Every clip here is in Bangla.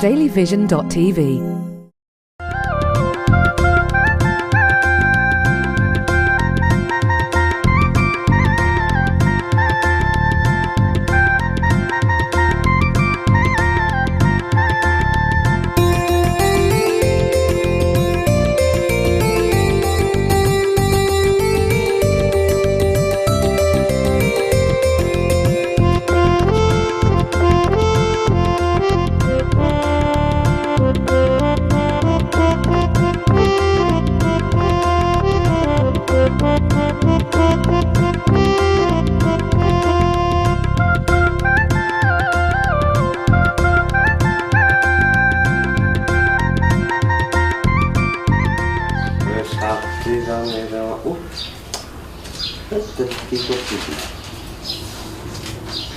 dailyvision.tv.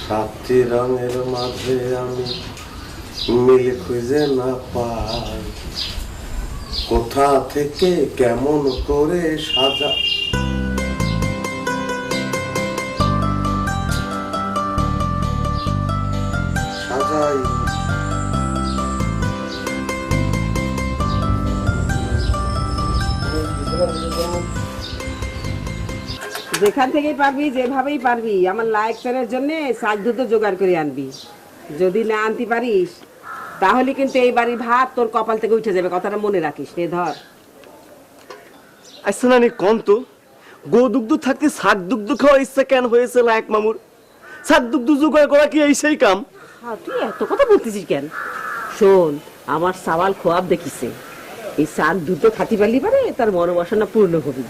সাতটি রঙের মাঝে আমি মিল খুঁজে না পাই, কোথা থেকে কেমন করে সাজাই। যেখান থেকেই পারবি, যেভাবেই পারবি, আমার লাইকটারের জন্য শাক দুটো জোগাড় করে আনবি। যদি না আনতে পারিস তাহলে কিন্তু এই বাড়ির ভাত তোর কপাল থেকে উঠে যাবে, কথাটা মনে রাখিস। রে ধর। আচ্ছা নানি কোন তো গো দুগ্ধ থাকতে শাক দুগ্ধ খাওয়া ইচ্ছা কেন হয়েছে লায়ক মামুর? শাক দুগ্ধ জোগাড় করা কি এই সেই কাম? তুই এত কথা বলতেছিস কেন? শোন, আমার সওয়াল খোয়াব দেখিছে, এই শাক দুটো খাতি পারলি পারে তার মনোবাসনা পূর্ণ হবে।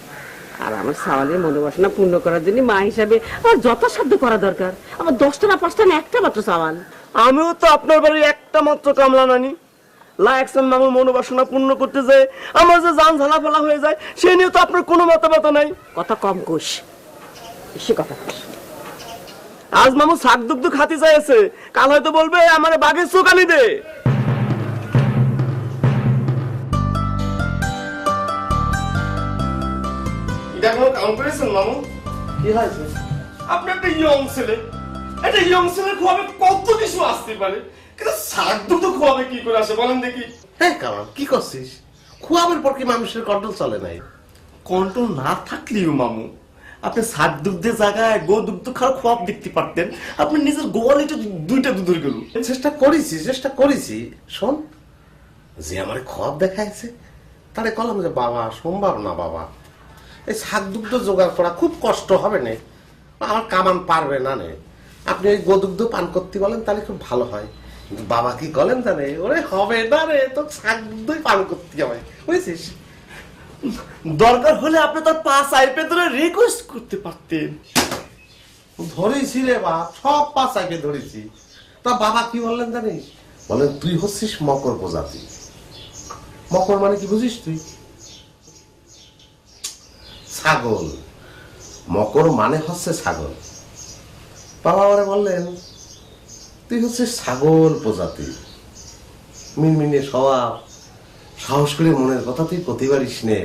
আর আমার সওয়ালের মনোবাসনা পূর্ণ করার জন্য মা হিসাবে আমার যথাসাধ্য করা দরকার। আমার 10টা না 5টা না একটা মাত্র সওয়াল। আমিও তো আপনার বাড়ির একটা মাত্র কামলা নানি। লায়কসান মামুর মনোবাসনা পূর্ণ করতে যায় আমার যে জান ঝালা ফেলা হয়ে যায় সে নিয়ে তো আপনার কোনো মাথা ব্যথা নাই। কথা কম কোষ, বেশি কথা কোষ। আজ মামু শাক দুগ্ধ খাতে চাইছে, কাল হয়তো বলবে আমার বাঘের চোখ আনি দে। কাম করেছেন মামু? কি হয়েছে? আপনি একটা ইয়ং ছেলে, একটা ইয়ং ছেলে খোয়াবে কত কিছু আসতে পারে, কিন্তু শাক দুগ্ধ খোয়াবে কি করে আসে বলেন দেখি? হ্যাঁ কামাল, কি করছিস? খোয়াবের পর কি মানুষের কন্ট্রোল চলে নাই? কন্ট্রোল না থাকলেও মামু আপনি শাক দুগ্ধের জায়গায় গো দুগ্ধ খাওয়ার খোয়াব দেখতে পারতেন। আপনি নিজের গোয়ালিটা দুইটা দুধের গেল। চেষ্টা করেছি। শোন, যে আমার খোয়াব দেখাইছে তারে কলাম যে বাবা সম্ভব না বাবা, এই শাক দুগ্ধ জোগাড় করা খুব কষ্ট হবে না, আমার কামান পারবে না নে, আপনি ওই গোদুগ্ধ পান করতে বলেন তাহলে খুব ভালো হয়। কিন্তু বাবা কি বলেন জানে, ওরে হবে না রে, তো শাক দুগ্ধই পান করতে হবে, বুঝেছিস? দরকার হলে আপনি তার পাঁচ আইপে ধরে রিকোয়েস্ট করতে পারতেন। ধরেছি রে বাপ, সব পাঁচ আইপে ধরেছি। তা বাবা কি বললেন জানিস? বলেন তুই হচ্ছিস মকর প্রজাতি। মকর মানে কি বুঝিস তুই? ছাগল। মকর মানে হচ্ছে ছাগল। বাবা আমারে বললেন তুই হচ্ছিস ছাগল প্রজাতি, মিনমিনে স্বভাব, সাহস করে মনের কথা তুই প্রতিবারিস নে,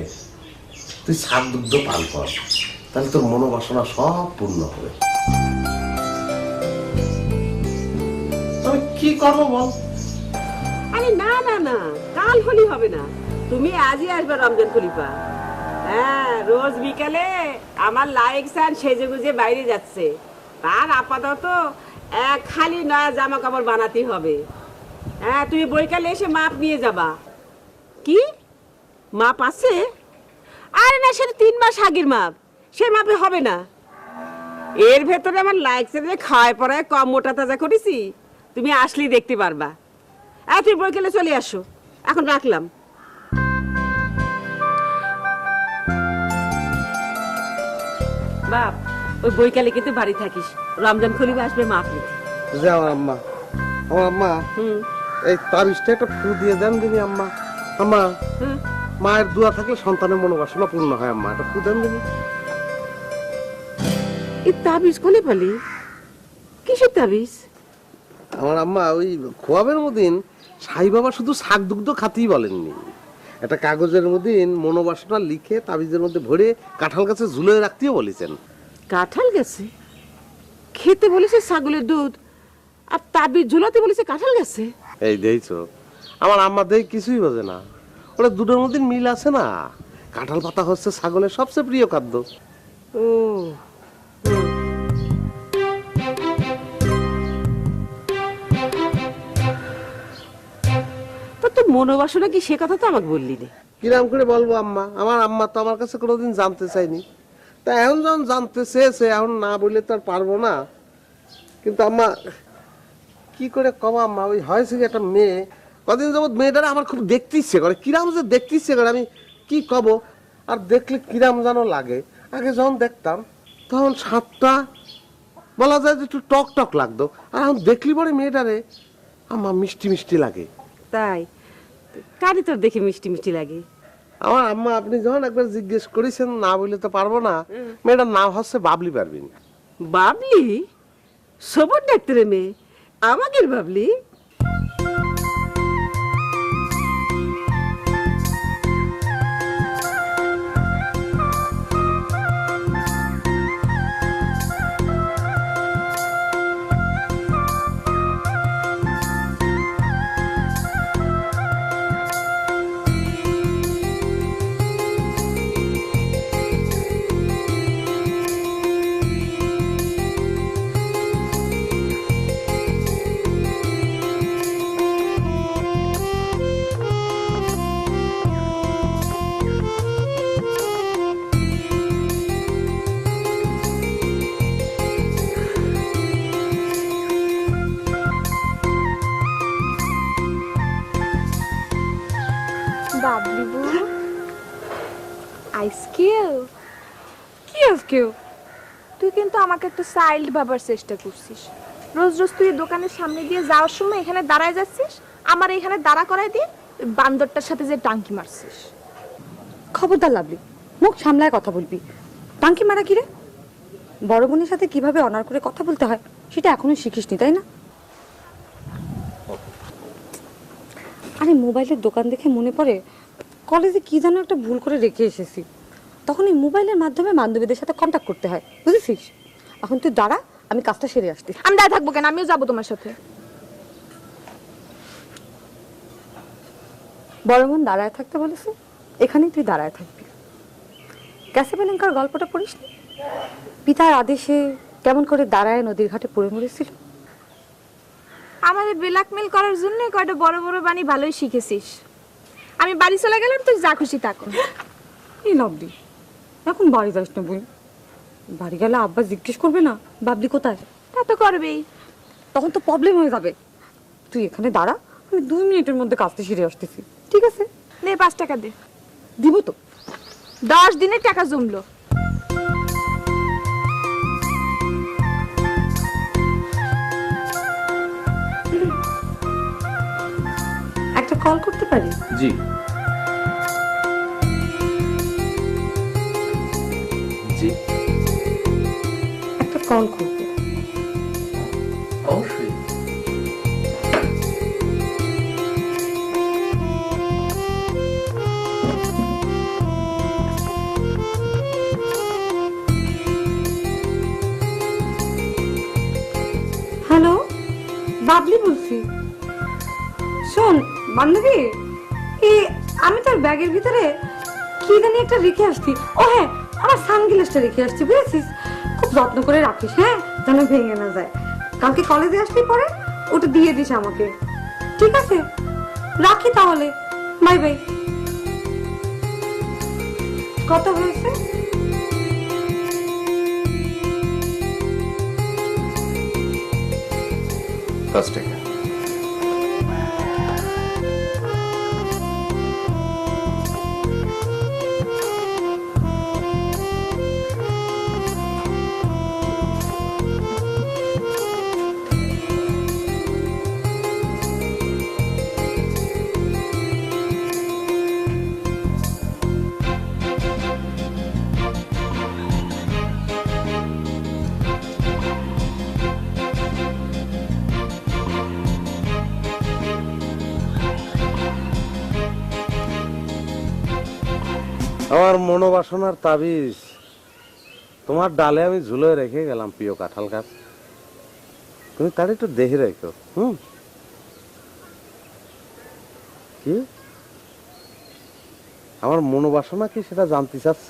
তুই শাক দুগ্ধ পান কর, তাহলে তোর মনোবাসনা সব পূর্ণ হবে। তবে কি করবো বল? আরে না না না, কাল হলি হবে না, তুমি আজই আসবে রমজান খলিফা। হ্যাঁ, রোজ বিকালে আমার লাইকসান সেজে গুজে বাইরে যাচ্ছে, তার আপাতত এক খালি নয়া জামা কাপড় বানাতে হবে। হ্যাঁ, তুমি বৈকালে এসে মাপ নিয়ে যাবা। কি মাপ আছে? আরে না, সেটা 3 মাস আগের মাপ, সে মাপে হবে না। এর ভেতরে আমার লাইকসান খাওয়ায় পড়ায় কম মোটা তাজা করেছি, তুমি আসলেই দেখতে পারবা। তুমি বৈকালে চলে আসো, এখন রাখলাম। বাপ, ওই বৈকালে কিন্তু বাড়ি থাকিস, রমজান খলিফা আসবে মাপ নিতে। যে আমার আম্মা, এই তাবিজটা একটা ফু দিয়ে দেন দিনি আম্মা। আম্মা, মায়ের দোয়া থাকলে সন্তানের মনোবাসনা পূর্ণ হয়। আম্মা, একটা ফু দেন দিনি। এই তাবিজ কোনে পালি? কিসের তাবিজ? আমার আম্মা ওই খোয়াবের মদিন সাই বাবা শুধু শাক দুগ্ধ খাতেই বলেননি, একটা কাগজের মধ্যে মনোবাসনা লিখে তাবিজের মধ্যে ভরে কাঁঠাল গাছে ঝুলে রাখতেও বলেছেন। কাঁঠাল গাছে খেতে বলেছে ছাগলের দুধ, আর তাবিজ ঝুলাতে বলেছে কাঁঠাল গাছে? এই দেখছো, আমার আম্মা দেই কিছুই বোঝে না। ওরা দুটোর মধ্যে মিল আছে না। কাঁঠাল পাতা হচ্ছে ছাগলের সবচেয়ে প্রিয় খাদ্য। ও তো মনোবাসনা কি সে কথা তো আমাকে বললি না। কিরাম করে বলবো আম্মা? আমার আম্মা তো আমার কাছে কোনোদিন জানতে চাইনি। তা এখন যখন জানতে চেয়েছে, এখন না বললে তো আর পারবো না। কিন্তু আম্মা কি করে কব আম্মা, ওই হয়েছে কি একটা মেয়ে, কদিন যাবত মেয়েটারা আমার খুব দেখতে ইচ্ছে করে। কিরাম যে দেখতে ইচ্ছে করে আমি কি কব, আর দেখলে কিরাম যেন লাগে। আগে যখন দেখতাম তখন সাতটা বলা যায় যে একটু টক টক লাগতো, আর এখন দেখলি পরে মেয়েটারে আম্মা মিষ্টি মিষ্টি লাগে। তাই কারি তোর দেখে মিষ্টি মিষ্টি লাগে? আমার আম্মা আপনি যখন একবার জিজ্ঞেস করেছেন, না বললে তো পারবো না। মেয়েটার নাম হচ্ছে বাবলি পারবিন। বাবলি? সবর ডাক্তারের মেয়ে? আমাদের বাবলি? বাবলি বউ, আইসকেউ কি আজকেও? তুই কিন্তু আমাকে একটা চাইল্ড ভাবার চেষ্টা করছিস। রোজ রোজ তুই দোকানের সামনে দিয়ে যাওয়ার সময় এখানে দাঁড়ায় যাচ্ছিস, আমার এখানে দাঁড়া করায় দিয়ে ওই বান্দরটার সাথে যে টাঙ্কি মারছিস। খবরদার লাভলি, মুখ সামলায় কথা বলবি। টাঙ্কি মারা কি রে? বড় বোনের সাথে কিভাবে অনার করে কথা বলতে হয় সেটা এখনো শিখিসনি, তাই না? আরে মোবাইলের দোকান দেখে মনে পড়ে কলেজে কি যেন একটা ভুল করে রেখে এসেছি। তখন এই মোবাইলের মাধ্যমে বান্ধবীদের সাথে কন্ট্যাক্ট করতে হয়, বুঝেছিস? এখন তুই দাঁড়া, আমি কাজটা সেরে আসছি। আমি দাঁড়ায় থাকবো কেন? আমিও যাবো তোমার সাথে। বড় বোন দাঁড়ায় থাকতে বলেছে, এখানেই তুই দাঁড়ায় থাকবি। ক্যাসেবেলেঙ্কার গল্পটা পড়িসনি? পিতার আদেশে কেমন করে দাঁড়ায় নদীর ঘাটে পড়ে মরেছিল। আমাদের ব্ল্যাকমেল করার জন্য কয়টা বড় বড় বাণী ভালোই শিখেছিস। আমি বাড়ি চলে গেলাম, তুই যা খুশি তা কর। এই লাভলি, এখন বাড়ি যাস না বই। বাড়ি গেলে আব্বা জিজ্ঞেস করবে না বাবলি কোথায়? তা তো করবেই। তখন তো প্রবলেম হয়ে যাবে। তুই এখানে দাঁড়া, আমি 2 মিনিটের মধ্যে কাজটা সেরে আসতেছি, ঠিক আছে? নে 5 টাকা দে। দিব তো। 10 দিনের টাকা জমলো। একটা কল করতে পারি? জি জি, একটা কল করবো। অবশ্যই। হ্যালো, বাবলি বলছি। শোন বান্ধবী, আমি তোর ব্যাগের ভিতরে কি জানি একটা রেখে আসছি। ও হ্যাঁ, আমার সানগ্লাসটা রেখে আসছি, বুঝেছিস? খুব যত্ন করে রাখিস, হ্যাঁ, যেন ভেঙে না যায়। কালকে কলেজে আসলে পরে ওটা দিয়ে দিস আমাকে, ঠিক আছে? রাখি তাহলে, বাই বাই। কত হয়েছে? আমার মনোবাসনার তাবিজ তোমার ডালে আমি ঝুলে রেখে গেলাম, প্রিয় কাঁঠাল গাছ। তুমি তার একটু দেখে রেখো। কি আমার মনোবাসনা কি সেটা জানতে চাচ্ছ?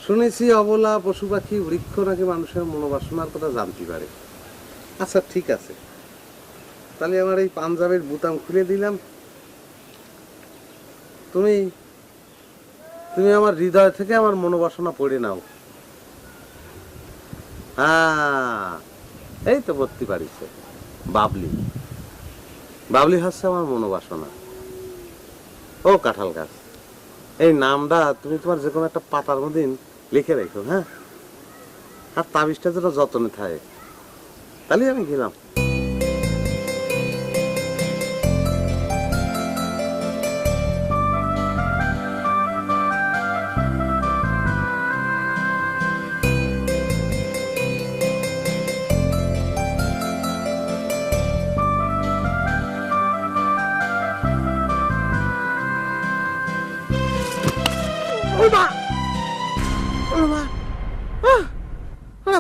শুনেছি অবলা পশু পাখি বৃক্ষ নাকি মানুষের মনোবাসনার কথা জানতে পারে। আচ্ছা ঠিক আছে, তাহলে আমার এই পাঞ্জাবের বুতাম খুলে দিলাম। তুমি তুমি আমার হৃদয় থেকে আমার মনোবাসনা পড়ে নাও। হ্যাঁ, এই তো বলতে পারিস, বাবলি। বাবলি হচ্ছে আমার মনোবাসনা। ও কাঁঠাল গাছ, এই নামটা তুমি তোমার যে কোনো একটা পাতার মধ্যে লিখে রেখো, হ্যাঁ? আর তাবিজটা যেন যত্নে থাকে। তাহলে আমি গেলাম।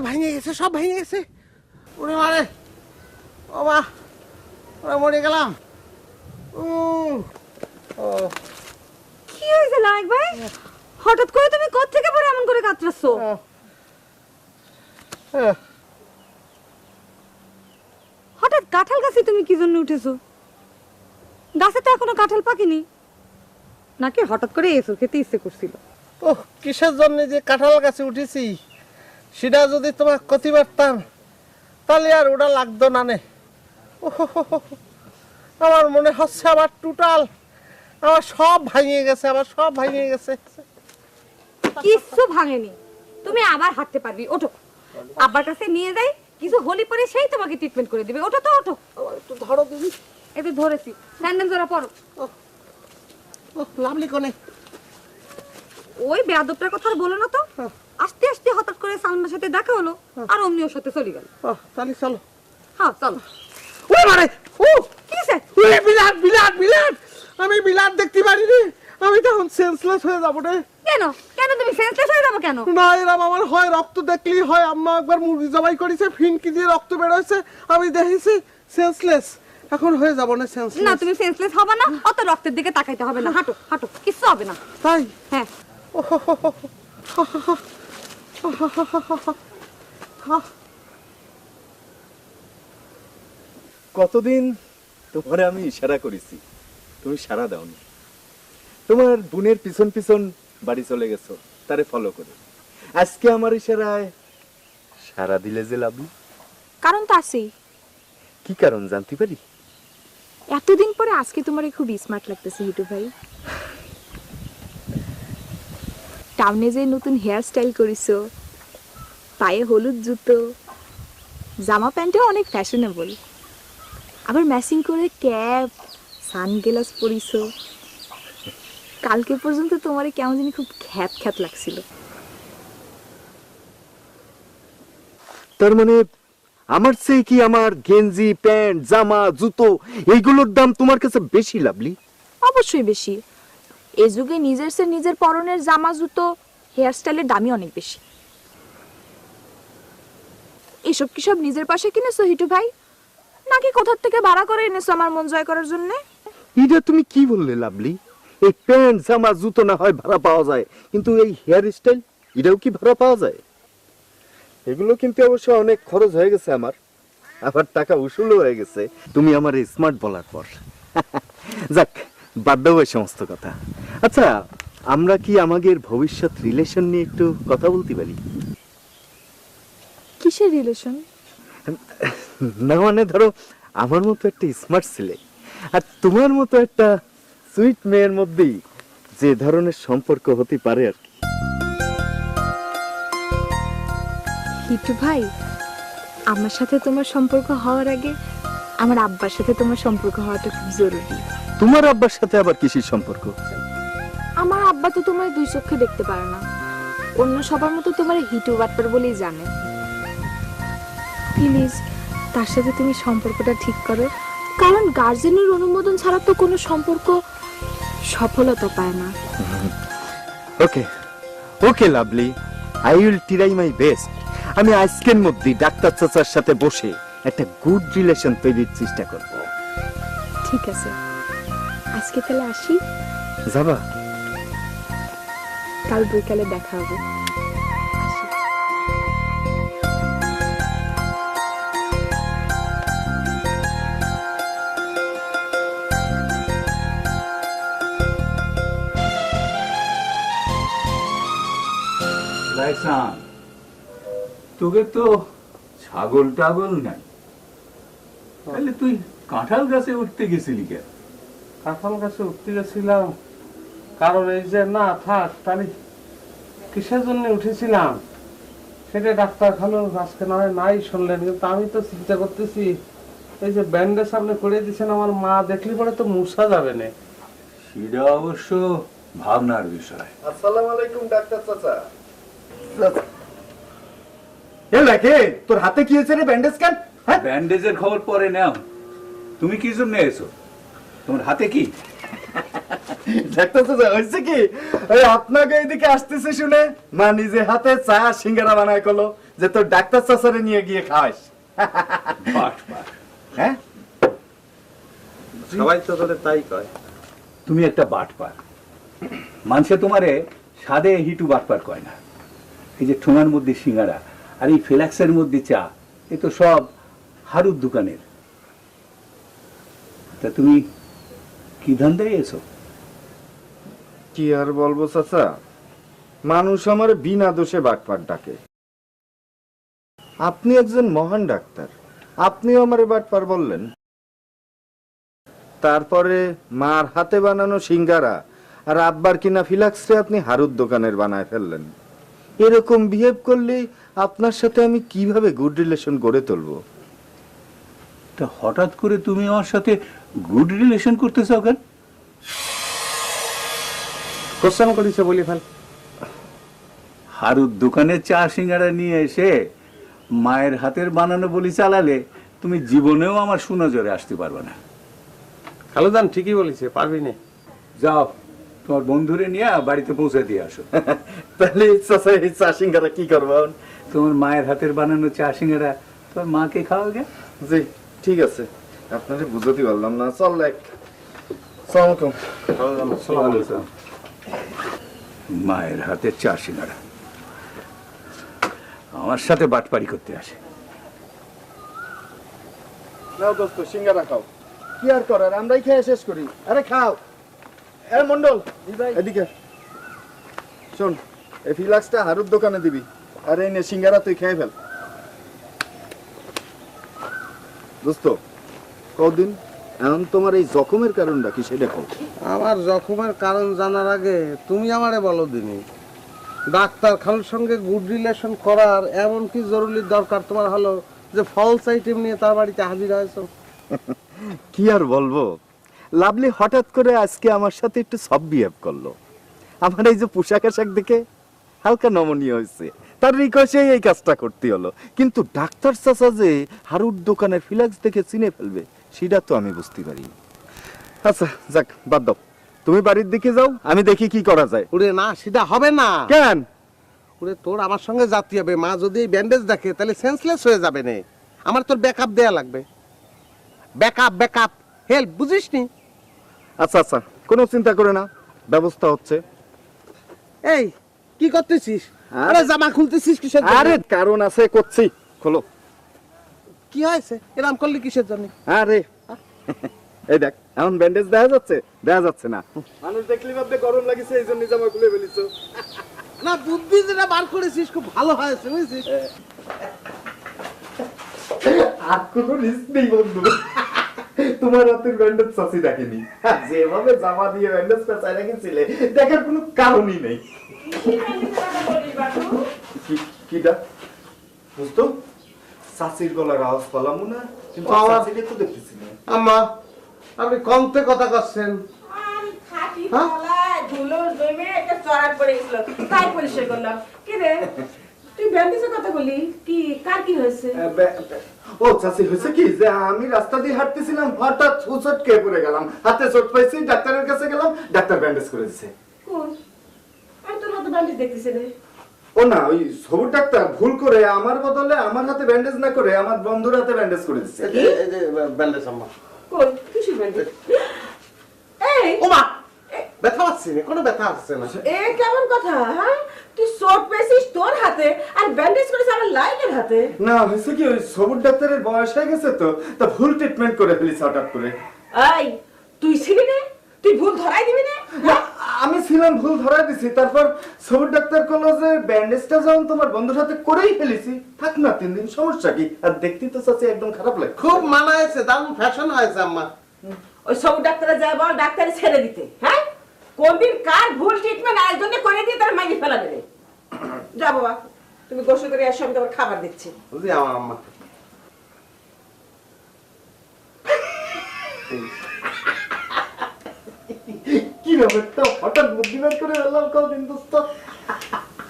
ভেঙে গেছে, সব ভেঙে গেছে। ওরে মারে, ও মা, ওরা মরে গেলাম। কি হয়েছে লায়েক ভাই? হঠাৎ করে তুমি কোত্থেকে পরে এমন করে কাতরাচ্ছো? হঠাৎ কাঁঠাল গাছে তুমি কি জন্য উঠেছো? গাছে তো এখনো কাঁঠাল পাকেনি। নাকি হঠাৎ করে এসো খেতে ইচ্ছে করছিল? ও কিসের জন্য যে কাঁঠাল গাছে উঠেছি সেটা যদি তোমার ক্ষতি পারতাম তাহলে আর ওটা লাগতো না। নে আমার মনে হচ্ছে আবার টোটাল আমার সব ভাঙিয়ে গেছে, আমার সব ভাঙিয়ে গেছে। কিচ্ছু ভাঙেনি, তুমি আবার হাঁটতে পারবি। ওঠো, আব্বার কাছে নিয়ে যাই, কিছু হলি পরে সেই তোমাকে ট্রিটমেন্ট করে দিবে। ওঠো তো, ওঠো। একটু ধরো দিদি। এই তো ধরেছি, স্যান্ডেল জোড়া পরো। লাভলি কোনে? ওই বেয়াদবটার কথা আর বলো না তো। আস্তে আস্তে হঠাৎ করে সালমার সাথে দেখা হলো, আর অমনি ওর সাথে চলে গেল। তাহলে চলো। হ্যাঁ চলো। ও মারে, ও কি স্যার? ওরে বিলাট বিলাট বিলাট, আমি বিলাট দেখতে পারিনি। আমি তখন সেন্সলেস হয়ে যাবো রে। কেন কেন তুমি সেন্সলেস হয়ে যাবো কেন? না এরম আমার হয় রক্ত দেখলি হয় আম্মা একবার মুরগি জবাই করেছে, ফিনকি দিয়ে রক্ত বের হয়েছে, আমি দেখেছি সেন্সলেস। এখন হয়ে যাবো না সেন্সলেস। না তুমি সেন্সলেস হবে না, অত রক্তের দিকে তাকাইতে হবে না। হাঁটো হাঁটো, কিচ্ছু হবে না। তাই? হ্যাঁ। কতদিন তোমারে আমি ইশারা করেছি, তুমি সাড়া দাওনি। তোমার বোনের পিছন পিছন বাড়ি চলে গেছো তারে ফলো করে। আজকে আমার ইশারায় সাড়া দিলে যে লাভলি, কারণ তো আছেই। কি কারণ জানতে পারি? এতদিন পরে আজকে তোমার খুব স্মার্ট লাগতেছে হিটু ভাই। টাউনে যে নতুন হেয়ার স্টাইল করিছো, পায়ে হলুদ জুতো, জামা প্যান্টও অনেক ফ্যাশনেবল, আবার ম্যাচিং করে ক্যাপ সানগ্লাস পরিছো। কালকে পর্যন্ত তোমারে কেমন জানি খুব খ্যাত খ্যাত লাগছিল। তার মানে আমার চেয়ে কি আমার গেঞ্জি প্যান্ট জামা জুতো এইগুলোর দাম তোমার কাছে বেশি লাভলি? অবশ্যই বেশি। এই যুগে নিজের পরনের জামা জুতো হেয়ার স্টাইলের দামই অনেক বেশি। এসব কি সব নিজের পাশে কিনেছো হিটু ভাই, নাকি কোথার থেকে ভাড়া করে এনেছো আমার মন জয় করার জন্য? এটা তুমি কি বললে লাভলি? এই প্যান্ট জামা জুতো না হয় ভাড়া পাওয়া যায়, কিন্তু এই হেয়ার স্টাইল এটাও কি ভাড়া পাওয়া যায়? এগুলো কিন্তু অবশ্য অনেক খরচ হয়ে গেছে আমার, আবার টাকা উসুলও হয়ে গেছে তুমি আমার স্মার্ট বলার পর। যাক, বাদ দাও এই সমস্ত কথা। আচ্ছা, আমরা কি আমাদের ভবিষ্যৎ রিলেশন নিয়ে একটু কথা বলতে পারি? কিসের রিলেশন? না মানে ধরো আমার মতো একটা স্মার্ট ছেলে আর তোমার মতো একটা সুইট মেয়ের মধ্যেই যে ধরনের সম্পর্ক হতে পারে আর কি। হিটু ভাই, আমার সাথে তোমার সম্পর্ক হওয়ার আগে আমার আব্বার সাথে তোমার সম্পর্ক হওয়াটা খুব জরুরি। তোমার আব্বার সাথে আবার কিসের সম্পর্ক? আমার আব্বা তো তোমার দুই চোখে দেখতে পারে না, অন্য সবার মতো তোমার হিটু বাটপার বলেই জানে। প্লিজ তার সাথে তুমি সম্পর্কটা ঠিক করো, কারণ গার্জেনের অনুমোদন ছাড়া তো কোনো সম্পর্ক সফলতা পায় না। Okay okay lovely, I will try my best. আমি আজকের মধ্যে ডাক্তার চাচার সাথে বসে একটা গুড রিলেশন তৈরির চেষ্টা করব। ঠিক আছে, আজকে তাহলে আসি, যাবা? কাল বিকালে দেখা হবে। লাইসান, তোকে তো ছাগল টাগল নাই, তাহলে তুই কাঁঠাল গাছে উঠতে গেছিলি কেন? কাঁঠাল গাছে উঠতে গেছিলাম কারণ এই যে না থাক তাহলে কিসের জন্য উঠেছিলাম সেটা ডাক্তার খালো আজকে না হয় নাই শুনলেন, কিন্তু আমি তো চিন্তা করতেছি এই যে ব্যান্ডের সামনে করে দিচ্ছেন আমার মা দেখলি পরে তো মুছা যাবে না। সেটা অবশ্য ভাবনার বিষয়। আসসালামু আলাইকুম ডাক্তার চাচা। এ লাগে তোর হাতে কি হয়েছে রে? ব্যান্ডেজ কেন? হ্যাঁ, ব্যান্ডেজের খবর পরে নাও, তুমি কি জন্য এসো? তোমার হাতে কি? ডাক্তার চাচা হয়েছে কি, ওই আপনাকে এইদিকে আসতেছে শুনে মা নিজে হাতে চা সিঙ্গারা বানায় করলো যে তোর ডাক্তার চাচারে নিয়ে গিয়ে খাওয়াস। বাস বাস, হ্যাঁ, সবাই তো তোরে তাই কয়। তুমি একটা বাটপার। মানুষে তোমারে সাদে হিটু বাটপার কয় না। এই যে ঠোঙার মধ্যে সিঙ্গারা আর এই ফ্লেক্সের মধ্যে চা, এ তো সব হারুর দোকানের। তা তুমি কি ধান্দায় এসো? কি আর বলবো চাচা, মানুষ আমার বিনা দোষে বাটপার ডাকে। আপনি একজন মহান ডাক্তার, আপনিও আমার বাটপার বললেন। তারপরে মার হাতে বানানো সিঙ্গারা আর আব্বার কিনা ফিলাক্সে আপনি হারুর দোকানের বানায় ফেললেন। এরকম বিহেভ করলে আপনার সাথে আমি কিভাবে গুড রিলেশন গড়ে তুলবো? তা হঠাৎ করে তুমি আমার সাথে গুড রিলেশন করতে চাও কেন? কোশ্চেন করেছে বলি ফেল। হারুর দোকানে চা সিঙ্গারা নিয়ে এসে মায়ের হাতের বানানো বলি চালালে তুমি জীবনেও আমার সুনজরে আসতে পারবে না। খালুদান ঠিকই বলেছে, পারবি না। যাও, তোমার বন্ধুরে নিয়ে বাড়িতে পৌঁছে দিয়ে আসো। তাহলে চাচা এই চা সিঙ্গারা কি করবো? তোমার মায়ের হাতের বানানো চা সিঙ্গারা তোমার মাকে খাওয়াবে। জি ঠিক আছে, আপনারে বুঝতে পারলাম না। চল এক মায়ের হাতের চা সিঙ্গারা আমার সাথে বাটপারি করতে আসে। নাও দোস্ত সিঙ্গারা খাও, কি আর করার, আমরাই খেয়ে শেষ করি। আরে খাও। এ মন্ডল এদিকে শোন, এই ফিলাক্সটা হারুর দোকানে দিবি, আর এই নে সিঙ্গারা তুই খেয়ে ফেল। দোস্ত কদিন এখন তোমার এই জখমের কারণটা কি সেটা কও। আমার জখমের কারণ জানার আগে তুমি আমারে বলো দিনি ডাক্তার খালুর সঙ্গে গুড রিলেশন করার এমন কি জরুরি দরকার তোমার হলো যে ফলস আইটেম নিয়ে তার বাড়িতে হাজির হয়েছো? কি আর বলবো, লাভলি হঠাৎ করে আজকে আমার সাথে একটু সব বিহেভ করলো। আমার এই যে পোশাক আশাক দেখে হালকা নমনীয় হয়েছে, তার রিকোয়েস্টে এই কাজটা করতে হলো। কিন্তু ডাক্তার চাচা যে হারুর দোকানের ফিলাক্স দেখে চিনে ফেলবে সেটা তো আমি বুঝতে পারি। আচ্ছা যাক, বাদ দাও, তুমি বাড়ির দিকে যাও, আমি দেখি কি করা যায়। ওরে না, সেটা হবে না। কেন? ওরে তোর আমার সঙ্গে যাতে হবে। মা যদি এই ব্যান্ডেজ দেখে তাহলে সেন্সলেস হয়ে যাবে না। আমার তোর ব্যাকআপ দেয়া লাগবে। ব্যাকআপ হেল্প, বুঝিস নি? আচ্ছা আচ্ছা, কোনো চিন্তা করে না, ব্যবস্থা হচ্ছে। এই কি করতেছিস? আরে জামা খুলতেছিস কিসের জন্য? আরে কারণ আছে, করছি, খোলো। কি হয়েছে এরকম করলি কিসের জন্য? আরে এই দেখ, এখন ব্যান্ডেজ দেখা যাচ্ছে? দেখা যাচ্ছে না। মানুষ দেখলি ভাববে গরম লাগিছে, এই জন্য জামা খুলে ফেলিছো। না, বুদ্ধি যেটা বার করেছিস খুব ভালো হয়েছে, বুঝছিস? আর কোনো রিস্ক নেই বন্ধু, তোমার হাতের ব্যান্ডেজ চাচি দেখেনি। যেভাবে জামা দিয়ে ব্যান্ডেজ পেঁচায় রেখেছিলে দেখার কোনো কারণই নেই। কিটা বুঝতো? চাচির গলার আওয়াজ পালাম না, কিন্তু চাচিকে তো দেখতেছি না। আম্মা, আপনি কমতে কথা করছেন। ও চাচি, হয়েছে কি যে আমি রাস্তা দিয়ে হাঁটতেছিলাম, হঠাৎ হুচট খেয়ে পড়ে গেলাম, হাতে চোট পাইছি, ডাক্তারের কাছে গেলাম, ডাক্তার ব্যান্ডেজ করে দিছে। ও না, ওই সবুজ ডাক্তার ভুল করে আমার বদলে আমার হাতে ব্যান্ডেজ না করে আমার বন্ধুর হাতে ব্যান্ডেজ করে দিচ্ছে। এই যে ব্যান্ডেজ আম্মা। কই কিসের ব্যান্ডেজ? এই ওমা ব্যথা পাচ্ছি না, কোনো ব্যথা আসছে না। এ কেমন কথা? হ্যাঁ, তুই চোট পেয়েছিস তোর হাতে আর ব্যান্ডেজ করেছিস আমার লাইকের হাতে। না, হয়েছে কি ওই সবুজ ডাক্তারের বয়স হয়ে গেছে তো, তা ভুল ট্রিটমেন্ট করে ফেলিস হঠাৎ করে। এই তুই ছিলি না? তুই ভুল ধরাই দিবি না? না, আমি ছিলাম, ভুল ধরাই দিছি। তারপর সবুজ ডাক্তার বলল যে ব্যান্ডেজটা যখন তোমার বন্ধুর হাতে করেই ফেলেছি, থাক না 3 দিন, সমস্যা কি? আর দেখতে তো চাচ্ছি একদম খারাপ লাগে। খুব মানায়েছে, দারুণ ফ্যাশন হয়েছে আম্মা। ওই সব ডাক্তারে যায় বল ডাক্তারে ছেড়ে দিতে। হ্যাঁ, কোনদিন কার ভুল ট্রিটমেন্ট আয়োজনে করে দিয়ে তার মাইনে ফেলা দেবে। যা বাবা, তুমি গোসল করে এসে আমি তোমার খাবার দিচ্ছি। বুঝলি আমার আম্মা। কি ব্যাপারটা হঠাৎ বুদ্ধি বের করে এলাম কদিন দোস্ত?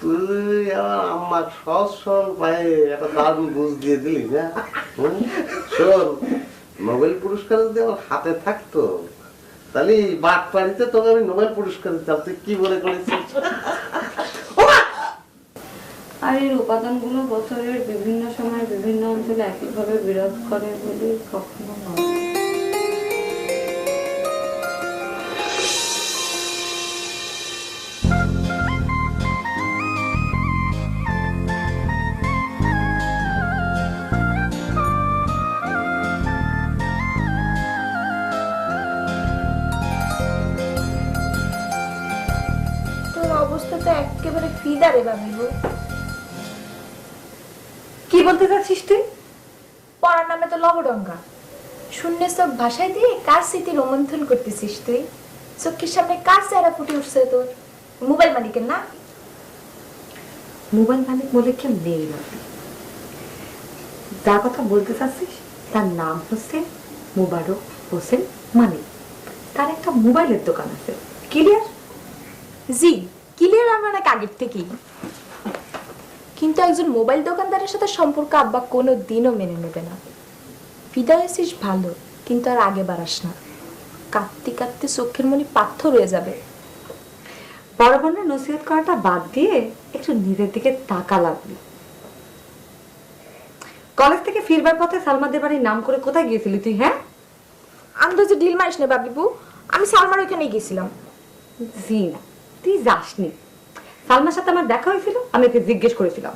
তুই আমার আম্মার সহজ সরল পায়ে একটা দারুণ বুঝ দিয়ে দিলি না? শোন, নোবেল পুরস্কার যদি আমার হাতে থাকতো তাহলে বাট পাড়িতে তোকে আমি নোবেল পুরস্কার দিতাম। তুই কি মনে করেছিস? আর এর উপাদানগুলো বছরের বিভিন্ন সময় বিভিন্ন অঞ্চলে একইভাবে বিরাজ করে বলে কখনো নয়। তোর অবস্থা তো একেবারে ফিদারে বাবিবু। কি বলতে চাচ্ছিস তুই? পড়ার নামে তো লবডঙ্গা। শূন্য চোখ ভাষায় দিয়ে কার স্মৃতি রোমন্থন করতেছিস তুই? চোখের সামনে কার চেহারা ফুটে উঠছে তোর? মোবাইল মালিকের না? মোবাইল মালিক বলে কেউ নেই না। যার কথা বলতে চাচ্ছিস তার নাম হচ্ছে মোবারক হোসেন মানিক। তার একটা মোবাইলের দোকান আছে। ক্লিয়ার? জি, ক্লিয়ার আমার অনেক আগের থেকেই। কিন্তু একজন মোবাইল দোকানদারের সাথে সম্পর্ক আব্বা কোনো দিনও মেনে নেবে না। ফিদা হয়েছিস ভালো, কিন্তু আর আগে বাড়াস না। কাঁদতে কাঁদতে চোখের মনি পাথর হয়ে যাবে। বড় বোনের নসিহত করাটা বাদ দিয়ে একটু নিজের দিকে তাকা লাগবে। কলেজ থেকে ফিরবার পথে সালমাদের বাড়ির নাম করে কোথায় গিয়েছিলি তুই? হ্যাঁ, আন্দাজে ঢিল মারিস না বাবিবু, আমি সালমার ওইখানে গেছিলাম। জি না, তুই যাসনি। সালমার সাথে আমার দেখা হয়েছিল, আমি ওকে জিজ্ঞেস করেছিলাম।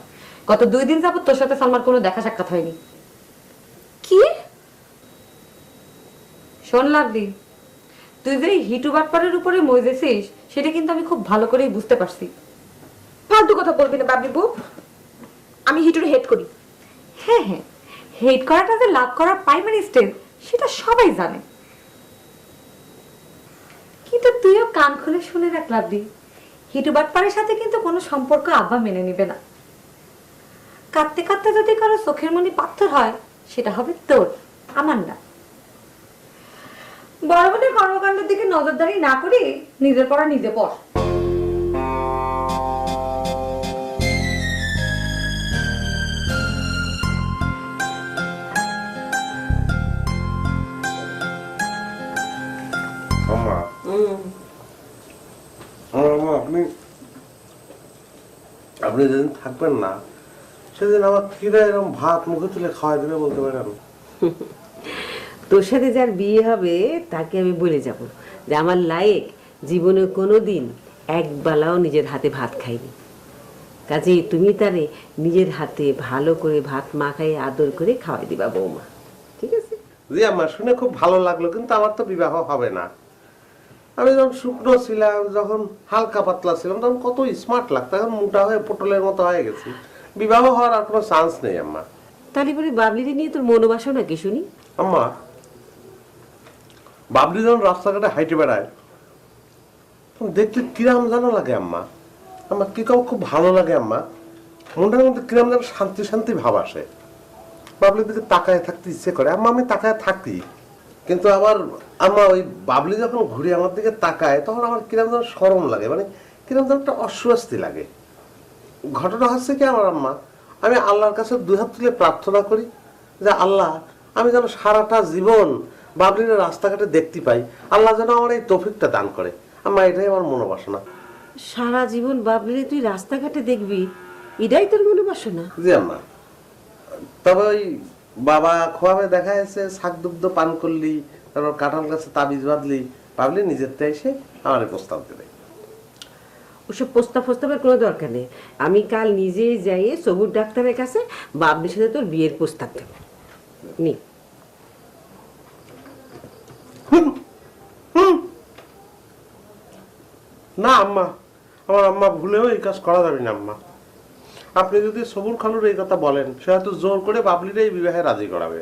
গত 2 দিন যাবত তোর সাথে সালমার কোনো দেখা সাক্ষাৎ হয়নি। কি? শোন লাভলি, তুই যে হিটু বাটপারের উপরে মজেছিস সেটা কিন্তু আমি খুব ভালো করেই বুঝতে পারছি। ফালতু কথা বলবি না বাবিবু, আমি হিটুর হেড করি। হ্যাঁ হ্যাঁ, হেট করাটা যে লাভ করার প্রাইমারি স্টেজ সেটা সবাই জানে। কিন্তু তুইও কান খুলে শুনে রাখ লাভলি, হিটু বাটপারের সাথে কিন্তু কোনো সম্পর্ক আব্বা মেনে নিবে না। কাঁদতে কাঁদতে যদি কারো চোখের মনি পাথর হয় সেটা হবে তোর, আমার না। বড় বোনের কর্মকাণ্ডের দিকে নজরদারি না করে নিজের পড়া নিজে পড়। আম্মা, আমার আম্মা, আপনি যেদিন থাকবেন না সেদিন আমার কিরা এরকম ভাত মুখে তুলে খাওয়াই দেবে বলতে পারেন? তোর সাথে যার বিয়ে হবে তাকে আমি বলে যাব যে আমার লায়েক জীবনে কোনোদিন একবেলাও নিজের হাতে ভাত খাইনি। কাজেই তুমি তারে নিজের হাতে ভালো করে ভাত মাখাই আদর করে খাওয়াই দিবা বৌমা, ঠিক আছে? জি আম্মা, শুনে খুব ভালো লাগলো, কিন্তু আমার তো বিবাহ হবে না। আমি যখন শুকনো ছিলাম, যখন হালকা পাতলা ছিলাম, তখন কত স্মার্ট লাগতো। এখন মোটা হয়ে পটলের মতো হয়ে গেছি। বিবাহ হওয়ার আর কোনো চান্স নেই আম্মা। তাহলে পরে বাবলিরে নিয়ে তোর মনোবাসনা কি শুনি? আম্মা, বাবলি যখন রাস্তাঘাটে হাইটে বেড়ায় তখন দেখতে কিরাম জানো লাগে আম্মা। আমার কি কাউ খুব ভালো লাগে আম্মা। মনটার মধ্যে কিরাম যেন শান্তি শান্তি ভাব আসে। বাবলির দিকে তাকায় থাকতে ইচ্ছে করে আম্মা। আমি তাকায় থাকি, কিন্তু আবার আম্মা ওই বাবলি যখন ঘুরে আমার দিকে তাকায় তখন আমার কিরাম যেন শরম লাগে, মানে কিরাম যেন একটা অস্বস্তি লাগে। ঘটনা হচ্ছে কি আমার আম্মা, আমি আল্লাহর কাছে 2 হাত তুলে প্রার্থনা করি যে আল্লাহ, আমি যেন সারাটা জীবন বাবলির রাস্তাঘাটে দেখতে পাই। আল্লাহ যেন আমার এই তৌফিকটা দান করে। আম্মা, এটাই আমার মনোবাসনা। সারা জীবন বাবলিরে তুই রাস্তাঘাটে দেখবি? এটাই তোর মনে বাসনা? জি আম্মা, তবে ওই বাবা খোয়াবে দেখা যাচ্ছে শাক দুগ্ধ পান করলি, তারপর কাঁঠাল গাছে তাবিজ বাঁধলি, ভাবলি নিজের থেকে এসে আমার প্রস্তাব দেবে। ওসব প্রস্তাবের কোনো দরকার নেই। আমি কাল নিজেই যাই সবুজ ডাক্তারের কাছে বাবলির সাথে তোর বিয়ের প্রস্তাব দেবো। নি না আম্মা, আমার আম্মা ভুলেও এই কাজ করা যাবে না আম্মা। আপনি যদি সবুর খালুর এই কথা বলেন, সে হয়তো জোর করে বাবলির এই বিবাহে রাজি করাবে,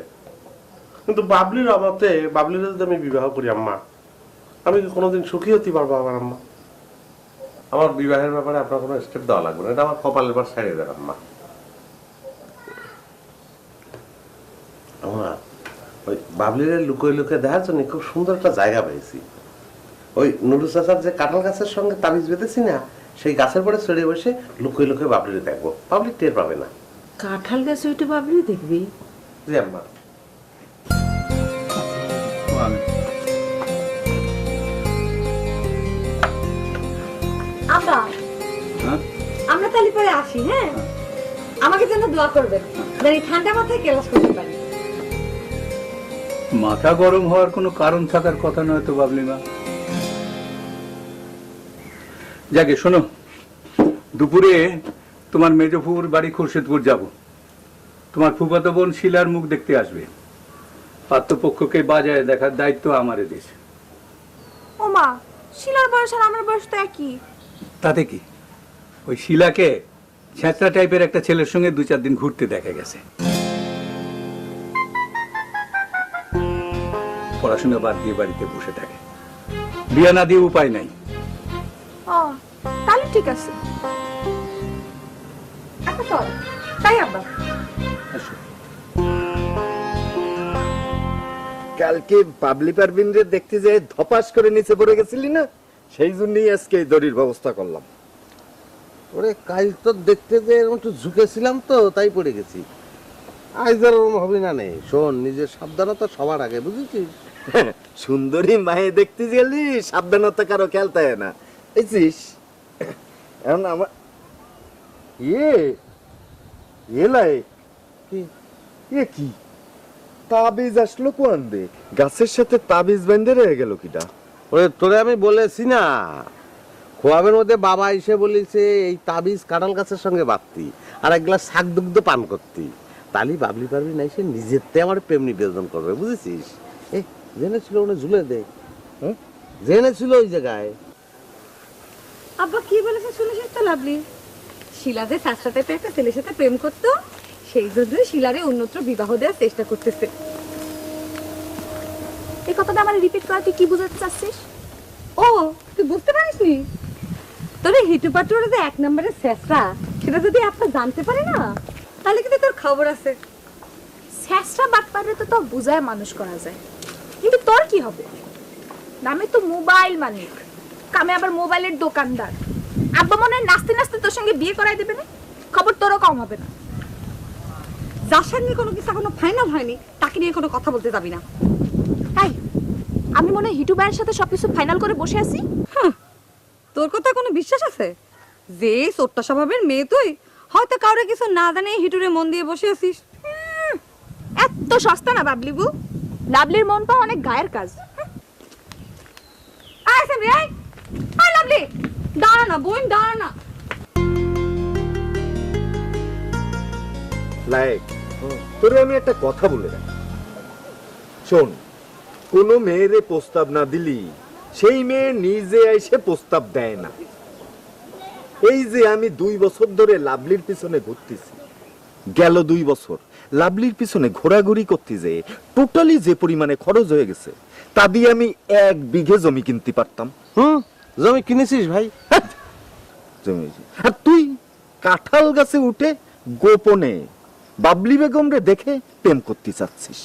কিন্তু বাবলির অমতে বাবলির যদি আমি বিবাহ করি আম্মা, আমি কি কোনোদিন সুখী হতে পারবো আমার আম্মা? আমার বিবাহের ব্যাপারে আপনার কোনো স্টেপ দেওয়া লাগবে না, এটা আমার কপালের বার সারিয়ে দেন আম্মা। আম্মা, ওই বাবলির লুকোয় লুকোয় দেখার জন্য খুব সুন্দর একটা জায়গা পেয়েছি। ওই নুরু চাচার যে কাঁঠাল গাছের সঙ্গে তাবিজ বেঁধেছি না, সেই গাছের পরে চড়ে বসে লুকোয় লুকোয় বাবলিরে দেখবো, বাবলি টের পাবে না। কাঁঠাল গাছে ওইটা বাবলি দেখবি? জি আম্মা। আব্বা, হ্যাঁ? আমরা তাহলে পরে আসি। হ্যাঁ, আমাকে যেন দোয়া করবেন, জানি ঠান্ডা মাথায় ক্লাস করতে পারি। মাথা গরম হওয়ার কোনো কারণ থাকার কথা নয় তো বাবলিমা। যাকে শোনো, দুপুরে তোমার মেজফুর বাড়ি খুরশেদপুর যাব। তোমার ফুফাতো বোন শিলার মুখ দেখতে আসবে। পাত্রপক্ষকে বাজায় দেখার দায়িত্ব আমারে দিয়েছে। ও মা, শিলার বয়স আর আমার বয়স তো একই। তাতে কি, ওই শিলাকে ছেঁচড়া টাইপের একটা ছেলের সঙ্গে 2-4 দিন ঘুরতে দেখা গেছে। পড়াশোনা বাদ দিয়ে বাড়িতে বসে থাকে, বিয়ে না দিয়ে উপায় নাই। ও, তাহলে ঠিক আছে। আচ্ছা চল, তাই আব্বা। আসো। কালকে বাবলি পারভিনরে দেখতে যে ধপাস করে নিচে পড়ে গেছিলি না, সেই জন্যই আজকে এই দড়ির ব্যবস্থা করলাম। ওরে কাল তো দেখতে যে একটু ঝুঁকেছিলাম তো, তাই পড়ে গেছি। আজ আর ওরকম হবে না নেই। শোন, নিজের সাবধানতা সবার আগে, বুঝেছিস? সুন্দরী মায়ে দেখতে গেলি সাবধানতা কারো খেয়াল থাকে না, বুঝছিস? এখন আমার এলাই কি তাবিজ আসলো কোন দে? গাছের সাথে তাবিজ বেঁধে রয়ে গেল কিটা? ওরে তোরে আমি বলেছি না, খোয়াবের মধ্যে বাবা এসে বলেছে এই তাবিজ কাঁঠাল গাছের সঙ্গে বাঁধতি আর এক গ্লাস শাক দুগ্ধ পান করতি, তালি বাবলি পারবি না এসে নিজেরতে আমার প্রেম নিবেদন করবে, বুঝেছিস? এ জেনেছিল ওনে ঝুলে দে, জেনেছিল ওই জায়গায়। আব্বা কি বলেছে শুনেছিস তো লাভলি? শিলা যে শাস্ত্রা টাইপের একটা ছেলের সাথে প্রেম করতো, সেই জন্যই শিলারে অন্যত্র বিবাহ দেওয়ার চেষ্টা করতেছে। এই কথাটা আমার রিপিট করা, তুই কি বুঝাতে চাচ্ছিস? ও, তুই বুঝতে পারিসনি? তোরে হিটু পাটুরে যে 1 নম্বরের শেষরা, সেটা যদি আপনার জানতে পারে না, তাহলে কিন্তু তোর খবর আছে। স্যাসরা বাটপারে তো তাও বুঝায় মানুষ করা যায়, কিন্তু তোর কি হবে? নামে তো মোবাইল মালিক, কামে আবার মোবাইলের দোকানদার। আব্বা মনে হয় নাচতে নাচতে তোর সঙ্গে বিয়ে করাই দেবে না, খবর তোরও কম হবে না। যার সঙ্গে কোনো কিছু এখনো ফাইনাল হয়নি, তাকে নিয়ে কোনো কথা বলতে যাবি না। তাই আমি মনে হয় হিটু ভাইয়ের সাথে সবকিছু ফাইনাল করে বসে আছি। তোর কথা কোনো বিশ্বাস আছে যে সোট্টা স্বভাবের মেয়ে তুই হয়তো কাউরে কিছু না জানে হিটুরে মন দিয়ে বসে আছিস? এত সস্তা না বাবলিবু, লাভলির মন পাওয়া অনেক গায়ের কাজ। আয় সামনে আয়, আয় লাভলি, দাঁড়া না বোন, দাঁড়া না। লাইক তোরে আমি একটা কথা বলে রাখি, শোন, কোনো মেয়েরে প্রস্তাব না দিলি সেই মেয়ে নিজে এসে প্রস্তাব দেয় না। এই যে আমি 2 বছর ধরে লাভলির পিছনে ঘুরতেছি, গেল 2 বছর লাভলির পিছনে ঘোরাঘুরি করতে যেয়ে টোটালি যে পরিমাণে খরচ হয়ে গেছে, তা দিয়ে আমি 1 বিঘে জমি কিনতে পারতাম। জমি কিনেছিস ভাই? জমি, আর তুই কাঁঠাল গাছে উঠে গোপনে বাবলি বেগম রে দেখে প্রেম করতে চাচ্ছিস।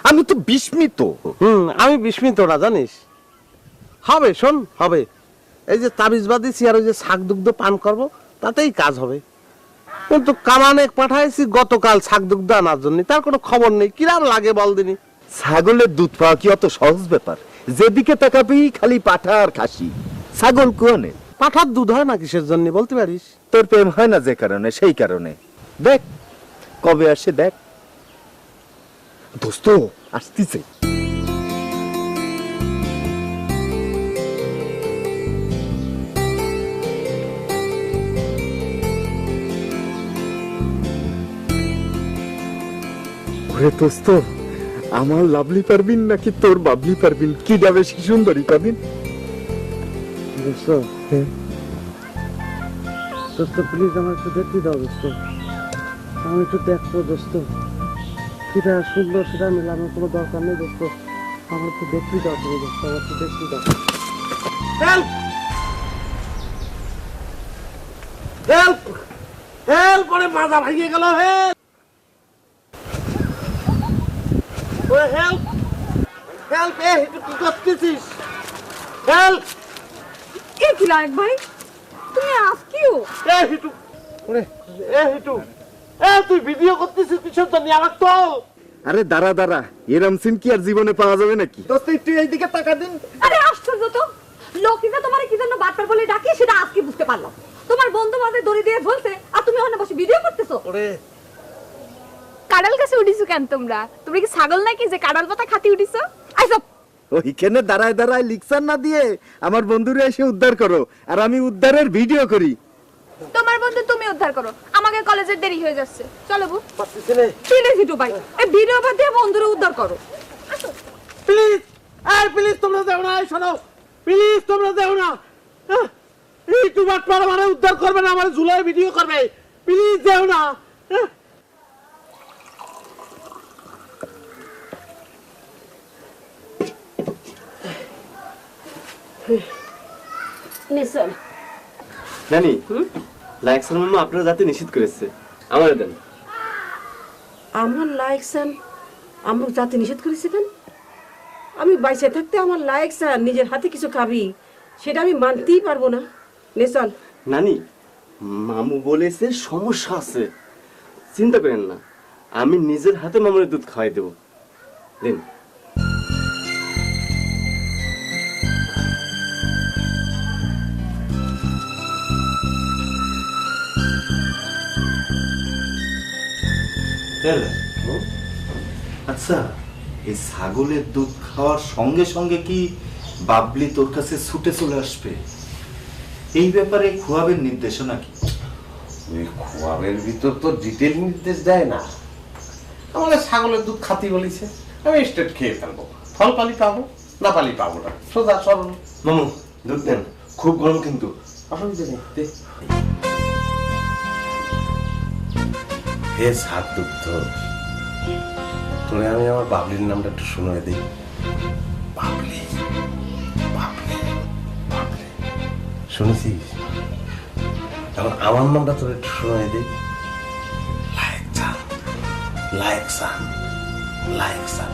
আমি তো বিস্মিত। আমি বিস্মিত না, জানিস? হবে, শোন, হবে। এই যে তাবিজ বাঁধিছি আর ওই যে শাক দুগ্ধ পান করবো, তাতেই কাজ হবে। কিন্তু কামানে পাঠাইছি গতকাল শাক দুগ্ধ আনার জন্য, তার কোনো খবর নেই। কিরাম লাগে বল দিনি? ছাগলের দুধ পাওয়া কি অত সহজ ব্যাপার? যেদিকে তাকাবি খালি পাঠা আর খাসি। ছাগল কোনে? পাঠার দুধ হয় না কিসের জন্য বলতে পারিস? তোর প্রেম হয় না যে কারণে, সেই কারণে। দেখ কবে আসে, দেখ দোস্ত আসতিছে। ওরে দোস্ত, আমার লাভলি পারবিন নাকি তোর বাবলি পারবিন, কিটা বেশি সুন্দরী পারবিন? দোস্ত দোস্ত প্লিজ আমার একটু দেখতে দাও দোস্ত, আমি একটু দেখবো দোস্ত, সেটা সুন্দর সেটা মেলানোর কোনো দরকার নেই দোস্ত, আমার একটু দেখতে দাও তুমি দোস্ত, আমার একটু দেখতে দাও। হেল্প হেল্প হেল্প করে মাথা ভাঙিয়ে গেল, হেল্প হেল্প হেল্প, এ একটু কি করতেছিস? হেল্প এ কি লায়ক ভাই, তুমি আজকিও এ হিটু, ওরে এ হিটু, এ তুই ভিডিও করতেছিস পিছন তো নিয়ে আমার তো। আরে দাঁড়া দাঁড়া, এরম সিন কি আর জীবনে পাওয়া যাবে নাকি? দোস্ত একটু এইদিকে তাকা দিন। আরে আশ্চর্য তো, লোকিকা তোমার কি জন্য বাটপার বলে ডাকি সেটা আজকে বুঝতে পারলাম। তোমার বন্ধু বান্ধব দড়ি দিয়ে বলছে আর তুমি ওখানে বসে ভিডিও করতেছো। ওরে কাঁড়াল গাছে উঠিছো কেন তোমরা? তোমরা কি ছাগল নাকি যে কাঁড়াল পাতা খাতি উঠিছো? আইসব ওইখানে দাঁড়ায় দাঁড়ায় লিকচার না দিয়ে আমার বন্ধুরা এসে উদ্ধার করো, আর আমি উদ্ধারের ভিডিও করি। তোমার বন্ধু তুমি উদ্ধার করো, আমাকে কলেজের দেরি হয়ে যাচ্ছে। চলো বু। প্লিজ হিটু ভাই, এই ভিডিও বাদ দিয়ে বন্ধুরা উদ্ধার করো। প্লিজ, আর প্লিজ তোমরা দেও না, এই শোনো প্লিজ তোমরা দেও না, এই তোমার পার মানে উদ্ধার করবে না, আমার ঝুলায় ভিডিও করবে, প্লিজ দেও না। নিশ্চয় নানি, লাইকসান মামা আপনারা যাতে নিষেধ করেছে, আমার দেন। আমার লাইকসান আমরা যাতে নিষেধ করেছি কেন? আমি বাইসে থাকতে আমার লাইকসান নিজের হাতে কিছু খাবি, সেটা আমি মানতেই পারবো না। নে চল। নানি, মামু বলেছে সমস্যা আছে, চিন্তা করেন না, আমি নিজের হাতে মামুর দুধ খাওয়াই দেবো। দেন। আচ্ছা, এই ছাগলের দুধ খাওয়ার সঙ্গে সঙ্গে কি বাবলি তোর কাছে ছুটে চলে আসবে? এই ব্যাপারে খোয়াবের নির্দেশনা কি? ওই খোয়াবের ভিতর তো ডিটেল নির্দেশ দেয় না। আমাদের ছাগলের দুধ খাতি বলিছে, আমি স্টেট খেয়ে ফেলবো, ফল পালি পাবো না পালি পাবো না, সোজা সরল। মামু দুধ দেন, খুব গরম কিন্তু। অসুবিধা নেই, দে। হে সাত দুগ্ধ, তোরে আমি আমার বাবলির নামটা একটু শুনে দিই। বাবলি বাবলি বাবলি, শুনেছিস? এখন আমার নামটা তোর একটু শুনে দিই। লাইকসান লাইকসান লাইকসান,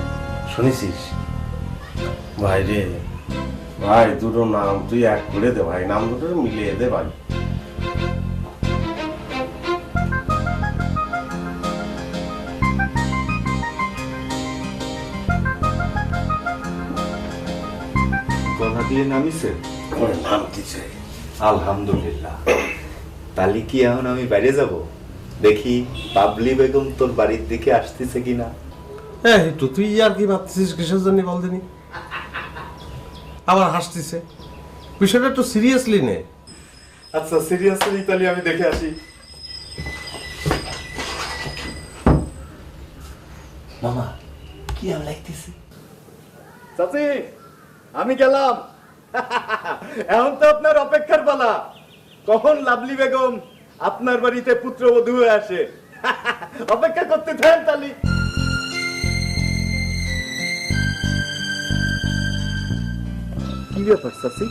শুনেছিস? ভাই রে ভাই, দুটো নাম তুই এক করে দে ভাই, নাম দুটো মিলিয়ে দে ভাই। গলা দিয়ে নামিছে? ওর নাম দিছে। আলহামদুলিল্লাহ। তাহলে কি এখন আমি বাইরে যাব, দেখি বাবলি বেগম তোর বাড়ির দিকে আসতেছে কিনা? হ্যাঁ একটু, তুই আর কি ভাবতেছিস কিসের জন্য বল দিনি? আবার হাসতেছে, বিষয়টা একটু সিরিয়াসলি নে। আচ্ছা সিরিয়াসলি, তাহলে আমি দেখে আসি। মামা কি আর লাগতেছে? চাচি আমি গেলাম, এখন তো আপনার অপেক্ষার পালা, কখন লাভলি বেগম আপনার বাড়িতে পুত্রবধূ হয়ে আসে। অপেক্ষা করতে থাকেন তালি। কি ব্যাপার চাচি,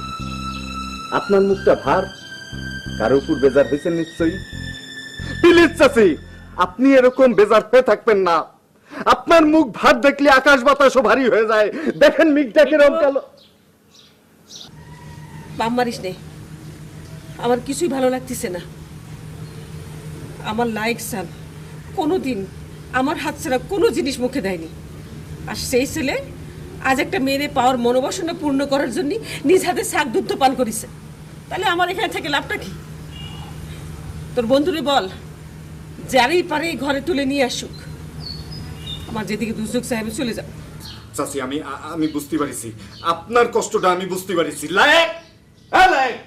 আপনার মুখটা ভার, কারো উপর বেজার হয়েছে নিশ্চয়ই? প্লিজ চাচি, আপনি এরকম বেজার হয়ে থাকবেন না, আপনার মুখ ভার দেখলে আকাশ বাতাসও ভারী হয়ে যায়। দেখেন মুখটা কিরকম কালো। পাম মারিস নে, আমার কিছুই ভালো লাগতেছে না। আমার লাইকসান কোনোদিন আমার হাত ছাড়া কোনো জিনিস মুখে দেয়নি, আর সেই ছেলে আজ একটা মেয়েরে পাওয়ার মনোবাসনা পূর্ণ করার জন্য নিজ হাতে শাক দুধ পান করেছে। তাহলে আমার এখানে থেকে লাভটা কি? তোর বন্ধুরে বল যারই পারে এই ঘরে তুলে নিয়ে আসুক। আমার যেদিকে দুজক সাহেব চলে যাও। চাচি আমি আমি বুঝতে পারিছি আপনার কষ্টটা আমি বুঝতে পারিছি। লায়েক এ লায়েক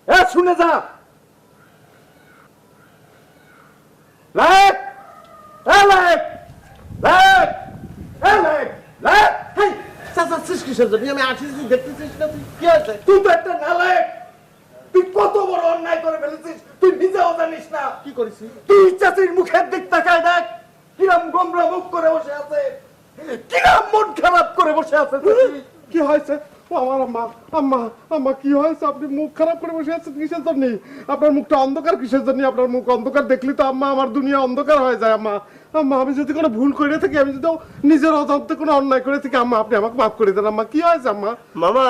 এ শুনে যা লায়েক এ লায়েক লায়েক এ লায়েক লায়েক হেই, চাচাচ্ছিস কিসের জন্য? আমি আসিস দেখতেছিস না তুই? কি আছে? তুই তো একটা নালায়েক। তুই কত বড় অন্যায় করে ফেলেছিস তুই নিজেও জানিস না। কি করেছিস? তুই চাচির মুখের দিক তাকায় দেখ, কিরাম গোমরা মুখ করে বসে আছে, কিরাম মন খারাপ করে বসে আছে। কি হয়েছে? ও আমার আম্মা, আম্মা, আম্মা কি হয়েছে? আপনি মুখ খারাপ করে বসে আছেন কিসের জন্য? আপনার মুখটা অন্ধকার কিসের জন্য? আপনার মুখ অন্ধকার দেখলি তো আম্মা আমার দুনিয়া অন্ধকার হয়ে যায়। আম্মা, আম্মা আমি যদি কোনো ভুল করে থাকি, আমি যদি নিজের অজান্তে কোনো অন্যায় করে থাকি, আম্মা আপনি আমাকে মাফ করে দেন। আম্মা কি হয়েছে? আম্মা মামা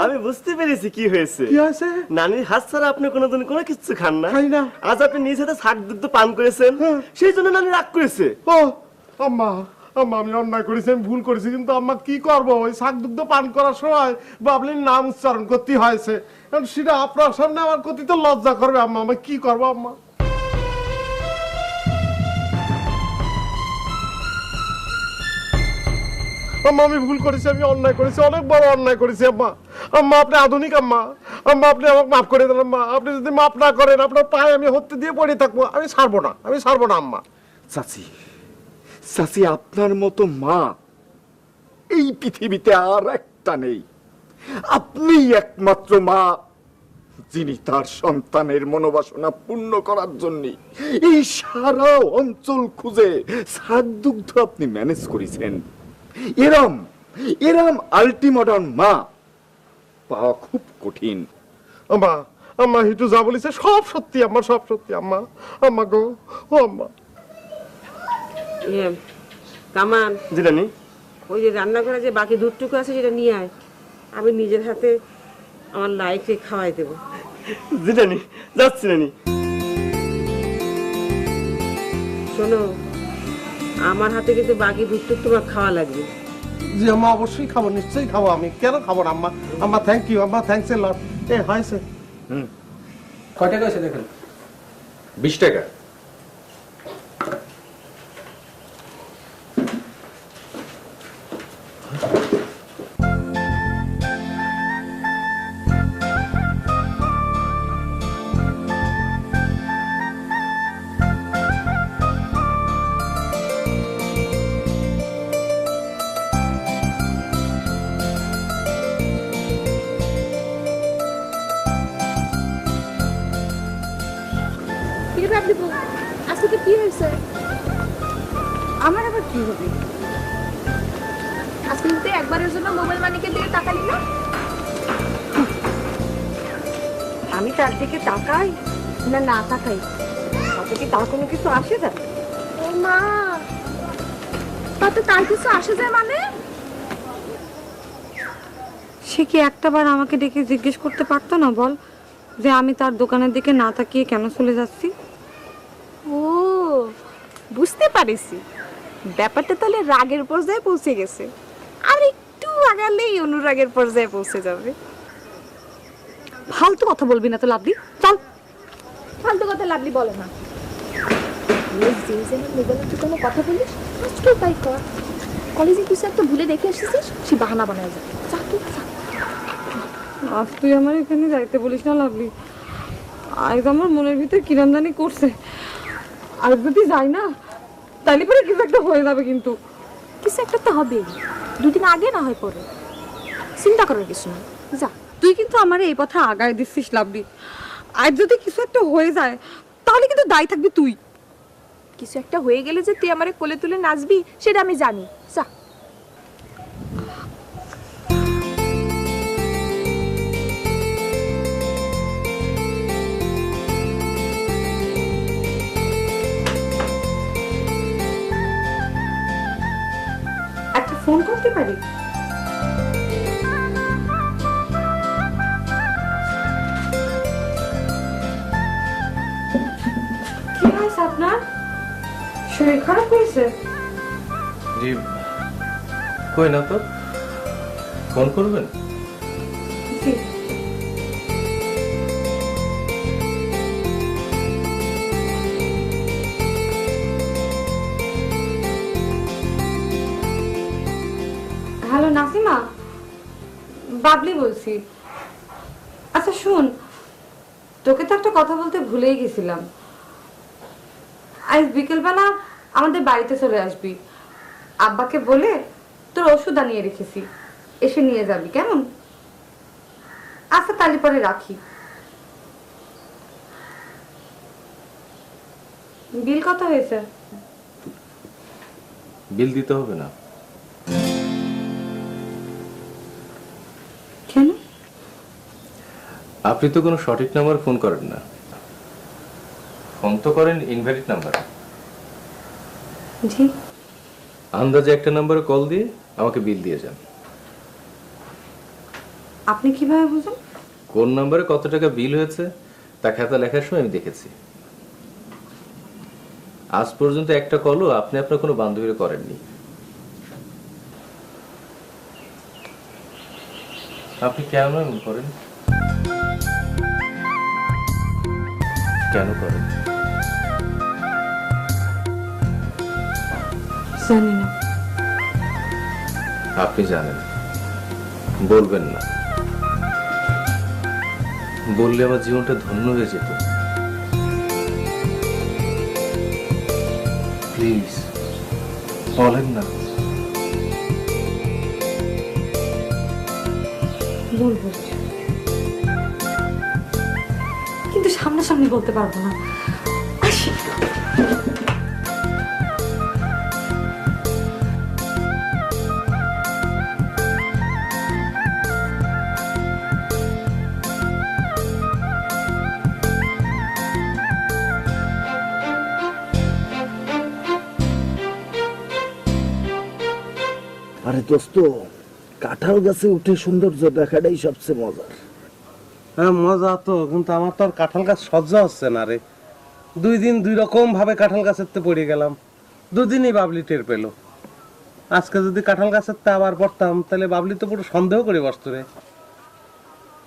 আমি বুঝতে পেরেছি কি হয়েছে। কি হয়েছে? নানির হাত ছাড়া আপনি কোনোদিন কোনো কিছু খান না। খাই না। আজ আপনি নিজ হাতে শাক দুধ পান করেছেন, সেই জন্য নানি রাগ করেছে। ও আম্মা, আম্মা আমি অন্যায় করেছি, আমি ভুল করেছি, কিন্তু আম্মা কি করবো? ওই শাক দুগ্ধ পান করার সময় বাবলির নাম উচ্চারণ করতে হয়েছে। এখন সেটা আপনার সামনে আমার প্রতি তো লজ্জা করবে। আম্মা আমি কি করবো? আম্মা আম্মা আমি ভুল করেছি, আমি অন্যায় করেছি, অনেক বড় অন্যায় করেছি। আম্মা, আম্মা আপনি আধুনিক আম্মা, আম্মা আপনি আমাকে মাফ করে দেন। আম্মা আপনি যদি মাফ না করেন, আপনার পায়ে আমি হত্যা দিয়ে পড়ে থাকবো। আমি ছাড়বো না, আমি ছাড়বো না। আম্মা, চাচি, চাচি আপনার মতো মা এই পৃথিবীতে আর একটা নেই। আপনি একমাত্র মা যিনি তার সন্তানের মনোবাসনা পূর্ণ করার জন্য এই সারা অঞ্চল খুঁজে শাক দুগ্ধ আপনি ম্যানেজ করেছেন। এরম এরম আল্টিমডার্ন মা পাওয়া খুব কঠিন। আম্মা, আম্মা হিটু যা বলেছে সব সত্যি। আম্মা সব সত্যি। আম্মা, আম্মা গো, ও আম্মা। কামান, জি নানি। ওই যে রান্না করে যে বাকি দুধটুকু আছে সেটা নিয়ে আয়, আমি নিজের হাতে আমার লাইফে খাওয়াই দেবো। জি নানি, যাচ্ছি নানি। শোনো, আমার হাতে কিন্তু বাকি দুধটুকু তোমার খাওয়া লাগবে। জি আম্মা অবশ্যই খাবো, নিশ্চয়ই খাবো। আমি কেন খাবো না? আম্মা, আম্মা থ্যাংক ইউ। আম্মা থ্যাংকস এ লট। এ হয়েছে কয় টাকা আছে দেখেন? 20 টাকা। কি রে আপনি বল, আজকে তো কি হয়েছে? আমার আবার কি হবে? আজকে তুই একবারের জন্য মোবাইল মানিকের দিকে তাকালি না? আমি তার দিকে তাকাই না না তাকাই, তাতে কি তার কোনো কিছু আসে যায়? ও মা, তাতে তার কিছু আসে যায় মানে? সে কি একটাবার আমাকে ডেকে জিজ্ঞেস করতে পারতো না বল, যে আমি তার দোকানের দিকে না তাকিয়ে কেন চলে যাচ্ছি? ও বুঝতে পারিছি, ব্যাপারটা তাহলে রাগের পর্যায়ে পৌঁছে গেছে। আর একটু আগালেই অনুরাগের পর্যায়ে পৌঁছে যাবে। ফালতু কথা বলবি না তো লাভলি, চল। ফালতু কথা লাভলি বলে না। রোজ যে যেমন মোবাইলের দোকানে কথা বলিস, আজকেও তাই কর। কলেজে কিছু একটা ভুলে দেখে এসেছিস, সে বাহানা বানায় যায়। যা তুই যা। আজ তুই আমার এখানে যাইতে বলিস না লাভলি, আজ আমার মনের ভিতরে কিরম জানি করছে। আর যদি যাই না তাহলে পরে কিছু একটা হয়ে যাবে। কিন্তু কিছু একটা তো হবেই, দুদিন আগে না হয় পরে। চিন্তা করার কিছু না, যা। তুই কিন্তু আমার এই কথা আগায় দিচ্ছিস লাভলি। আর যদি কিছু একটা হয়ে যায় তাহলে কিন্তু দায়ী থাকবি তুই। কিছু একটা হয়ে গেলে যে তুই আমারে কোলে তুলে নাচবি সেটা আমি জানি। যা। একটা ফোন করতে পারি? কি হয়েছে আপনার? শরীর খারাপ হয়েছে? জি কই না তো, ফোন করবেন? জি। হ্যালো নাসিমা, বাবলি বলছি। আচ্ছা শুন, তোকে তো একটা কথা বলতে ভুলেই গেছিলাম। আজ বিকেলবেলা আমাদের বাড়িতে চলে আসবি। আব্বাকে বলে তোর ওষুধ আনিয়ে রেখেছি, এসে নিয়ে যাবি কেমন? আচ্ছা তাহলে পরে রাখি। বিল কত হয়েছে? বিল দিতে হবে না। কেন? আপনি তো কোনো সঠিক নাম্বার ফোন করেন না, ফোন তো করেন ইনভ্যালিড নাম্বার। জি। আন্দাজে একটা নাম্বারে কল দিয়ে আমাকে বিল দিয়ে যান। আপনি কিভাবে বুঝেন? কোন নাম্বারে কত টাকা বিল হয়েছে তা খাতা লেখার সময় আমি দেখেছি। আজ পর্যন্ত একটা কলও আপনি আপনার কোনো বান্ধবীরা করেননি। আপনি কেন এমন করেন? কেন করেন? জানি না। আপনি জানেন, বলবেন না। বললে আমার জীবনটা ধন্য হয়ে যেত। প্লিজ বলেন না। বলবো, কিন্তু সামনাসামনি বলতে পারবো না। আসি। আরে দোস্ত, কাঁঠাল গাছে উঠে সৌন্দর্য দেখাটাই সবচেয়ে মজার। হ্যাঁ মজা তো, কিন্তু আমার তো আর কাঁঠাল গাছ সহ্য হচ্ছে না রে। 2 দিন 2 রকম ভাবে কাঁঠাল গাছের তে পড়ে গেলাম, 2 দিনই বাবলি টের পেলো। আজকে যদি কাঁঠাল গাছের তে আবার পড়তাম তাহলে বাবলি তো পুরো সন্দেহ করে বসতো রে।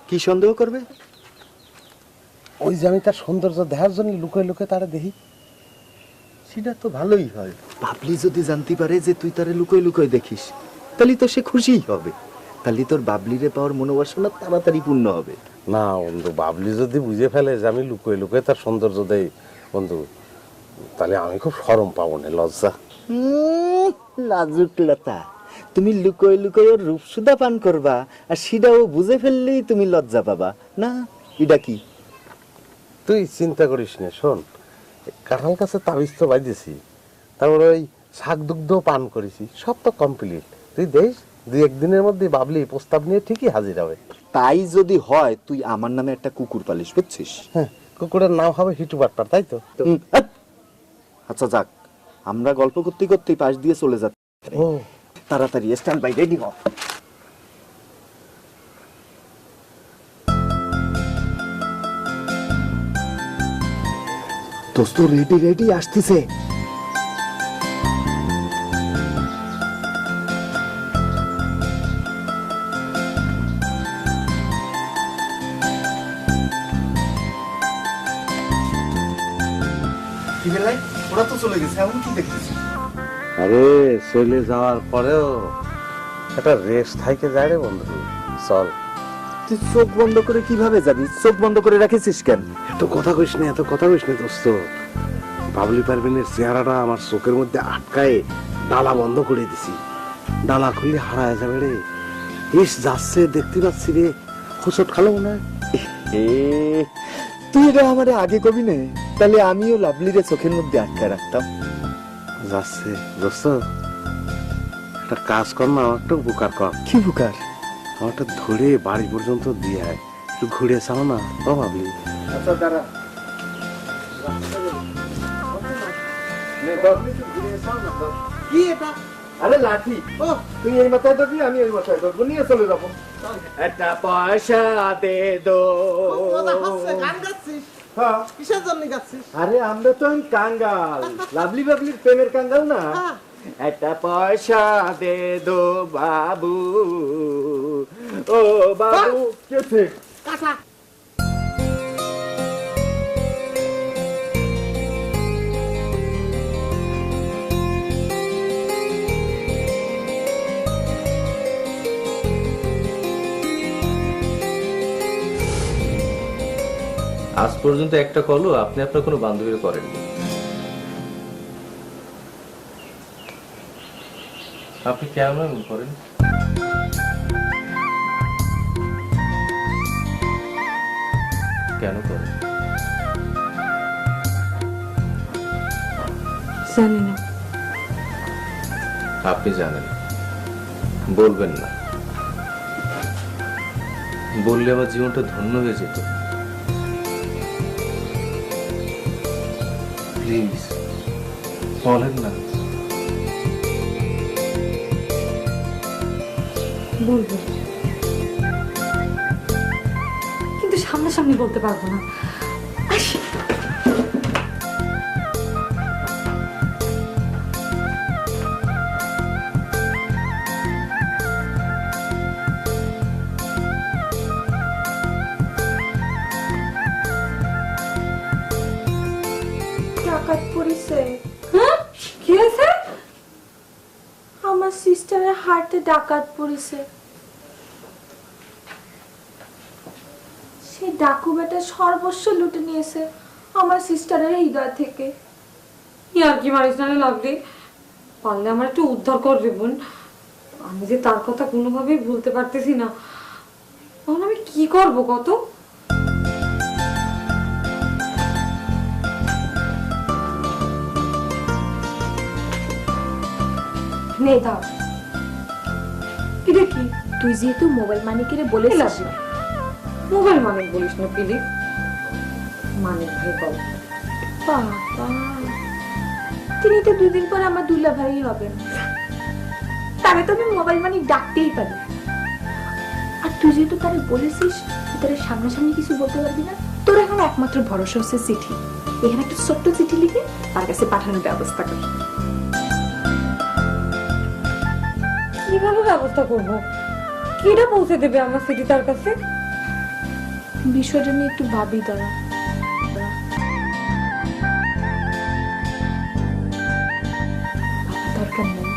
কি সন্দেহ করবে? ওই যে আমি তার সৌন্দর্য দেখার জন্য লুকোয় লুকোয় তারা দেখি, সেটা তো ভালোই হয়। বাবলি যদি জানতে পারে যে তুই তারে লুকোয় লুকোয় দেখিস, তাহলে তো সে খুশিই হবে। তাহলে তোর বাবলিরে পাওয়ার মনোবাসনা তাড়াতাড়ি পূর্ণ হবে। না বন্ধু, বাবলি যদি বুঝে ফেলে যে আমি লুকোয় লুকোয় তার সৌন্দর্য দেই বন্ধু, তাহলে আমি খুব শরম পাবো না, লজ্জা। লাজুক লতা, তুমি লুকোয় লুকোয় ওর রূপসুদা পান করবা, আর সেটাও বুঝে ফেললেই তুমি লজ্জা পাবা না? এটা কি? তুই চিন্তা করিস না, শোন, কাঁঠাল গাছে তাবিজ তো বাঁধেছি, তারপরে ওই শাক দুগ্ধ পান করেছি, সব তো কমপ্লিট। তুই দেখ 2-1 দিনের মধ্যে বাবলি প্রস্তাব নিয়ে ঠিকই হাজির হবে। তাই যদি হয়, তুই আমার নামে একটা কুকুর পালিস, বুঝছিস? হ্যাঁ, কুকুরের নাম হবে হিটু বাটপার, তাই তো? আচ্ছা যাক, আমরা গল্প করতে করতে পাশ দিয়ে চলে যাচ্ছি। ও তাড়াতাড়ি স্ট্যান্ড বাই, রেডি হ। দোস্ত রেডি রেডি আসতেছে। ওরা তো চলে গেছে, এমন কি দেখতেছি? আরে চলে যাওয়ার পরেও একটা রেস্ট থাইকে যায় রে বন্ধু, চল। তুই চোখ বন্ধ করে কিভাবে যাবি? চোখ বন্ধ করে রাখিস কেন? এত কথা কইস না, এত কথা কইস না দোস্ত। বাবলি পারভিনের চেহারাটা আমার চোখের মধ্যে আটকায় ডালা বন্ধ করে দিছি। ডালা খুললে হারায় যাবে রে। ইস যাচ্ছে, দেখতে পাচ্ছি রে, হোঁচট খালো না। তুই এটা আমারে আগে কবি নে, তাহলে আমিও লাভলিরে চোখের মধ্যে আটকায় রাখতাম। যাচ্ছে দোস্ত, একটা কাজ কর না, আমার একটা উপকার কর। কি বুকার? আমারটা ধরে বাড়ি পর্যন্ত দিয়ে আয়, একটু ঘুরে চাও না। ও ভাবলি আচ্ছা দাঁড়া, কি এটা? আরে লাঠি। ও তুই এই মাথায় ধরবি, আমি এই মাথায় ধরবো, নিয়ে চলে যাবো। একটা পয়সা দে দো। গান গাচ্ছিস? হ্যাঁ। কিসের জন্য গাচ্ছিস? আরে আমরা তো কাঙ্গাল, লাভলি বাবলির প্রেমের কাঙ্গাল না। একটা পয়সা দে দো বাবু, ও বাবু। কেছে কাঁচা। আজ পর্যন্ত একটা কলও আপনি আপনার কোনো বান্ধবীর করেননি। আপনি কেন এমন করেন? কেন করেন? জানি না। আপনি জানেন, বলবেন না। বললে আমার জীবনটা ধন্য হয়ে যেত। প্লিজ বলেন না। বলবো, কিন্তু সামনাসামনি বলতে পারবো না। আসি। ডাকাত পড়িছে। হ্যাঁ, কি হয়েছে? আমার সিস্টারের হার্টে ডাকাত পড়িছে। সে ডাকু বেটা সর্বস্ব লুটে নিয়েছে আমার সিস্টারের হৃদয় থেকে। ইয়ার কি মারিস না লাগলি? পারলে আমার একটু উদ্ধার কর রে বোন। আমি যে তার কথা কোনোভাবেই ভুলতে পারতেছি না। এখন আমি কি করব কত? নে দাও। এটা কি? তুই যেহেতু মোবাইল মানিকেরে বলেছিস, মোবাইল মানিক বলিস না পিলি, মানিক ভাই বল। বাবা, তিনি তো 2 দিন পর আমার দুলা ভাই হবেন। তারে তো আমি মোবাইল মানিক ডাকতেই পারি। আর তুই যেহেতু তারে বলেছিস তারে সামনাসামনি কিছু বলতে পারবি না, তোর এখন একমাত্র ভরসা হচ্ছে চিঠি। এখানে একটা ছোট্ট চিঠি লিখে তার কাছে পাঠানোর ব্যবস্থা কর। কিভাবে ব্যবস্থা করব? কিটা পৌঁছে দেবে আমার সিটি তার কাছে? বিষয়টা নিয়ে একটু ভাবি দাঁড়া। দরকার নেই,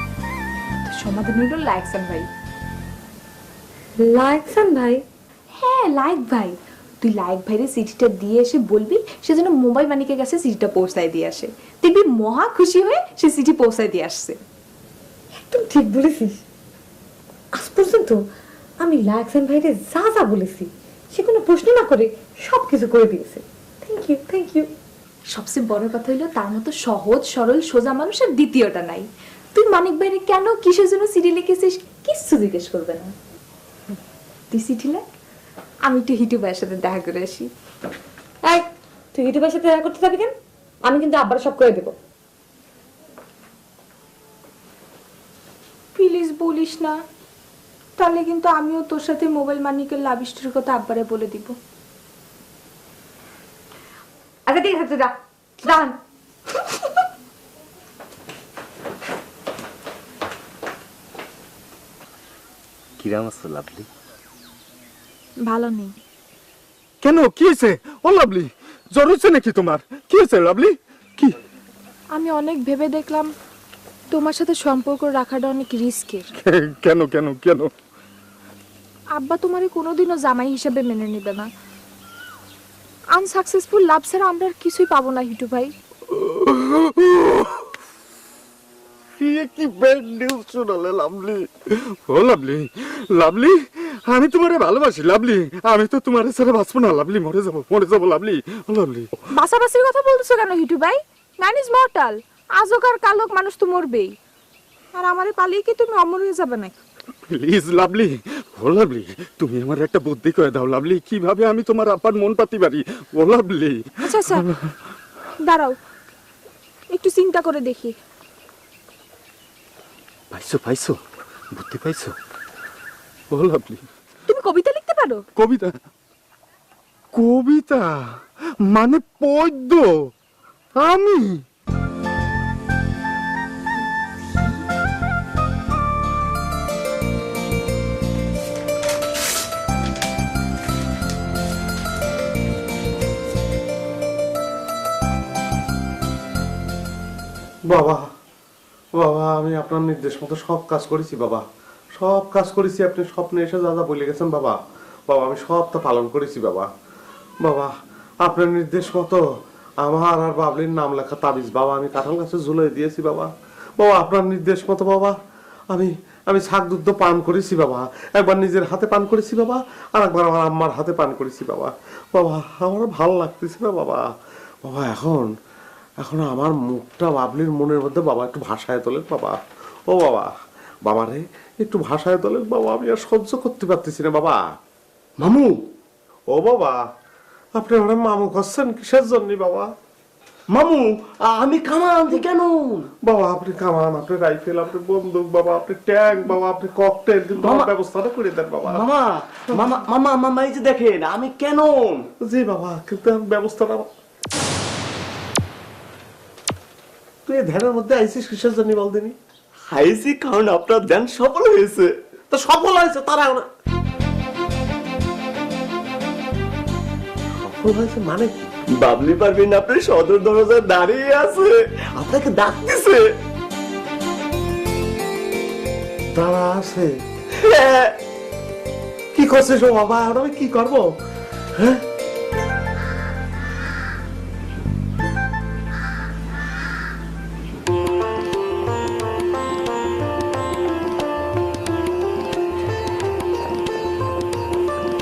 সমাধান হইল লাইকসান ভাই। লাইকসান ভাই? হ্যাঁ, লাইক ভাই। তুই লাইক ভাইরে চিঠিটা দিয়ে এসে বলবি সে যেন মোবাইল মানিকের কাছে চিঠিটা পৌঁছায় দিয়ে আসে। দেখবি মহা খুশি হয়ে সে চিঠি পৌঁছায় দিয়ে আসছে। একদম ঠিক বলেছিস। আজ পর্যন্ত আমি লাইকসান ভাইরে যা যা বলেছি সে কোনো প্রশ্ন না করে সবকিছু করে দিয়েছে। Thank you, thank you. সবচেয়ে বড় কথা হইলো তার মতো সহজ সরল সোজা মানুষ আর দ্বিতীয়টা নাই। তুই মানিক ভাইরে কেন কিসের জন্য চিঠি লিখেছিস কিচ্ছু জিজ্ঞেস করবে না। তুই চিঠি লেখ, আমি একটু হিটু ভাইয়ের সাথে দেখা করে আসি। এই, তুই ইউটিউবের সাথে দেখা করতে যাবি কেন? আমি কিন্তু আবার সব করে দেবো। প্লিজ বলিস না, তাহলে কিন্তু আমিও তোর সাথে মোবাইল মানিকের লাভ স্টোরির কথা আব্বারে বলে দিব। আচ্ছা ঠিক আছে, যা যান। কিরাম আছো লাভলি? ভালো নেই। কেন, কি হয়েছে? ও লাভলি, জ্বর হচ্ছে নাকি তোমার? কি হয়েছে লাভলি? কি? আমি অনেক ভেবে দেখলাম তোমার সাথে সম্পর্ক রাখাটা অনেক রিস্কের। কেন কেন কেন? আব্বা তোমারে কোনোদিনও জামাই হিসেবে মেনে নেবে না। আনসাকসেসফুল লাভ ছাড়া আমরা আর কিছুই পাবো না হিটু ভাই। কি ব্যাড নিউজ শোনালে লাভলি। ও লাভলি, লাভলি আমি তোমারে ভালোবাসি লাভলি। আমি তো তোমারে ছাড়া বাঁচবো না লাভলি, মরে যাবো লাভলি। ও লাভলি, বাসাবাসির কথা বলতেছো কেন হিটু ভাই? Man is mortal. আজক আর কালক মানুষ তো মরবেই। আর আমারে পালিয়ে কি তুমি অমর হয়ে যাবে নাকি? প্লিজ লাভলি, ও লাভলি তুমি আমার একটা বুদ্ধি করে দাও লাভলি, কিভাবে আমি তোমার আপার মন পাতি পারি। ও লাভলি। আচ্ছা আচ্ছা, দাঁড়াও একটু চিন্তা করে দেখি। পাইছো বুদ্ধি পাইছো? ও লাভলি, তুমি কবিতা লিখতে পারো? কবিতা? কবিতা মানে পদ্য? আমি? বাবা, বাবা আমি আপনার নির্দেশ মতো সব কাজ করেছি বাবা, সব কাজ করেছি। আপনি স্বপ্নে এসে যা যা বলে গেছেন বাবা, বাবা আমি সবটা পালন করেছি বাবা। বাবা আপনার নির্দেশ মতো আমার আর বাবলির নাম লেখা তাবিজ বাবা আমি কাঁঠাল গাছে ঝুলিয়ে দিয়েছি বাবা। বাবা আপনার নির্দেশ মতো বাবা আমি শাক দুধ পান করেছি বাবা। একবার নিজের হাতে পান করেছি বাবা, আর একবার আমার আম্মার হাতে পান করেছি বাবা। বাবা আমার ভালো লাগতেছে না বাবা। বাবা এখন আমার মুখটা বাবলির মনের মধ্যে বাবা একটু ভাষায় তোলেন বাবা। ও বাবা, বাবা রে একটু ভাষায় তোলেন বাবা, আমি আর সহ্য করতে পারতেছি না বাবা। মামু, ও বাবা, আপনি আমার মামু করছেন কিসের জন্য বাবা? মামু আমি কামান আনছি কেন? বাবা আপনি কামান, আপনি রাইফেল, আপনি বন্দুক বাবা, আপনি ট্যাঙ্ক বাবা, আপনি ককটেল, কিন্তু আমার ব্যবস্থাটা করে দেন বাবা। মামা মামা মামা মামা এই যে দেখেন আমি কেন। জি বাবা, কিন্তু আমার ব্যবস্থাটা। তুই এই ধ্যানের মধ্যে আইসিস কিসের জন্য বল দিনি? হাইছি কারণ আপনার ধ্যান সফল হয়েছে। তো সফল হয়েছে তারা সফল হয়েছে মানে কি? বাবলি পারবেন আপনার সদর দরজায় দাঁড়িয়ে আছে, আপনাকে ডাকতেছে। তারা আছে? হ্যাঁ। কি করছিস ও বাবা? আর আমি কি করবো? হ্যাঁ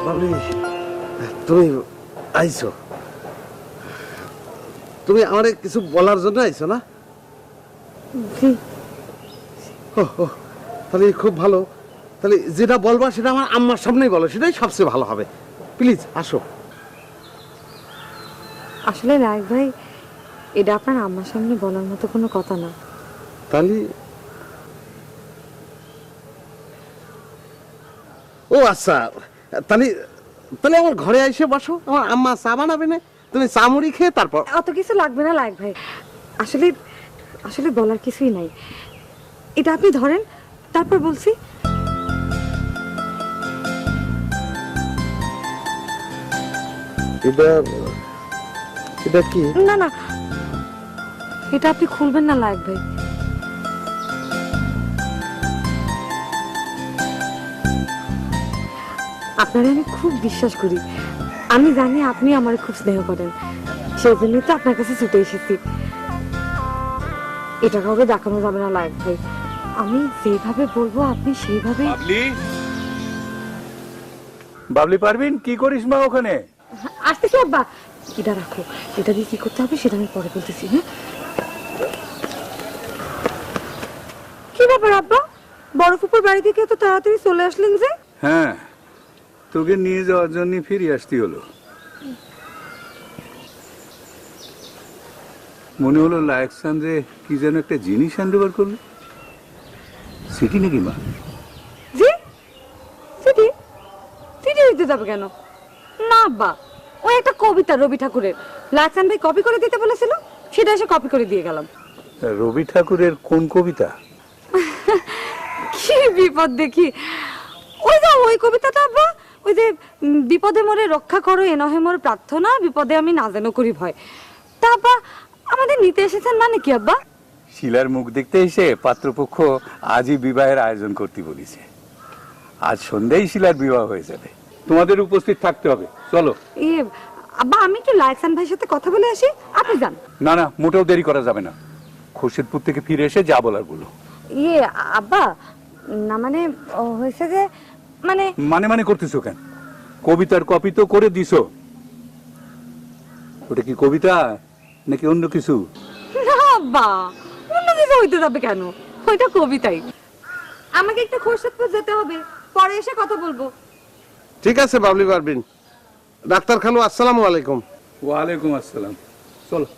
বাবলি, তুমি আইছো, তুমি আমারে কিছু বলার জন্য আইছো না? ও, তাহলে খুব ভালো। তাহলে যেটা বলবা সেটা আমার আম্মার সামনেই বলো, সেটাই সবচেয়ে ভালো হবে। প্লিজ আসো। আসলে লাইক ভাই, এটা আপনার আম্মার সামনে বলার মতো কোনো কথা না। তাহলে ও আচ্ছা, তাহলে তাহলে আমার ঘরে এসে বসো, আমার আম্মা চা বানাবে না, তুমি চা মুড়ি খেয়ে তারপর। অত কিছু লাগবে না লাইক ভাই, আসলে আসলে বলার কিছুই নাই। এটা আপনি ধরেন, তারপর বলছি। এটা কি? না না, এটা আপনি খুলবেন না লাইক ভাই। আপনারে আমি খুব বিশ্বাস করি, আমি জানি আপনি আমার খুব স্নেহ করেন, সেই জন্যই তো আপনার কাছে ছুটে এসেছি। এটা কাউকে দেখানো যাবে না লাইক ভাই, আমি যেভাবে বলবো আপনি সেইভাবে। বাবলি পারবিন, কি করিস মা ওখানে? আসতেছি আব্বা, এটা রাখো, এটা দিয়ে কি করতে হবে সেটা আমি পরে বলতেছি। হ্যাঁ, কি ব্যাপার আব্বা, বড় ফুপুর বাড়ি থেকে এত তাড়াতাড়ি চলে আসলেন যে? হ্যাঁ, তোকে নিয়ে যাওয়ার জন্য ফিরে আসতে হলো। মনে হলো লায়কসান যে কি যেন একটা জিনিস হ্যান্ডওভার করলো। সিটি নাকি মা? জি, সিটি সিটি দিতে যাবে কেন? না আব্বা, ওই একটা কবিতা রবি ঠাকুরের, লায়কসান ভাই কপি করে দিতে বলেছিল, সেটা এসে কপি করে দিয়ে গেলাম। রবি ঠাকুরের কোন কবিতা? কি বিপদ দেখি, ওই কবিতাটা আব্বা, ওই যে বিপদে মরে রক্ষা করো এ নহে মোর প্রার্থনা, বিপদে আমি না যেন করি ভয়। তা আব্বা আমাদের নিতে এসেছেন মানে কি আব্বা? শিলার মুখ দেখতে এসে পাত্রপক্ষ আজই বিবাহের আয়োজন করতে বলেছে। আজ সন্ধ্যায় শিলার বিবাহ হয়ে যাবে, তোমাদের উপস্থিত থাকতে হবে। চলো। আব্বা আমি একটু লায়কসান ভাইয়ের সাথে কথা বলে আসি, আপনি যান। না না, মোটেও দেরি করা যাবে না, খোরশেদপুর থেকে ফিরে এসে যা বলার বলো। আব্বা, না মানে হয়েছে যে মানে করতেছো কেন? কবিতার কপি তো করে দিছো, ওটা কি কবিতা নাকি অন্য কিছু? না আব্বা, অন্য কিছু হইতে যাবে কেন, ওইটা কবিতাই। আমাকে একটু খোরশেদপুর যেতে হবে, পরে এসে কথা বলবো। ঠিক আছে বাবলি পারবিন। ডাক্তার খালু আসসালামু আলাইকুম। ওয়ালাইকুম আসসালাম। চলো।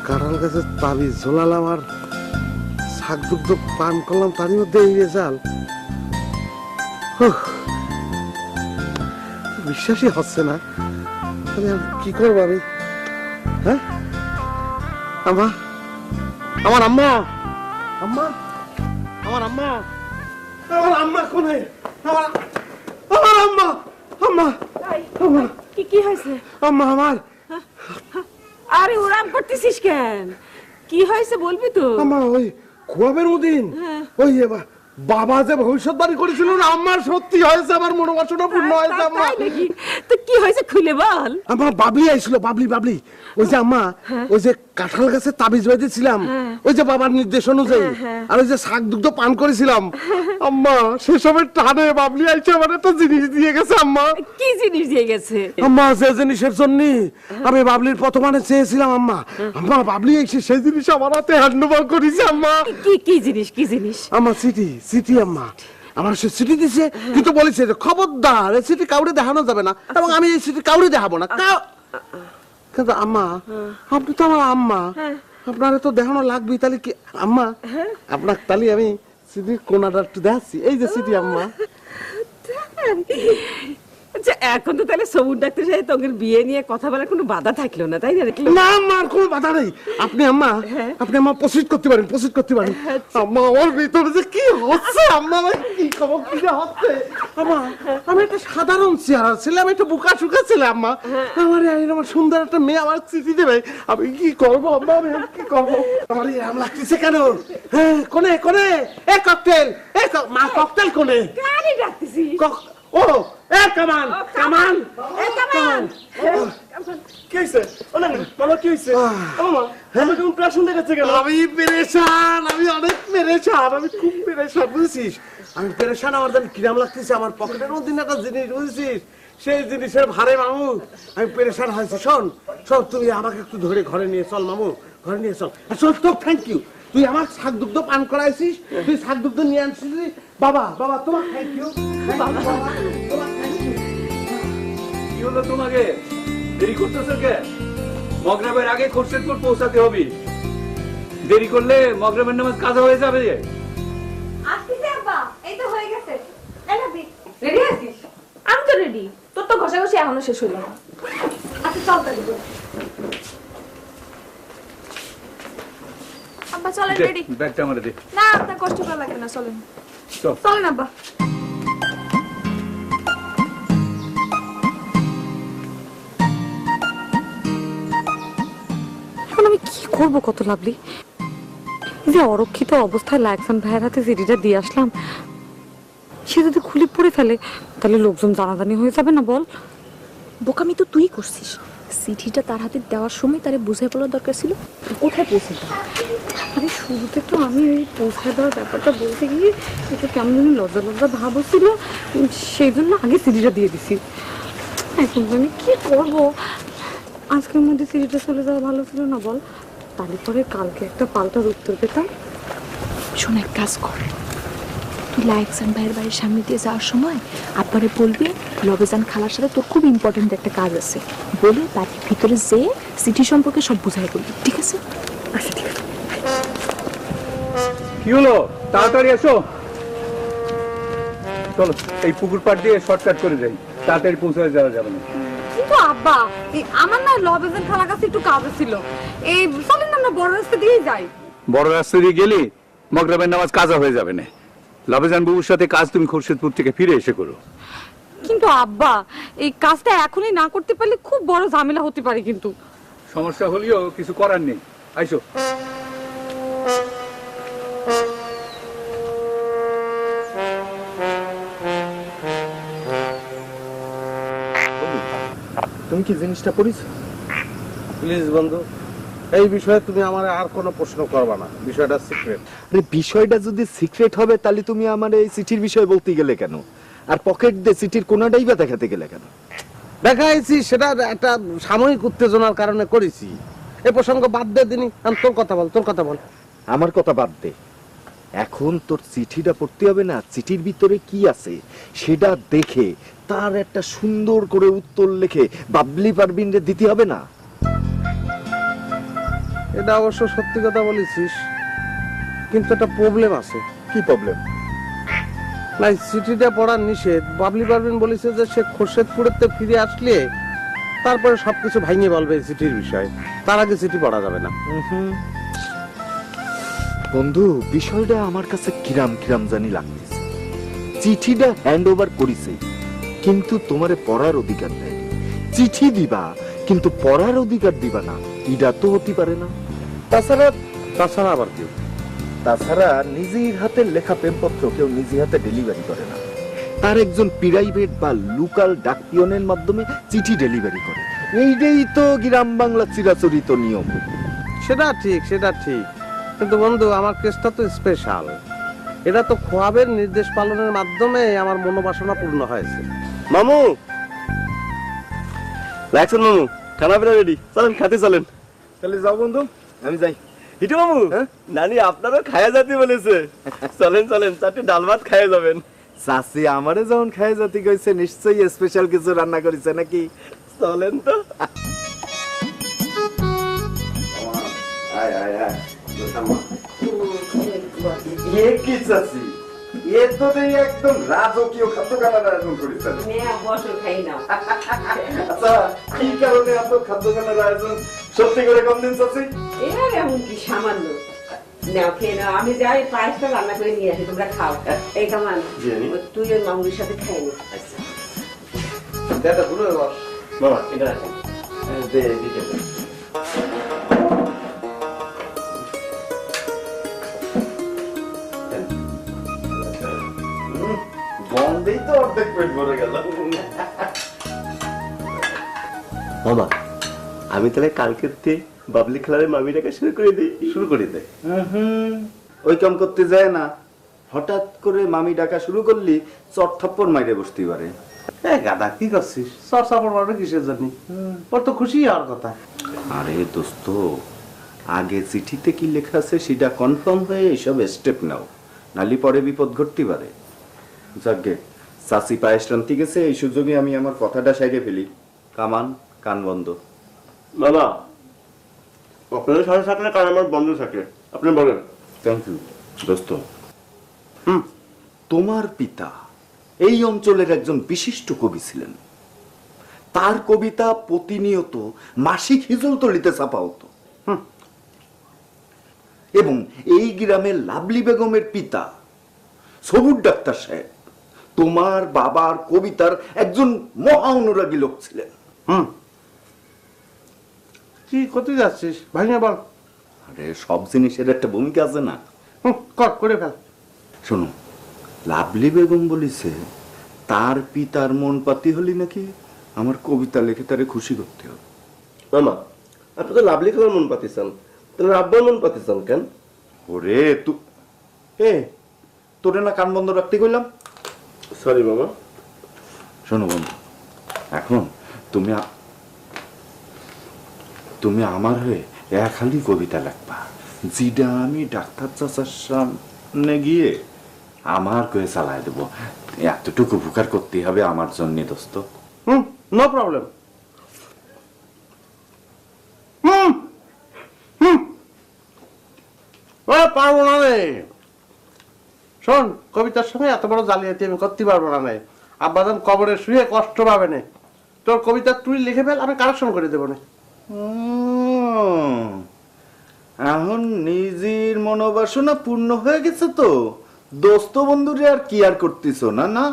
কাঁঠাল গাছে তাবিজ ঝোলালাম আর শাক দুগ্ধ পান করলাম, তারই মধ্যে এই রেজাল্ট। বিশ্বাসই হচ্ছে না, কি করবো আমি? হ্যাঁ, আমার আম্মা, আম্মা, আমার আম্মা, আমার আম্মা কোনে? আমার আম্মা, আম্মা, আম্মা, কি হয়েছে? আম্মা আমার। আরে ওরাম করতেছিস কেন? কি হয়েছে বলবি তো? আম্মা ওই খোয়াবের মদিন ওই বাবা যে ভবিষ্যৎবাণী করেছিল না আমার সত্যি হয়েছে, আমার মনোবাসনা পূর্ণ হয়েছে আম্মা। তাই নাকি? তো কি হয়েছে খুলে বল। আমার বাবলি আইছিল, বাবলি ওই যে আম্মা ওই যে কাঁঠাল গাছে তাবিজ বেঁধেছিলাম ওই যে বাবার নির্দেশ অনুযায়ী, আর ওই যে শাক দুগ্ধ পান করেছিলাম আম্মা, সেসবের টানে বাবলি আইছে আমার একটা জিনিস দিয়ে গেছে আম্মা। কি জিনিস দিয়ে গেছে? আম্মা যে জিনিসের জন্য আমি বাবলির প্রথমানে চেয়েছিলাম আম্মা, আম্মা বাবলি এসে সেই জিনিস আমার হাতে হ্যান্ড ওভার করেছে আম্মা। কি জিনিস? কি জিনিস? আমার চিঠি আম্মা, আমার সে চিঠি দিছে, কিন্তু বলেছে যে খবরদার এই চিঠি কাউরে দেখানো যাবে না, এবং আমি এই চিঠি কাউরে দেখাবো না। কিন্তু আম্মা আপনি তো আমার আম্মা, আপনারে তো দেখানো লাগবে, তাহলে কি আম্মা আপনার তাহলে আমি চিঠির কোনাটা একটু দেখাচ্ছি, এই যে চিঠি আম্মা। আচ্ছা এখন তো তাহলে সবুর ডাক্তার সাহেব তোদের বিয়ে নিয়ে কথা বলার কোনো বাধা থাকলো না, তাই না? না আম্মা আর কোনো বাধা নেই, আপনি আম্মা প্রসিড করতে পারেন, আম্মা আমার ভিতরে যে কি হচ্ছে আম্মা, আমার কি খবর কি যে হচ্ছে আম্মা। আমি একটা সাধারণ চেহারা ছেলে, আমি একটা বোকা শুকা ছেলে আম্মা, আমার সুন্দর একটা মেয়ে আমার চিঠি দেবে, আমি কি করবো আম্মা, আমি কি করবো? আমার এরকম লাগতেছে কেন? হ্যাঁ কোনে এ ককটেল, মা ককটেল কোনে কারে ডাকতেছি? ও এ কামান কি হয়েছে? বাবা কি হয়েছে? মামা আমি কেমন প্রাশন দেখাচ্ছে কেন? আমি পেরেশান, আমি অনেক পেরেশান, আমি খুব পেরেশান, বুঝছিস? আমি পেরেশান, আমার যেন কিরাম লাগতেছে, আমার পকেটের মধ্যে একটা জিনিস, বুঝছিস? সেই জিনিসের ভারে মামু আমি পেরেশান হয়েছি। শোন তুই আমাকে একটু ধরে ঘরে নিয়ে চল মামু, ঘরে নিয়ে চল। শোন তোর থ্যাংক ইউ, তুই আমার শাক দুগ্ধ পান করাইছিস, তুই শাক দুগ্ধ নিয়ে আনছিস। বাবা তোমার থ্যাংক ইউ, তোমার থ্যাংক ইউ। কি হলো তোমাকে? দেরি করতেছো কে? মগরিবের আগে খোরশেদপুর পৌঁছাতে হবে, দেরি করলে মগরিবের নামাজ কাজা হয়ে যাবে। আসতেছে আব্বা, এই তো হয়ে গেছে। এই না রেডি আছিস? আমি তো রেডি, তোর তো ঘষাঘষি এখনো শেষ হইল না। আচ্ছা চল তাহলে। আব্বা চলেন, রেডি? ব্যাগটা আমারে দে। না আপনার কষ্ট করা লাগবে না, চলেন চলেন আব্বা। এখন আমি কি করবো কত লাভলি? এই যে অরক্ষিত অবস্থায় লাইকসান ভাইয়ের হাতে চিঠিটা দিয়ে আসলাম, সে যদি খুলে পড়ে ফেলে তাহলে লোকজন জানাজানি হয়ে যাবে না বল? বোকামি তো তুই করছিস, চিঠিটা তার হাতে দেওয়ার সময় তারে বুঝাই বলার দরকার ছিল কোথায় পৌঁছে দেওয়া। আরে শুরুতে তো আমি এই পৌঁছে দেওয়ার ব্যাপারটা বলতে গিয়ে এটা কেমন যেন লজ্জা ভাব হচ্ছিল, সেই জন্য আগে চিঠিটা দিয়ে দিছি। এখন আমি কি করবো? আজকের মধ্যে চিঠিটা চলে যাওয়া ভালো ছিল না বল? তাহলে পরে কালকে একটা পাল্টার উত্তর পেতাম। শোন এক কাজ কর, তুই লাইকসান ভাইয়ের বাড়ির সামনে দিয়ে যাওয়ার সময় আব্বারে বলবি লবেজান খালার সাথে তোর খুব ইম্পর্টেন্ট একটা কাজ আছে, বলে বাড়ির ভিতরে যেয়ে চিঠি সম্পর্কে সব বুঝাই বলবি, ঠিক আছে? আচ্ছা ঠিক আছে। কি হলো? তাড়াতাড়ি এসো, চলো এই পুকুর পাড় দিয়ে শর্টকাট করে যাই, তাড়াতাড়ি পৌঁছে যাওয়া যাবে না। কিন্তু আব্বা আমার না লবেজান খালার কাছে একটু কাজ ছিল, এই চলেন আমরা বড় রাস্তা দিয়ে যাই। বড় রাস্তা দিয়ে গেলে মগরিবের নামাজ কাজা হয়ে যাবে না। লবেজান বাবুর সাথে কাজ তুমি খোরশেদপুর থেকে ফিরে এসে করো। কিন্তু আব্বা এই কাজটা এখনই না করতে পারলে খুব বড় ঝামেলা হতে পারে। কিন্তু সমস্যা হলেও কিছু করার নেই, আইসো। তুমি কি জিনিসটা পড়িস? প্লিজ বন্ধু, এই বিষয়ে তুমি আমার আর কোনো প্রশ্ন করবা না, বিষয়টা সিক্রেট। আরে বিষয়টা যদি সিক্রেট হবে তাহলে তুমি আমার এই চিঠির বিষয়ে বলতে গেলে কেন? আর পকেট দিয়ে চিঠির কোনাটাই বা দেখাতে গেলে কেন? দেখাইছি সেটা একটা সাময়িক উত্তেজনার কারণে করেছি, এই প্রসঙ্গ বাদ দে দিনই। তোর কথা বল। আমার কথা বাদ দে, এখন তোর চিঠিটা পড়তে হবে না, চিঠির ভিতরে কি আছে সেটা দেখে তার একটা সুন্দর করে উত্তর লিখে বাবলি পারবিনরে দিতে হবে না? এটা অবশ্য সত্যি কথা বলেছিস, কিন্তু একটা প্রবলেম আছে। কি প্রবলেম? না, চিঠিটা পড়ার নিষেধ। বাবলি পারভিন বলেছে যে সে খোরশেদপুরেতে ফিরে আসলে তারপরে সবকিছু ভাঙিয়ে বলবে এই চিঠির বিষয়, তার আগে চিঠি পড়া যাবে না। বন্ধু বিষয়টা আমার কাছে কিরাম জানি লাগতেছে। চিঠিটা হ্যান্ড ওভার করিছে, কিন্তু তোমারে পড়ার অধিকার দেয়। চিঠি দিবা কিন্তু পড়ার অধিকার দিবা না, এটা তো হতে পারে না। তাছাড়া আবার কেউ তাছাড়া নিজের হাতে লেখা প্রেমপত্র কেউ নিজে হাতে ডেলিভারি করে না, তার একজন প্রাইভেট বা লোকাল ডাকপিয়নের মাধ্যমে চিঠি ডেলিভারি করে। এইটাই তো গ্রাম বাংলা চিরাচরিত নিয়ম। সেটা ঠিক, সেটা ঠিক, কিন্তু বন্ধু আমার কেসটা তো স্পেশাল। এটা তো খোয়াবের নির্দেশ পালনের মাধ্যমে আমার মনোবাসনা পূর্ণ হয়েছে। মামু রাখছেন মামু, খানা পিনা রেডি, চলেন খাতে চলেন। তাহলে যাও বন্ধু, আমি যাই। হিটু মামু, নানি আপনারও খায়া যাতে বলেছে, চলেন চলেন, চারটে ডাল ভাত খায়া যাবেন। চাচি আমারে যখন খায় জাতি কইছে, নিশ্চয়ই স্পেশাল কিছু রান্না করেছে নাকি? চলেন তো। আয় আয় আয়, এ কি চাচি, এ তো একদম রাজকীয় খাদ্য খানার আয়োজন করেছে। বসো খাই নাও। আচ্ছা, কি কারণে এত খাদ্য খানার আয়োজন? সত্যি করে কম দিন চাচি। এর এমন কি সামান্য, নাও খেয়ে নাও, আমি যাই পায়েসটা রান্না করে নিয়ে আসি, তোমরা খাও। এই কামান তুই ওই মামুরির সাথে খাই নি। দাদা ঘুরে বস। মামা এটা রাখেন। দে দিতে দে। বন্ধেই তো অর্ধেক পেট ভরে গেল। মামা আমি তাহলে কালকের বাবলি খেলার মামিটাকে শুরু করে দিই। শুরু করে দে। ওই কাম করতে যায় না, হঠাৎ করে মামি ডাকা শুরু করলি চট থাপ্পড় মাইরে বসতে পারে। গাদা কি করছিস? চর্চা করবার কিসের জানি, ওর তো খুশি হওয়ার কথা। আরে দোস্ত, আগে চিঠিতে কি লেখা আছে সেটা কনফার্ম হয়ে এসব স্টেপ নাও, নালি পরে বিপদ ঘটতে পারে। যাকে চাচি পায়েস টানতে গেছে, এই সুযোগে আমি আমার কথাটা সাইডে ফেলি। কামান, কান বন্ধ। মামা আপনাদের সাথে থাকলে কারণ আমার বন্ধ থাকে, আপনি বলেন। থ্যাংক ইউ দোস্ত। তোমার পিতা এই অঞ্চলের একজন বিশিষ্ট কবি ছিলেন। তার কবিতা প্রতিনিয়ত মাসিক হিজলতলিতে ছাপা হতো। এবং এই গ্রামের লাভলি বেগমের পিতা সবুর ডাক্তার সাহেব তোমার বাবার কবিতার একজন মহা অনুরাগী লোক ছিলেন। কি করতে যাচ্ছিস ভাইয়া বল। আরে সব জিনিসের একটা ভূমিকা আছে না? কর করে ফেল। শোনো, লাভলি বেগম বলিছে তার পিতার মন পাতি হলি নাকি আমার কবিতা লিখে তারে খুশি করতে হবে। মামা আপনি তো লাভলি খেলার মন পাতিছেন, তাহলে আব্বার মন পাতিছেন কেন? ওরে তোরে না কান বন্ধ রাখতে কইলাম? সরি মামা। শোনো বন্ধু, এখন তুমি আমার হয়ে খালি কবিতা লিখবা, যেটা আমি ডাক্তার চাচার সামনে গিয়ে আমার কয়ে চালায় দেবো। এতটুকু উপকার করতে হবে আমার জন্য দোস্ত। No problem. পারবো না রে। শোন, কবিতার সময় এত বড় জালিয়াতি আমি করতে পারবো না। আব্বাজান কবরে শুয়ে কষ্ট পাবে না। তোর কবিতা তুই লিখে ফেল, আমি কারেকশন করে দেবো না। এখন নিজের মনোবাসনা পূর্ণ হয়ে গেছে তো দোস্ত বন্ধুরে আর কি আর করতেছ না? না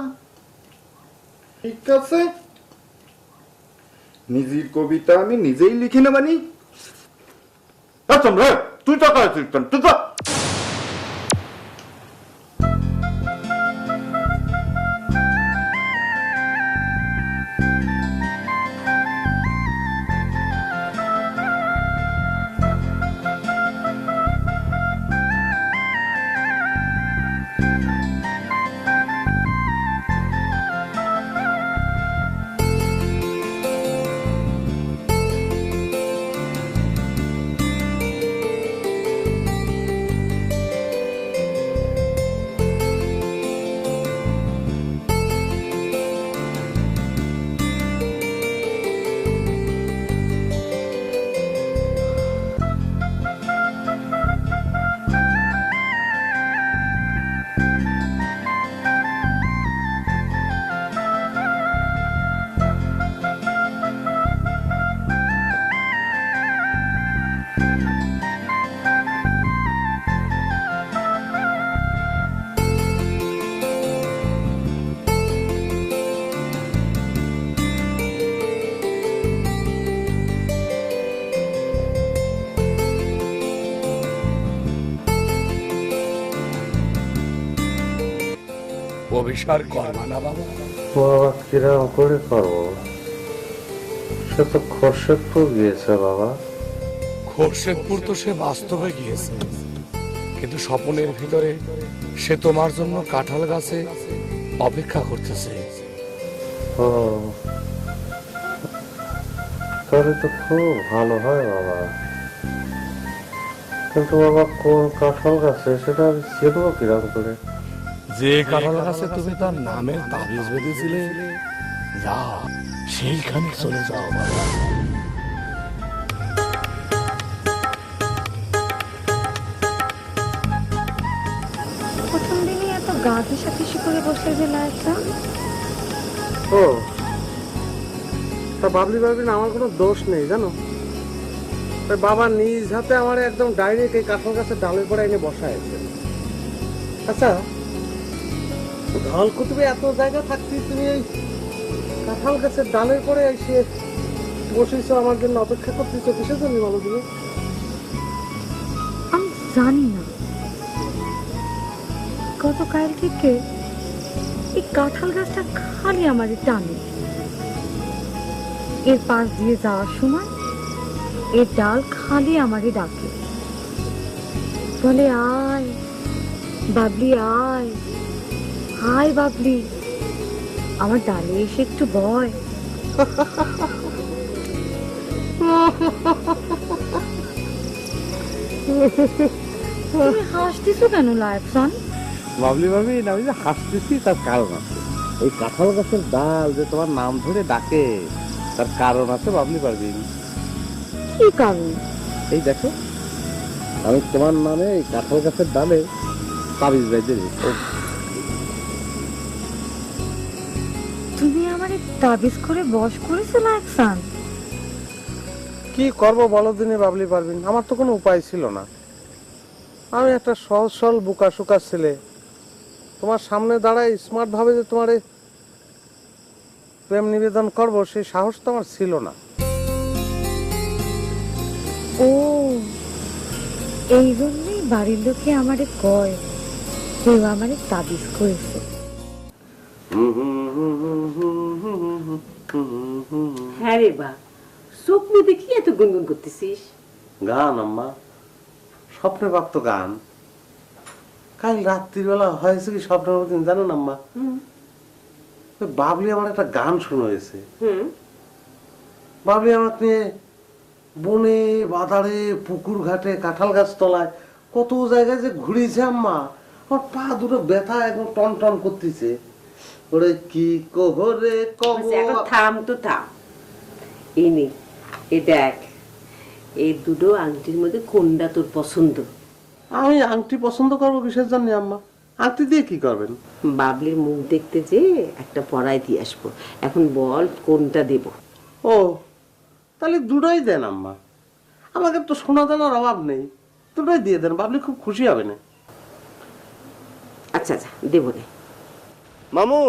ঠিক আছে, নিজের কবিতা আমি নিজেই লিখে নেবানি। তুই টাকা তুই তো অভিসার করবা না বাবা? বাবা কিরম করে করবো? সে তো খোরশেদপুর গিয়েছে বাবা। খোরশেদপুর তো সে বাস্তবে গিয়েছে, কিন্তু স্বপ্নের ভিতরে সে তোমার জন্য কাঁঠাল গাছে অপেক্ষা করতেছে। ও, তাহলে তো খুব ভালো হয় বাবা। কিন্তু বাবা কোন কাঁঠাল গাছে সেটা আমি চিনবো কিরম করে? যে কাঁঠাল গাছে তুমি তার নামের তাবিজ বেঁধেছিলে, যাও সেইখানে চলে যাও বাবা। প্রথম দিনই এত গা ঘেঁষাঘেঁষি করে বসলে যে লাইফটা। ও, তা বাবলি পারবেন আমার কোনো দোষ নেই জানো। তাই বাবা নিজ হাতে আমার একদম ডাইরেক্ট এই কাঁঠাল গাছের ডালের পরে এনে বসায়ছে। আচ্ছা, ঢল কুতুবে এত জায়গা থাকতে তুমি এই কাঁঠাল গাছের ডালের পরে এসে বসেছো, আমার জন্য অপেক্ষা করতেছো কিসের জন্য বলো তুমি? আমি জানি না, গতকাল থেকে এই কাঁঠাল গাছটা খালি আমারই টানে। এর পাশ দিয়ে যাওয়ার সময় এর ডাল খালি আমারই ডাকে, বলে আয় বাবলি আয়, আয় বাবলি, আমার ডালে এসে একটু বয়। তুমি হাসতেছো কেন লাইফসান? বাবলি ভাবি না, আমি যে হাসতেছি তার কারণ আছে। এই কাঁঠাল গাছের ডাল যে তোমার নাম ধরে ডাকে তার কারণ আছে বাবলি পারবি। কি কারণ? এই দেখো, আমি তোমার নামে এই কাঁঠাল গাছের ডালে তাবিজ বেঁধে দিয়েছি। তুমি আমারে তাবিজ করে বশ করেছো লাইফসান? কি করবো বলো দিনে বাবলি পারবিন, আমার তো কোনো উপায় ছিল না। আমি একটা সহজ সরল বুকা সুকা ছেলে, তোমার সামনে দাঁড়ায় স্মার্ট ভাবে যে তোমার প্রেম নিবেদন করবো সেই সাহস তো আমার ছিল না। ও, এই জন্যই বাড়ির লোকে আমারে কয় কেউ আমারে তাবিজ করেছে। হ্যাঁ রে বা, চোখ মুদে কি এত গুনগুন করতেছিস? গান আম্মা, স্বপ্নে প্রাপ্ত গান। কাল রাত্রির বেলা হয়েছে কি স্বপ্নের মধ্যে জানেন আম্মা, ওই বাবলি আমার একটা গান শুনেছে। বাবলি আমার নিয়ে বনে বাজারে পুকুর ঘাটে কাঁঠাল গাছ তলায় কত জায়গায় যে ঘুরেছে আম্মা, আমার পা দুটো ব্যথা একদম টন টন করতেছে। ওরে কি কোহরে এখন থাম তো থাম। এই নে, এ দেখ, এই দুটো আংটির মধ্যে কোনটা তোর পছন্দ? আমি আংটি পছন্দ করবো কিসের জন্য আম্মা? আংটি দিয়ে কি করবেন? বাবলির মুখ দেখতে যে একটা পরাই দিয়ে আসবো। এখন বল কোনটা দেব? ও, তাহলে দুটোই দেন আম্মা, আমাকে তো সোনা দানার অভাব নেই, দুটোই দিয়ে দেন, বাবলি খুব খুশি হবে না। আচ্ছা আচ্ছা, দেবো রে। মামু,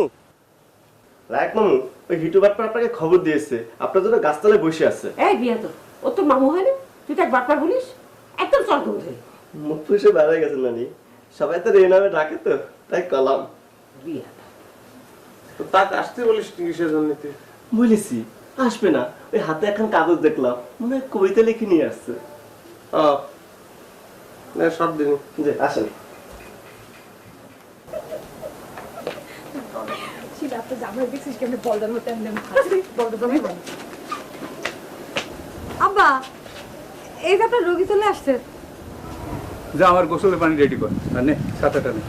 রাখ মামু, ওই হিটু বাটপার আপনাকে খবর দিয়েছে আপনার জন্য গাছতলায় বসে আছে। এই বিয়া তো, ও তোর মামু হয় না? তুই তার বাটপার বলিস? একদম চল ধরে মুখ ফুসে বেড়ে গেছে নানি, সবাই তো রে নামে ডাকে তো তাই কলাম। বিয়া তো তাকে আসতে বলিস কিসের জন্য? বলেছি আসবে না, ওই হাতে এখন কাগজ দেখলাম, মনে হয় কবিতা লিখে নিয়ে আসছে। সব দিন যে আসেন। আব্বা, এই যে আপনার রোগী চলে আসছে। যা আমার গোসলের পানি রেডি কর, আর নে ছাতাটা নে।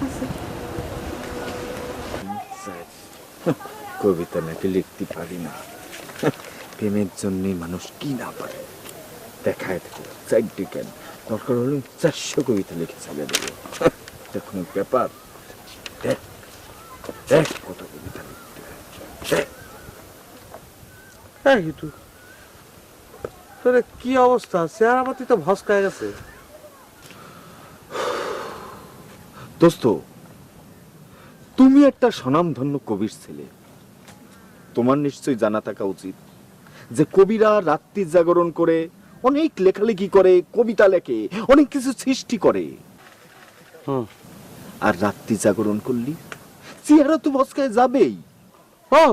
কবিতা নাকি লিখতে পারি না, প্রেমের জন্যই মানুষ কি না পারে দেখায় দেবো। চারটি কেন দরকার হলে 400 কবিতা লিখে চালিয়ে দেবো। দেখুন পেপার দেখ দেখ কত কবিতা লিখতে দেখ। হ্যাঁ হিটু, তোর কি অবস্থা? চেহারা পাতি তো ভস্কায় গেছে। দোস্ত, তুমি একটা স্বনামধন্য কবির ছেলে, তোমার নিশ্চয়ই জানা থাকা উচিত যে কবিরা রাত্রি জাগরণ করে অনেক লেখালেখি করে, কবিতা লেখে, অনেক কিছু সৃষ্টি করে। আর রাত্রি জাগরণ করলি চেহারা তো বসকায় যাবেই। ও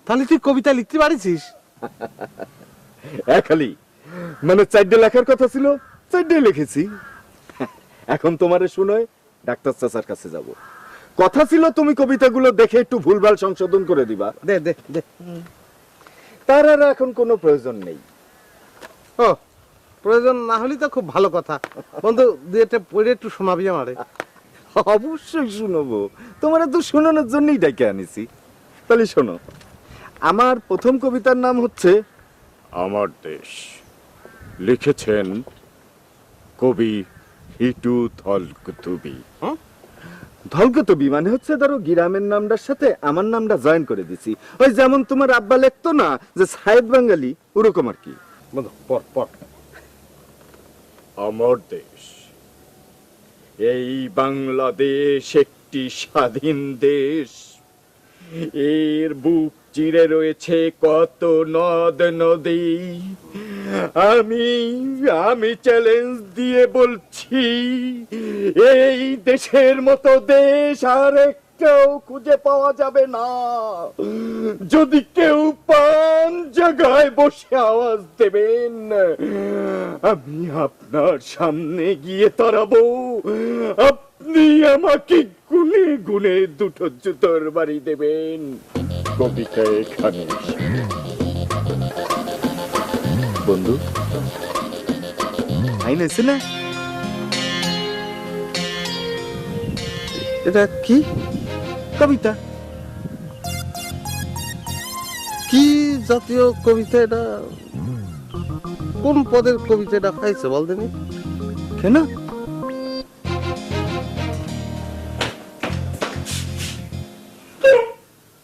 তাহলে তুই কবিতা লিখতে পারিস? খালি মানে 4টে লেখার কথা ছিল, 4টে লিখেছি। এখন তোমারে শুনোয় ডাক্তার চাচার কাছে যাব। কথা ছিল তুমি কবিতাগুলো দেখে একটু ভুলভাল সংশোধন করে দিবা। দে দে দে। তার আর এখন কোনো প্রয়োজন নেই। ও প্রয়োজন না হলে তো খুব ভালো কথা। বন্ধু দুই একটা পড়ে একটু শোনাবি আমারে? অবশ্যই শুনবো, তোমার তো শোনানোর জন্যই ডেকে আনিছি। তাহলে শোনো, আমার প্রথম কবিতার নাম হচ্ছে আমার দেশ। লিখেছেন কবি হিটু ধলকুতুবি। ধলকুতুবি মানে হচ্ছে ধরো গ্রামের নামটার সাথে আমার নামটা জয়েন করে দিছি। ওই যেমন তোমার আব্বা লিখতো না যে সাহেব বাঙালি, ওরকম আর কি। বন্ধু পড় পড়। আমার দেশ, এই বাংলাদেশ একটি স্বাধীন দেশ। এর বুক চিরে রয়েছে কত নদ নদী। আমি চ্যালেঞ্জ দিয়ে বলছি, এই দেশের মতো দেশ আর একটাও খুঁজে পাওয়া যাবে না। যদি কেউ পান জায়গায় বসে আওয়াজ দেবেন, আমি আপনার সামনে গিয়ে দাঁড়াবো। আপনি আমাকে গুনে গুনে দুটো জুতোর বাড়ি দেবেন। কবিতা এখানে। বন্ধু আইনেছে না? এটা কি কবিতা। কি জাতীয় কবিতা এটা? কোন পদের কবিতা এটা খাইছে বল দেনি? কেন?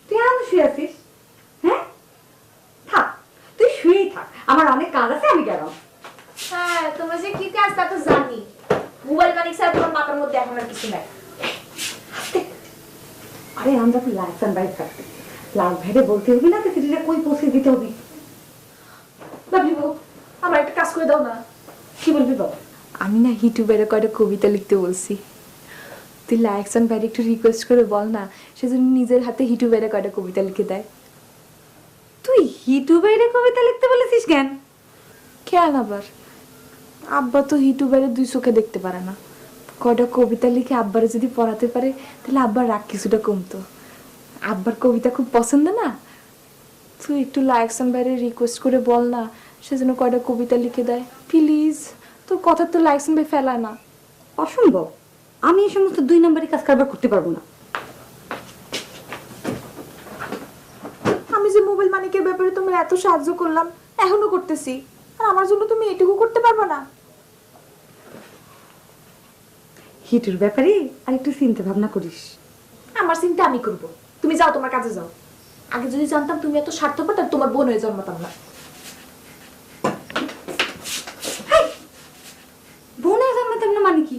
তুই এখন শুয়ে আছিস? হ্যাঁ থাক, তুই শুয়েই থাক, আমার অনেক কাজ আছে, আমি গেলাম। হ্যাঁ তোমরা যে কি কাজ তা তো জানি। মোবাইল মানিক স্যার তোমার মাথার মধ্যে এখন আর কিছু নাই। আরে আমরা তো লাইফ অ্যান্ড বাইক থাকতে লাভ ভেবে বলতে হবে না, তো চিঠিটা কই পৌঁছে দিতে হবে। ভাবি বউ, আমার একটা কাজ করে দাও না। কি বলবি বাবা? আমি না হিটু বাইরে কয়টা কবিতা লিখতে বলছি, তুই লাইকসন বাইরে একটু রিকোয়েস্ট করে বল না, সেজন্য নিজের হাতে হিটু বাইরে কয়টা কবিতা লিখে দেয়। তুই হিটু বাইরে কবিতা লিখতে বলেছিস কেন? খেয়াল আবার আব্বা তো হিটু বাইরে 2 চোখে দেখতে পারে না। কয়টা কবিতা লিখে আব্বারে যদি পড়াতে পারে তাহলে আব্বার রাগ কিছুটা কমতো। আব্বার কবিতা খুব পছন্দ না, তুই একটু লাইকসন বাইরে রিকোয়েস্ট করে বল না, সেজন্য কয়টা কবিতা লিখে দেয় প্লিজ। তোর কথা তো লাইকসন ভাই ফেলায় না। অসম্ভব, আমি এই সমস্ত 2 নম্বরই কাজ কারবার করতে পারবো না। আমি যে মোবাইল মানিকের ব্যাপারে তোমার এত সাহায্য করলাম, এখনো করতেছি, আর আমার জন্য তুমি এটুকু করতে পারবে না? হিটুর ব্যাপারে আর একটু চিন্তা ভাবনা করিস। আমার চিন্তা আমি করব, তুমি যাও তোমার কাজে যাও। আগে যদি জানতাম তুমি এত স্বার্থপর, তাহলে তোমার বোন হয়ে জন্মাতাম না। বোনের জন্মাতাম না মানে কি?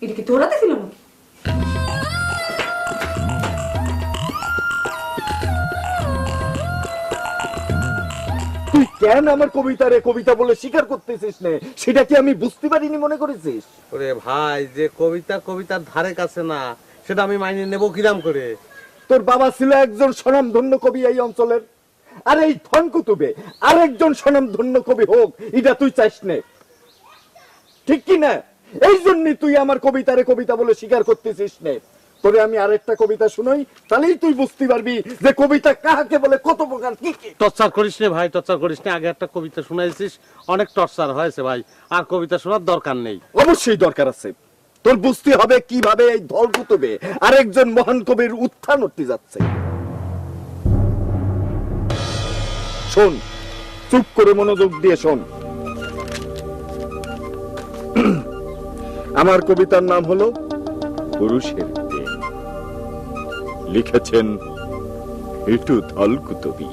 এটা কি তোরাতে ছিল নাকি? তুই কেন আমার কবিতারে কবিতা বলে স্বীকার করতেছিস না, সেটা কি আমি বুঝতে পারিনি মনে করেছিস? ওরে ভাই, যে কবিতা কবিতার ধারে কাছে না, সেটা আমি মাইনে নেবো কিরাম করে? তোর বাবা ছিল একজন স্বনামধন্য কবি এই অঞ্চলের, আর এই ধনকুতুবে আরেকজন স্বনামধন্য কবি হোক, এটা তুই চাইস নে, ঠিক কি না? এই জন্যই তুই আমার কবিতারে কবিতা বলে স্বীকার করতেছিস নে। তোরে আমি আরেকটা কবিতা শুনাই, তাহলেই তুই বুঝতে পারবি যে কবিতা কাকে বলে, কত প্রকার কি কি। টর্চার করিস নে ভাই, টর্চার করিস নে। আগে একটা কবিতা শুনাইছিস, অনেক টর্চার হয়েছে ভাই, আর কবিতা শোনার দরকার নেই। অবশ্যই দরকার আছে। তোর বুঝতে হবে কিভাবে এই ধলকুতুবে আরেকজন মহান কবির উত্থান উঠতে যাচ্ছে। শোন, চুপ করে মনোযোগ দিয়ে শোন। আমার কবিতার নাম হলো পুরুষের প্রেম। লিখেছেন হিটু ধলকুতুবি।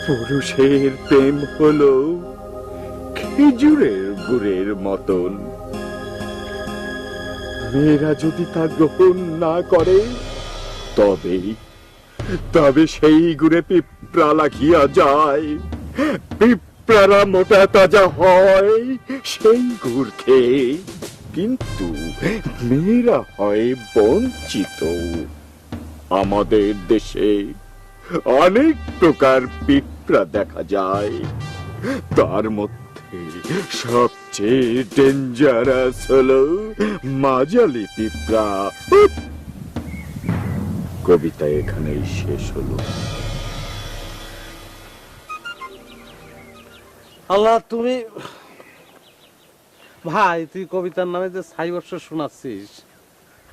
পুরুষের প্রেম হলো খেজুরের গুড়ের মতন, মেয়েরা যদি তা গ্রহণ না করে তবে সেই গুড়ে পিঁপড়া লাগিয়া যায়। পিঁপড়ারা মোটা তাজা হয় সেই গুড় খেয়ে। কিন্তু মেয়েরা হয় বঞ্চিত। আমাদের দেশে অনেক প্রকার পিঁপড়া দেখা যায়, তার মধ্যে সবচেয়ে ডেঞ্জারাস হলো মাঝালি পিঁপড়া। কবিতা এখানেই শেষ হলো। আল্লাহ, তুমি ভাই, তুই কবিতার নামে যে সাইবর্ষ শোনাচ্ছিস,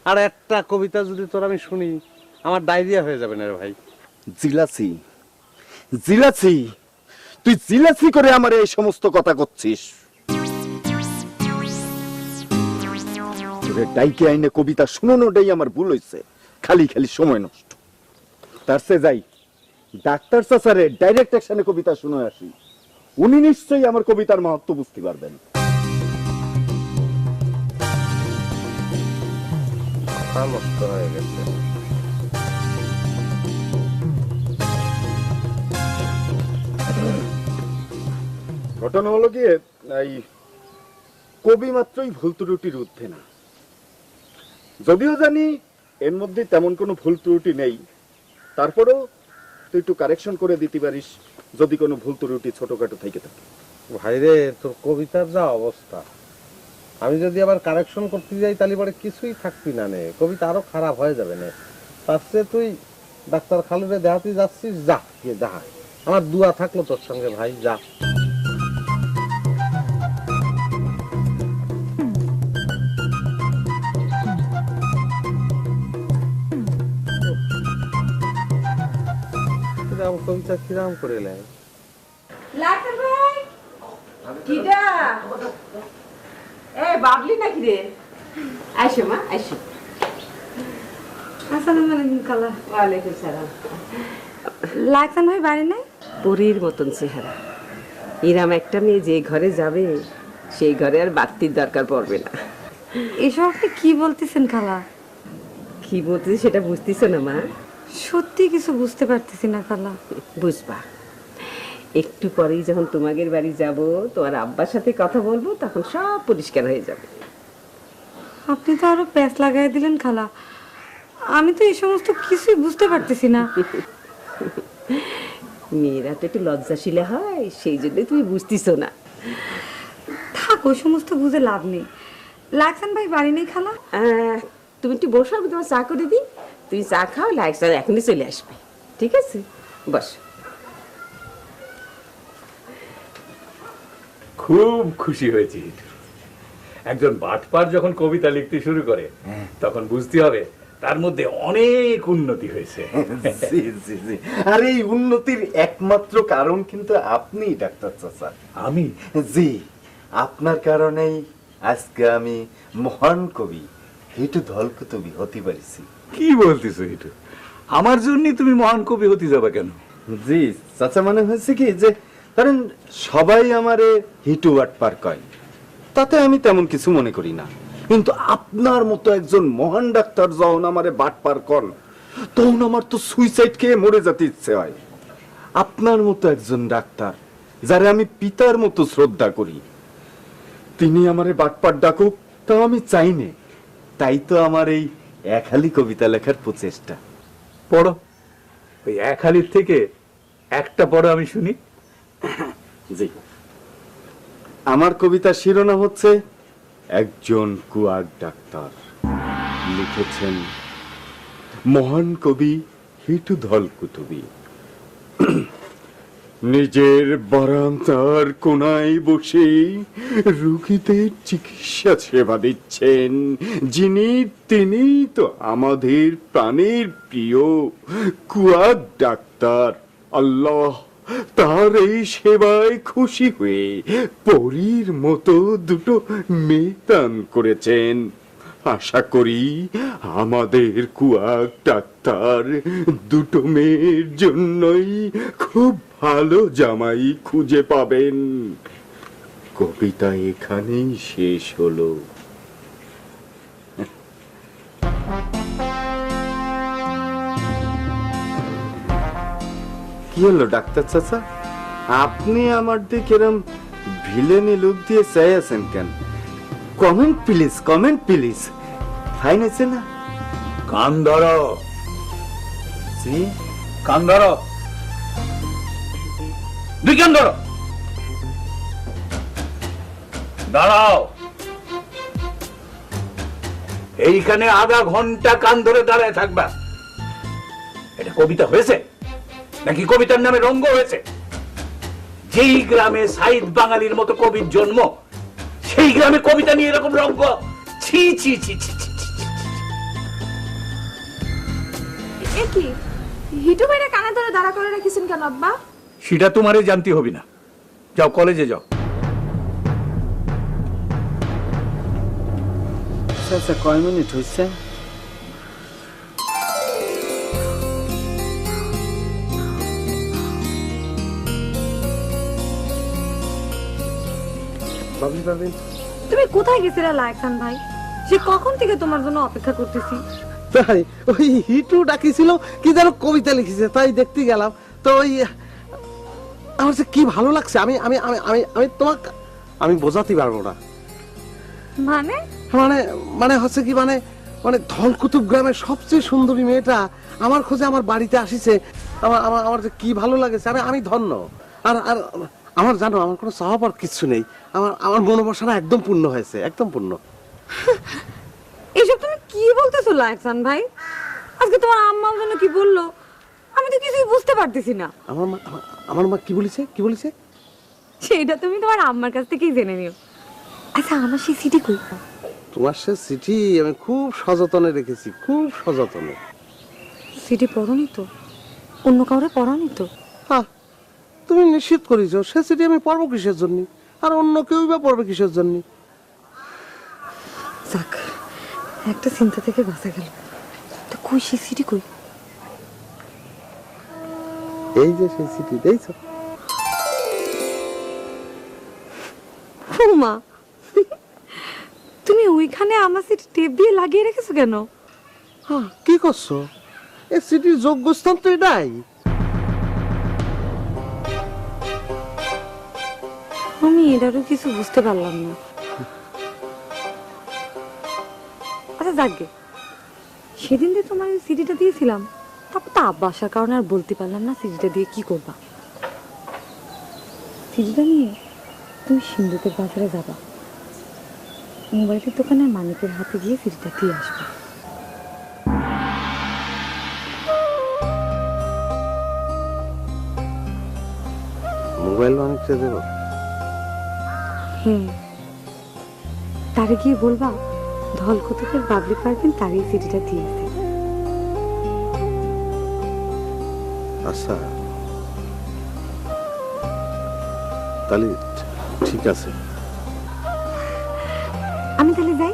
আর একটা কবিতা যদি তোর আমি শুনি, আমার ডায়রিয়া হয়ে যাবে না রে ভাই। জিলাসি, জিলাসি, তুই জিলাসি করে আমার এই সমস্ত কথা করছিস। তোরে ডাইকে আইনে কবিতা শুনানোটাই আমার ভুল হয়েছে, খালি খালি সময় নষ্ট। তার চেয়ে যাই ডাক্তার চাচারে ডাইরেক্ট অ্যাকশনে কবিতা শুনে আসি, উনি নিশ্চয়ই আমার কবিতার মাহাত্ম্য বুঝতে পারবেন। নষ্ট হয়ে গেছে। ঘটনা হলো গিয়ে, এই কবি মাত্রই ভুল ত্রুটির ঊর্ধ্বে না। যদিও জানি এর মধ্যে তেমন কোনো ভুল ত্রুটি নেই, তারপরেও তুই একটু কারেকশন করে দিতে পারিস যদি কোনো ভুল ত্রুটি ছোটখাটো থেকে থাকে। ভাইরে, তোর কবিতার যা অবস্থা, আমি যদি আবার কারেকশন করতে যাই তাহলে পরে কিছুই থাকবি না, নে কবিতা আরো খারাপ হয়ে যাবে না। তার চেয়ে তুই ডাক্তার খালুরে দেখাতে যাচ্ছিস, যা গিয়ে দেখা। আমার দুয়া থাকলো তোর সঙ্গে ভাই, যা। কবিতা কিরাম করে লাই লাইসান ভাই, কিটা এ বাবলি নাকি রে? আইসো মা, আইসো। আসসালামু আলাইকুম খালা। ওয়ালাইকুম সালাম। লাইসান ভাই বাড়ি নাই? পরীর মতন চেহারা, এরাম একটা মেয়ে যে ঘরে যাবে সেই ঘরে আর বাড়তির দরকার পড়বে না। এসব আপনি কি বলতেছেন খালা? কি বলতেছি সেটা বুঝতেছো না মা? সত্যি কিছু বুঝতে পারতেছি না খালা। বুঝবা, একটু পরেই যখন তোমাদের বাড়ি যাব, তোমার আব্বার সাথে কথা বলবো, তখন সব পরিষ্কার হয়ে যাবে। আপনি তো আরো প্যাঁচ লাগাই দিলেন খালা, আমি তো এই সমস্ত কিছুই বুঝতে পারতেছি না। মেয়েরা তো একটু লজ্জাশীলা হয়, সেই জন্যই তুমি বুঝতেছো না। থাক, ওই সমস্ত বুঝে লাভ নেই। লাইসান ভাই বাড়ি নেই খালা? তুমি একটু বসো, আমি তোমার চা করে দিই। তুমি চা খাও, লাইসান এখনই চলে আসবে। ঠিক আছে, বসো। খুব খুশি হয়েছি। একজন বাটপার যখন কবিতা লিখতে শুরু করে তখন বুঝতে হবে তার মধ্যে অনেক উন্নতি হয়েছে। জি জি জি, আর এই উন্নতির একমাত্র কারণ কিন্তু আপনি ডাক্তার চাচা। আমি? জি, আপনার কারণেই আজকে আমি মহান কবি হিটু ধলকুতুবি হতে পারিছি। কি বলতেছো হিটু? আমার জন্য তুমি মহান কবি হতে যাবে কেন? জি চাচা, মানে হয়েছে কি যে, কারণ সবাই আমারে হিটু বাটপার কয়, তাতে আমি তেমন কিছু মনে করি না। কিন্তু আপনার মতো একজন মহান ডাক্তার যখন আমারে বাটপার কন, তখন আমার তো সুইসাইড খেয়ে মরে যেতে ইচ্ছে হয়। আপনার মতো একজন ডাক্তার, যারে আমি পিতার মতো শ্রদ্ধা করি, তিনি আমারে বাটপার ডাকুক, তা আমি চাই না। তাই তো আমার এই একহালি কবিতা লেখার প্রচেষ্টা। পড়ো, ওই এক হালির থেকে একটা পড়ো, আমি শুনি। জি, আমার কবিতার শিরোনাম হচ্ছে একজন কুয়াক ডাক্তার। লিখেছেন মহান কবি হিটু ধলকুতুবি। নিজের বারান্দার কোনায় বসে রোগীদের চিকিৎসা সেবা দিচ্ছেন যিনি, তিনি তো আমাদের প্রাণের প্রিয় কুয়াক ডাক্তার। আল্লাহ তার এই সেবায় খুশি হয়ে পরীর মতো দুটো মেয়ে দান করেছেন। আশা করি আমাদের কুয়াক ডাক্তার দুটো মেয়ের জন্যই খুব ভালো জামাই খুঁজে পাবেন। কবিতা এখানেই শেষ হলো। কি হলো ডাক্তার চাচা, আপনি আমার দিকে এরম ভিলেনি লুক দিয়ে চাই আছেন কেন? কমেন্ট প্লিজ ফাইন আছে না? কান ধরো, কান ধরো, দুই কান ধরো, দাঁড়াও। এইখানে আধা ঘন্টা কান ধরে দাঁড়ায় থাকবা। এটা কবিতা হয়েছে নাকি কবিতার নামে রঙ্গ হয়েছে? যেই গ্রামে সাইদ বাঙালির মতো কবির জন্ম, সেই গ্রামে কবিতা নিয়ে এরকম রঙ্গ? ছি ছি ছি ছি ছি ছি। এ কি হিটু ভাইরা কানে ধরে দাঁড়া করে রেখেছেন কেন আব্বা? সেটা তোমারে জানতে হবে না, যাও কলেজে যাও। আচ্ছা কয় মিনিট হয়েছে? বাবলি বাবলি তুমি কোথায় গেছিলে লায়সান ভাই? সে কখন থেকে তোমার জন্য অপেক্ষা করতেছি। তাই ওই হিটু ডাকিছিল কি যেন কবিতা লিখেছে, তাই দেখতে গেলাম। তো ওই আমার যে কি ভালো লাগছে, আমি আমি আমি আমি আমি তোমাকে আমি বোঝাতে পারবো না। মানে মানে মানে হচ্ছে কি মানে মানে ধলকুতুব গ্রামের সবচেয়ে সুন্দরী মেয়েটা আমার খোঁজে আমার বাড়িতে আসিছে। আমার আমার আমার যে কি ভালো লাগেছে, আমি আমি ধন্য। আর আর আমার জানো আমার কোনো চাওয়া পাওয়ার কিচ্ছু নেই। আমার আমার মনোবাসনা একদম পূর্ণ হয়েছে, একদম পূর্ণ। এসব তুমি কি বলতেছো লায়সান ভাই? আজকে তোমার আম্মার জন্য কি বললো আমি তো কিছুই বুঝতে পারতেছি না। আমার মা কি বলেছে, কি বলেছে? সেটা তুমি তোমার আম্মার কাছ থেকেই জেনে নিও। আচ্ছা আমার সেই সিটি কই? তোমার সে চিঠি আমি খুব সযত্নে রেখেছি, খুব সযত্নে। সিটি পড়নি তো? অন্য কাউরে পড়ানি তো? হ্যাঁ, তুমি নিশ্চিত করেছো সে চিঠি আমি পড়বো কিসের জন্য, আর অন্য কেউই বা পড়বে কিসের জন্য? যাক, একটা চিন্তা থেকে বাঁচা গেল। তো কই সেই সিটি কই? এই যে সেই চিঠি দেখছো? মা, তুমি ওইখানে আমার সিটি টেপ দিয়ে লাগিয়ে রেখেছো কেন? হ্যাঁ, কি করছো? এই চিঠির যোগ্য স্থান তো এটাই। আমি এটারও কিছু বুঝতে পারলাম না। আচ্ছা যাকে, সেদিন যে তোমার ওই সিডিটা দিয়েছিলাম, তারপর তো আব্বা আসার কারণে আর বলতে পারলাম না সিডিটা দিয়ে কি করবা। সিডিটা নিয়ে তুমি সিন্ধুকের বাজারে যাবা, মোবাইলের দোকানের মানিকের হাতে গিয়ে সিডিটা দিয়ে আসবে। মোবাইল অনেকটা দেবো? হ্যাঁ, তারে গিয়ে বলবা ধলকুতুকের বাবলি পারবেন তারই সিডিটা দিয়েছে। আচ্ছা, তাহলে ঠিক আছে। আমি তাহলে যাই,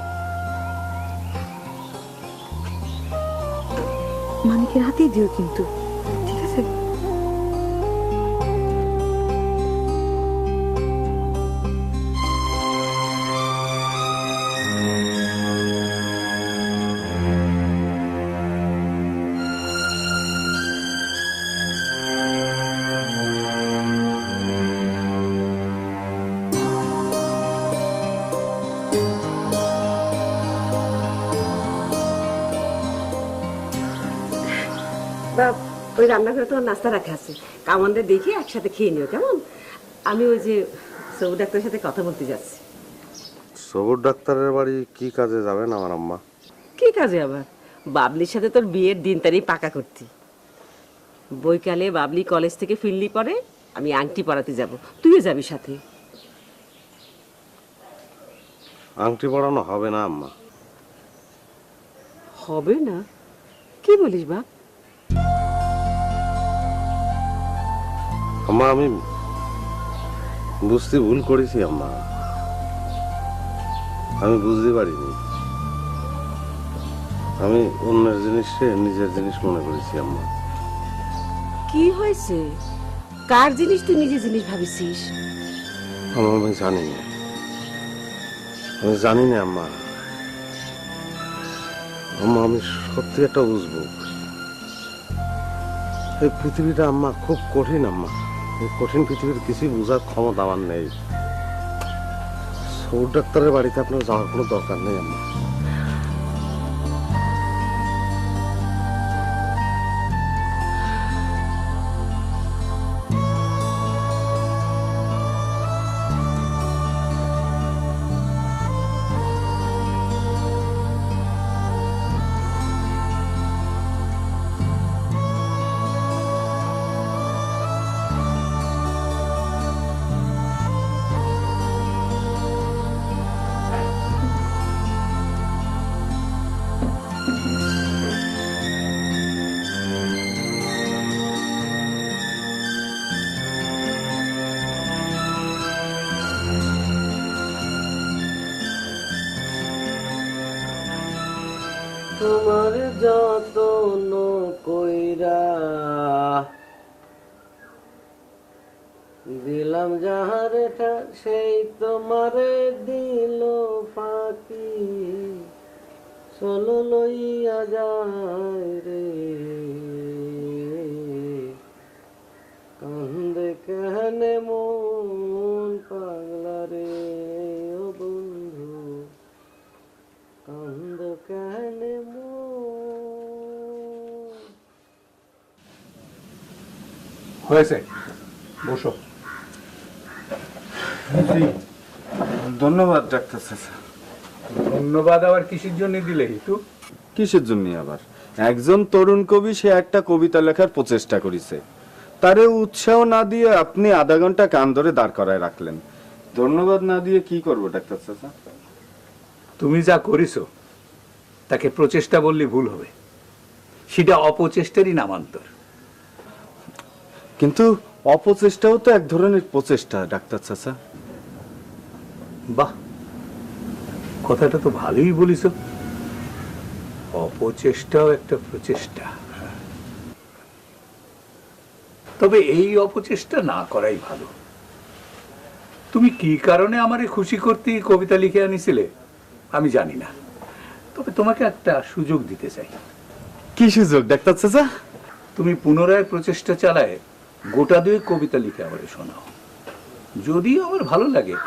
মানিকের হাতেই দিও কিন্তু, ঠিক আছে? ওই রান্নাঘরে তো নাস্তা রাখা আছে, কামানদের দেখে একসাথে খেয়ে নিও, কেমন? আমি ওই যে সবু ডাক্তারের সাথে কথা বলতে যাচ্ছি। সবুর ডাক্তারের বাড়ি কি কাজে যাবেন আমার আম্মা? কি কাজে আবার? বাবলির সাথে তোর বিয়ের দিন তারিখ পাকা করতি। বৈকালে বাবলি কলেজ থেকে ফিরলি পরে আমি আংটি পরাতে যাব, তুইও যাবি সাথে। আংটি পড়ানো হবে না আম্মা। হবে না? কি বলিস বাপ? আম্মা আমি বুঝতে ভুল করেছি আম্মা, আমি বুঝতে পারিনি। আমি অন্যের জিনিসকে নিজের জিনিস মনে করেছি আম্মা। কি হয়েছে? কার জিনিস তুই নিজের জিনিস ভাবিছিস? আম্মা আমি জানি না, আমি জানি না আম্মা। আম্মা আমি সত্যি একটা বুঝবো, এই পৃথিবীটা আম্মা খুব কঠিন আম্মা। এই কঠিন পৃথিবীর কিছুই বোঝার ক্ষমতা আমার নেই। সৌর ডাক্তারের বাড়িতে আপনার যাওয়ার কোনো দরকার নেই আম্মা। তোমার যতন কইরা দিলাম যাহারেটা সেই তোমারে দিল ফাঁকি চলো লইয়া যায় রে কান্দে কেহনে মন পাগলা রে ও বন্ধু কান্দ কেহনে হয়েছে, বসো। ধন্যবাদ ডাক্তার চাচা। ধন্যবাদ আবার কিসের জন্য দিলে হিটু? কিসের জন্য আবার? একজন তরুণ কবি, সে একটা কবিতা লেখার প্রচেষ্টা করেছে, তারে উৎসাহ না দিয়ে আপনি আধা ঘন্টা কান ধরে দাঁড় করায় রাখলেন। ধন্যবাদ না দিয়ে কি করব ডাক্তার চাচা? তুমি যা করেছো তাকে প্রচেষ্টা বললে ভুল হবে, সেটা অপচেষ্টারই নামান্তর। কিন্তু অপচেষ্টাও তো এক ধরনের প্রচেষ্টা ডাক্তার চাচা। বাহ, কথাটা তো ভালোই বলিস। অপচেষ্টাও একটা প্রচেষ্টা, তবে এই অপচেষ্টা না করাই ভালো। তুমি কি কারণে আমারে খুশি করতে কবিতা লিখে আনিছিলে আমি জানি না, তবে তোমাকে একটা সুযোগ দিতে চাই। কি সুযোগ ডাক্তার চাচা? তুমি পুনরায় প্রচেষ্টা চালায় গোটা দুই কবিতা লিখে আমারে শোনাও। যদি আমার ভালো লাগে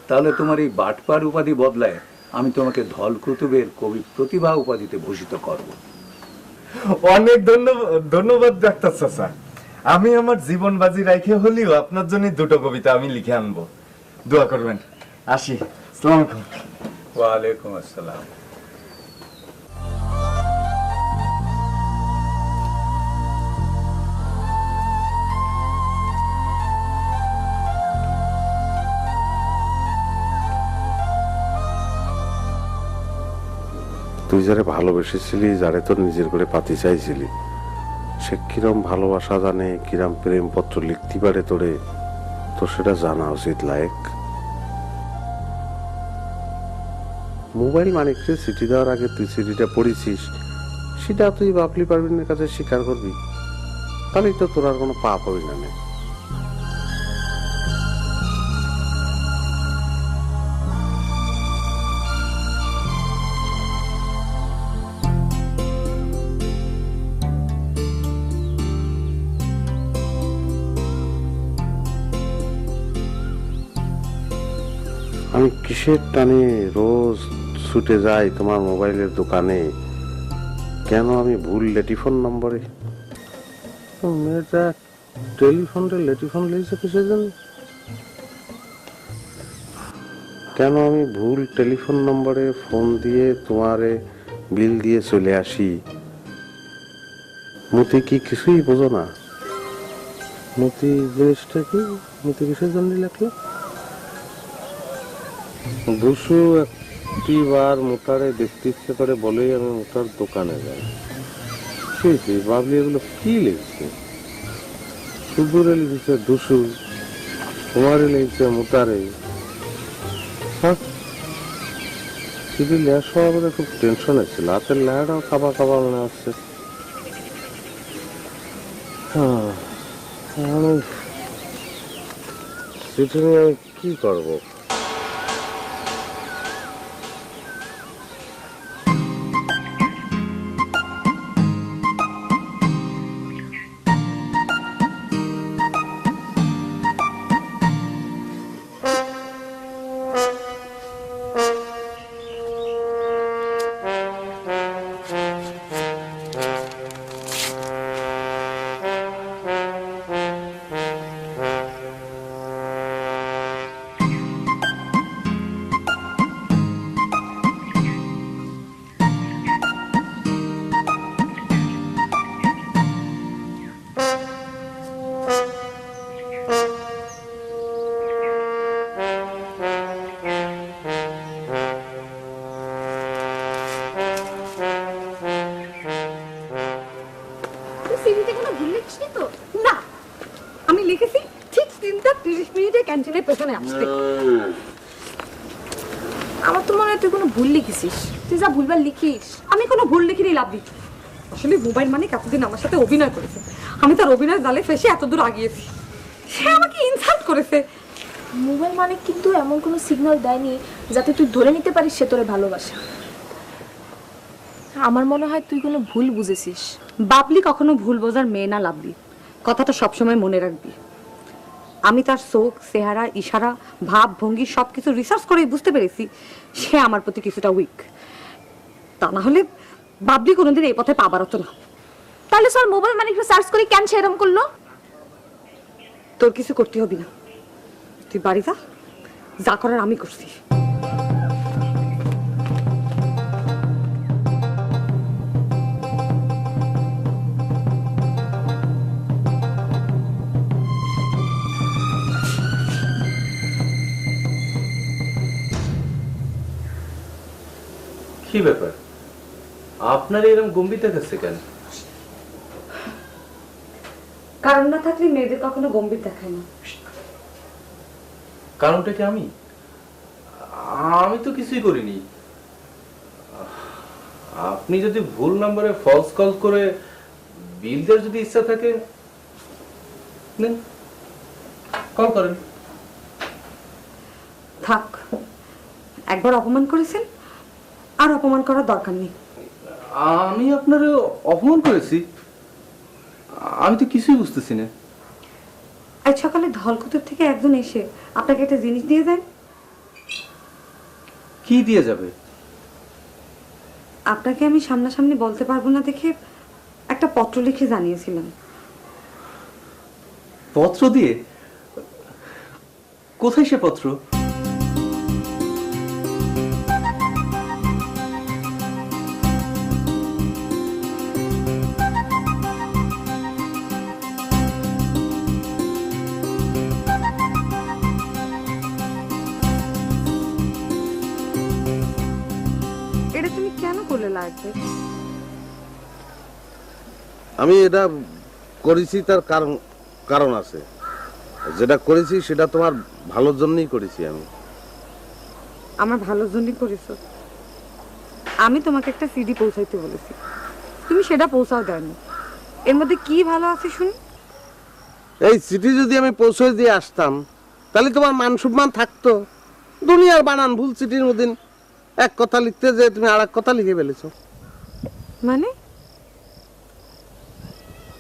তাহলে তোমার এই বাটপার উপাধি বদলায় আমি তোমাকে ধলকুতুবের কবি প্রতিভা উপাধিতে ভূষিত করব। অনেক ধন্যবাদ ডাক্তার চাচা। আমি আমার জীবন বাজি রাখে হলেও আপনার জন্য দুটো কবিতা আমি লিখে আনবো, দোয়া করবেন। আসি, আসসালামু আলাইকুম। ওয়ালাইকুম আসসালাম। তুই যারে ভালোবেসেছিলি, যারে তোর নিজের করে পাতি চাইছিলি, সে কিরম ভালোবাসা জানে, কিরম প্রেম পত্র লিখতে পারে তোরে, তো সেটা জানা উচিত লায়েক। মোবাইল মানিককে চিঠি দেওয়ার আগে তুই চিঠিটা পড়েছিস, সেটা তুই বাপলি পারবিনের কাছে স্বীকার করবি, তাহলেই তো তোর আর কোনো পাপ হবি না। আমি কিসের টানে রোজ ছুটে যাই তোমার মোবাইলের দোকানে, কেন আমি ভুল টেলিফোন নম্বরে? মেয়েটা টেলিফোনটা লেটিফোন লিখছে কিসের জন্য? কেন আমি ভুল টেলিফোন নম্বরে ফোন দিয়ে তোমারে বিল দিয়ে চলে আসি? মতি কি কিছুই বোঝো না? মতি জিনিসটা কি? মতি কিসের জন্য লাগলো? দুশো একটি বার মোটারে দেখতে ইচ্ছে করে বলেই আমি মোটার দোকানে যাই। ভাবলি এগুলো কি লিখছে? সুদূরে লিখেছে দুশো, কুমারে লিখছে মোটারে। শুধু লেয়ার সময় আমাদের খুব টেনশন ছিল, হাতের লেয়ারটাও কাবা কাবা মনে আসছে। চিঠি নিয়ে আমি কি করবো? পেছনে আসতে। আমার তো মনে হয় তুই কোনো ভুল লিখেছিস, তুই যা ভুলবার লিখিস। আমি কোনো ভুল লিখিনি লাভলি। আসলে মোবাইল মানে এতদিন আমার সাথে অভিনয় করেছে, আমি তার অভিনয় জালে ফেসে এতদূর আগিয়েছি। সে আমাকে ইনসাল্ট করেছে। মোবাইল মানে কিন্তু এমন কোনো সিগন্যাল দেয়নি যাতে তুই ধরে নিতে পারিস সে তোরে ভালোবাসে। আমার মনে হয় তুই কোনো ভুল বুঝেছিস। বাবলি কখনো ভুল বোঝার মেয়ে না লাভলি, কথাটা সবসময় মনে রাখবি। আমি তার চোখ, চেহারা, ইশারা, ভাব, ভঙ্গি সবকিছু রিসার্চ করে বুঝতে পেরেছি সে আমার প্রতি কিছুটা উইক। তা না হলে বাবলি কোনোদিন এই পথে পা বাড়াতো না। তাহলে স্যার মোবাইল মানে একটু সার্চ করে কেন সে এরকম করলো? তোর কিছু করতে হবে না, তুই বাড়ি যা, যা করার আমি করছি। কি ব্যাপার, আপনার এরকম গম্ভীর দেখাচ্ছে কেন? কারণ না থাকলে মেয়েদের কখনো গম্ভীর দেখায় না। কারণটা কি আমি? আমি তো কিছুই করিনি। আপনি যদি ভুল নাম্বারে ফলস কল করে বিল দেওয়ার যদি ইচ্ছা থাকে নেন, কল করেন। থাক, একবার অপমান করেছেন, আর অপমান করার দরকার নেই। আমি আপনার অপমান করেছি? আমি তো কিছুই বুঝতেছি না। আজ সকালে ধলকুতুর থেকে একজন এসে আপনাকে একটা জিনিস দিয়ে যায়। কি দিয়ে যাবে? আপনাকে আমি সামনাসামনি বলতে পারবো না দেখে একটা পত্র লিখে জানিয়েছিলাম। পত্র দিয়ে? কোথায় সে পত্র? এটা তুমি কেন করলে লাগবে? আমি এটা করেছি তার কারণ আছে। যেটা করেছি সেটা তোমার ভালোর জন্যই করেছি। আমি আমার ভালোর জন্যই করেছো। আমি তোমাকে একটা সিডি পৌঁছাইতে বলেছি, তুমি সেটা পৌঁছাও দেয়নি। এর মধ্যে কি ভালো আছে শুনি? এই চিঠি যদি আমি পৌঁছে দিয়ে আসতাম তাহলে তোমার মান সম্মান থাকতো। দুনিয়ার বানান ভুল চিঠির মধ্যে এক কথা লিখতে যে তুমি আর এক কথা লিখে ফেলেছো। মানে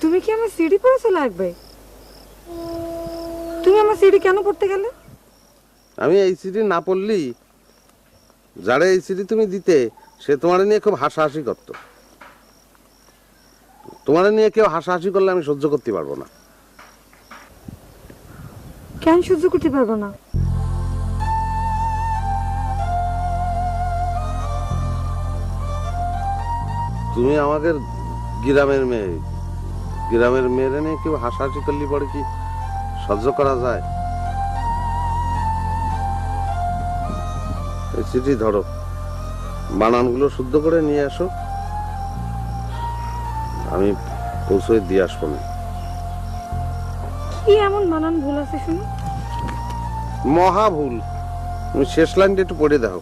তুমি কি আমার সিডি পড়েছো লাগবে? তুমি আমার সিডি কেন পড়তে গেলে? আমি এই চিঠি না পড়লেই যারা এই চিঠি তুমি দিতে সে তোমার নিয়ে খুব হাসাহাসি করতো। তোমার নিয়ে কেউ হাসাহাসি করলে আমি সহ্য করতে পারবো না। কেন সহ্য করতে পারবো না? তুমি আমাদের গ্রামের মেয়ে, গ্রামের মেয়েরা নিয়ে কেউ হাসাহাসি করলে পরে কি সহ্য করা যায়? এই চিঠি ধরো, বানানগুলো শুদ্ধ করে নিয়ে আসো, আমি পৌঁছে দিয়ে আসবো না। কি এমন বানান ভুল আছে শুনি? মহা ভুল। তুমি শেষ লাইনটা একটু পড়ে দাও।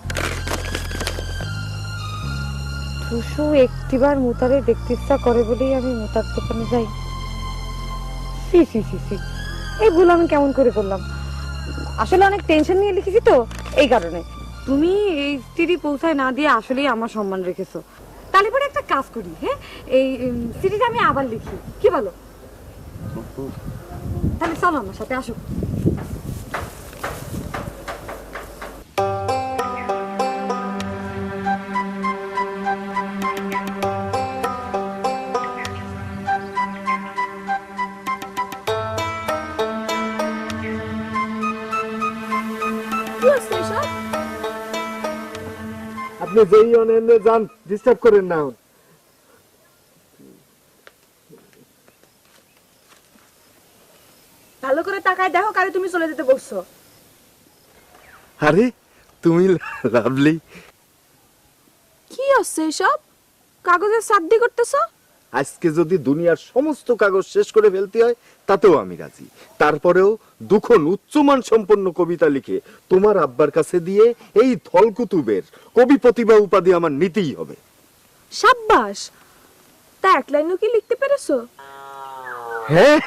টুসু একটিবার মুতারে দেখতে ইচ্ছা করে বলেই আমি মুতার দোকানে যাই। সি সি সি সি, এই ভুল আমি কেমন করে করলাম? আসলে অনেক টেনশন নিয়ে লিখেছি তো, এই কারণে। তুমি এই সিডি পৌঁছায় না দিয়ে আসলেই আমার সম্মান রেখেছো। তাহলে পরে একটা কাজ করি, হ্যাঁ, এই সিডিটা আমি আবার লিখি, কি বলো? তাহলে চলো আমার সাথে আসো। আপনি যেই অনেনে যান, ডিস্টার্ব করেন না। ভালো করে তাকায় দেখো কারে তুমি চলে যেতে বলছো। আরে তুমি লাভলি। কি হচ্ছে এসব? কাগজের সাদ্দি করতেছো? আজকে যদি দুনিয়ার সমস্ত কাগজ শেষ করে ফেলতে হয় তাতেও আমি রাজি। তারপরেও দুখন উচ্চমান সম্পন্ন কবিতা লিখে তোমার আব্বার কাছে দিয়ে এই ধলকুতুবের কবি প্রতিভা উপাধি আমার নিতেই হবে। সাব্বাস, তা এক লাইনও কি লিখতে পেরেছো? হ্যাঁ,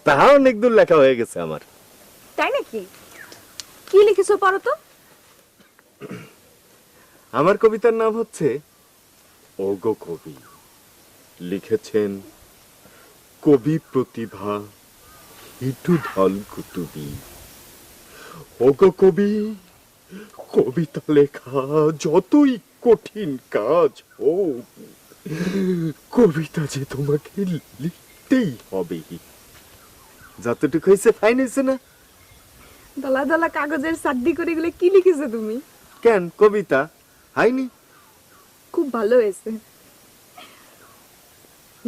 তা অনেক দূর লেখা হয়ে গেছে আমার। তাই নাকি? কি লিখেছো পড়ো তো। আমার কবিতার নাম হচ্ছে ওগো কবি, লিখেছেন কবি প্রতিভা হিটু ধলকুতুবি। ওগো কবি, কবিতা লেখা যতই কঠিন কাজ হোক, কবিতা যে তোমাকে লিখতেই হবে। যতটুকু হয়েছে ফাইন হয়েছে না? দলা দলা কাগজের সাদ্দি করে এগুলো কি লিখেছো তুমি? কেন, কবিতা হয়নি? খুব ভালো হয়েছে।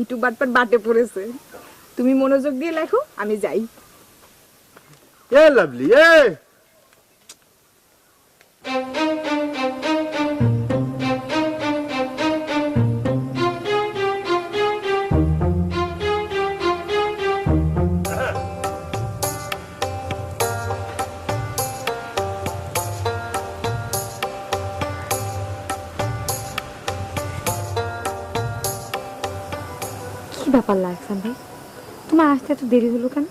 ইটু বাটপাট বাটে পড়েছে। তুমি মনোযোগ দিয়ে লেখো, আমি যাই। এ লাভলি, এ কি ব্যাপার লাগছে ভাই, তোমার আসতে এত দেরি হলো কেন?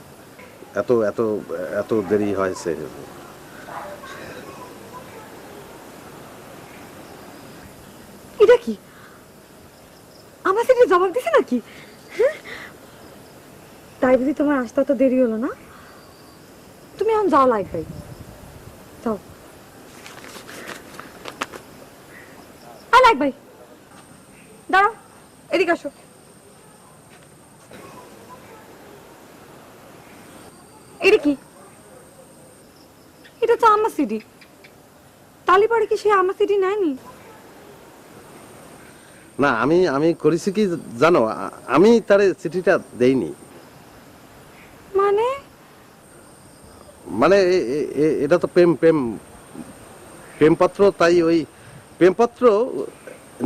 এত এত এত দেরি হয়েছে। এটা কি আমার সাথে জবাব দিছে নাকি? হ্যাঁ? তাই বুঝি তোমার আসতে এত দেরি হলো না? তুমি এখন যাও লাইক ভাই, যাও। লাইক ভাই দাঁড়াও, এদিকে আসো। এটা কি? এটা তো আমার সিডি। তালিবাড়ি কি সে আমার সিডি নেয়নি? না, আমি আমি করেছি কি জানো, আমি তার চিঠিটা দেইনি। মানে মানে এটা তো প্রেম প্রেম প্রেমপত্র, তাই ওই প্রেমপত্র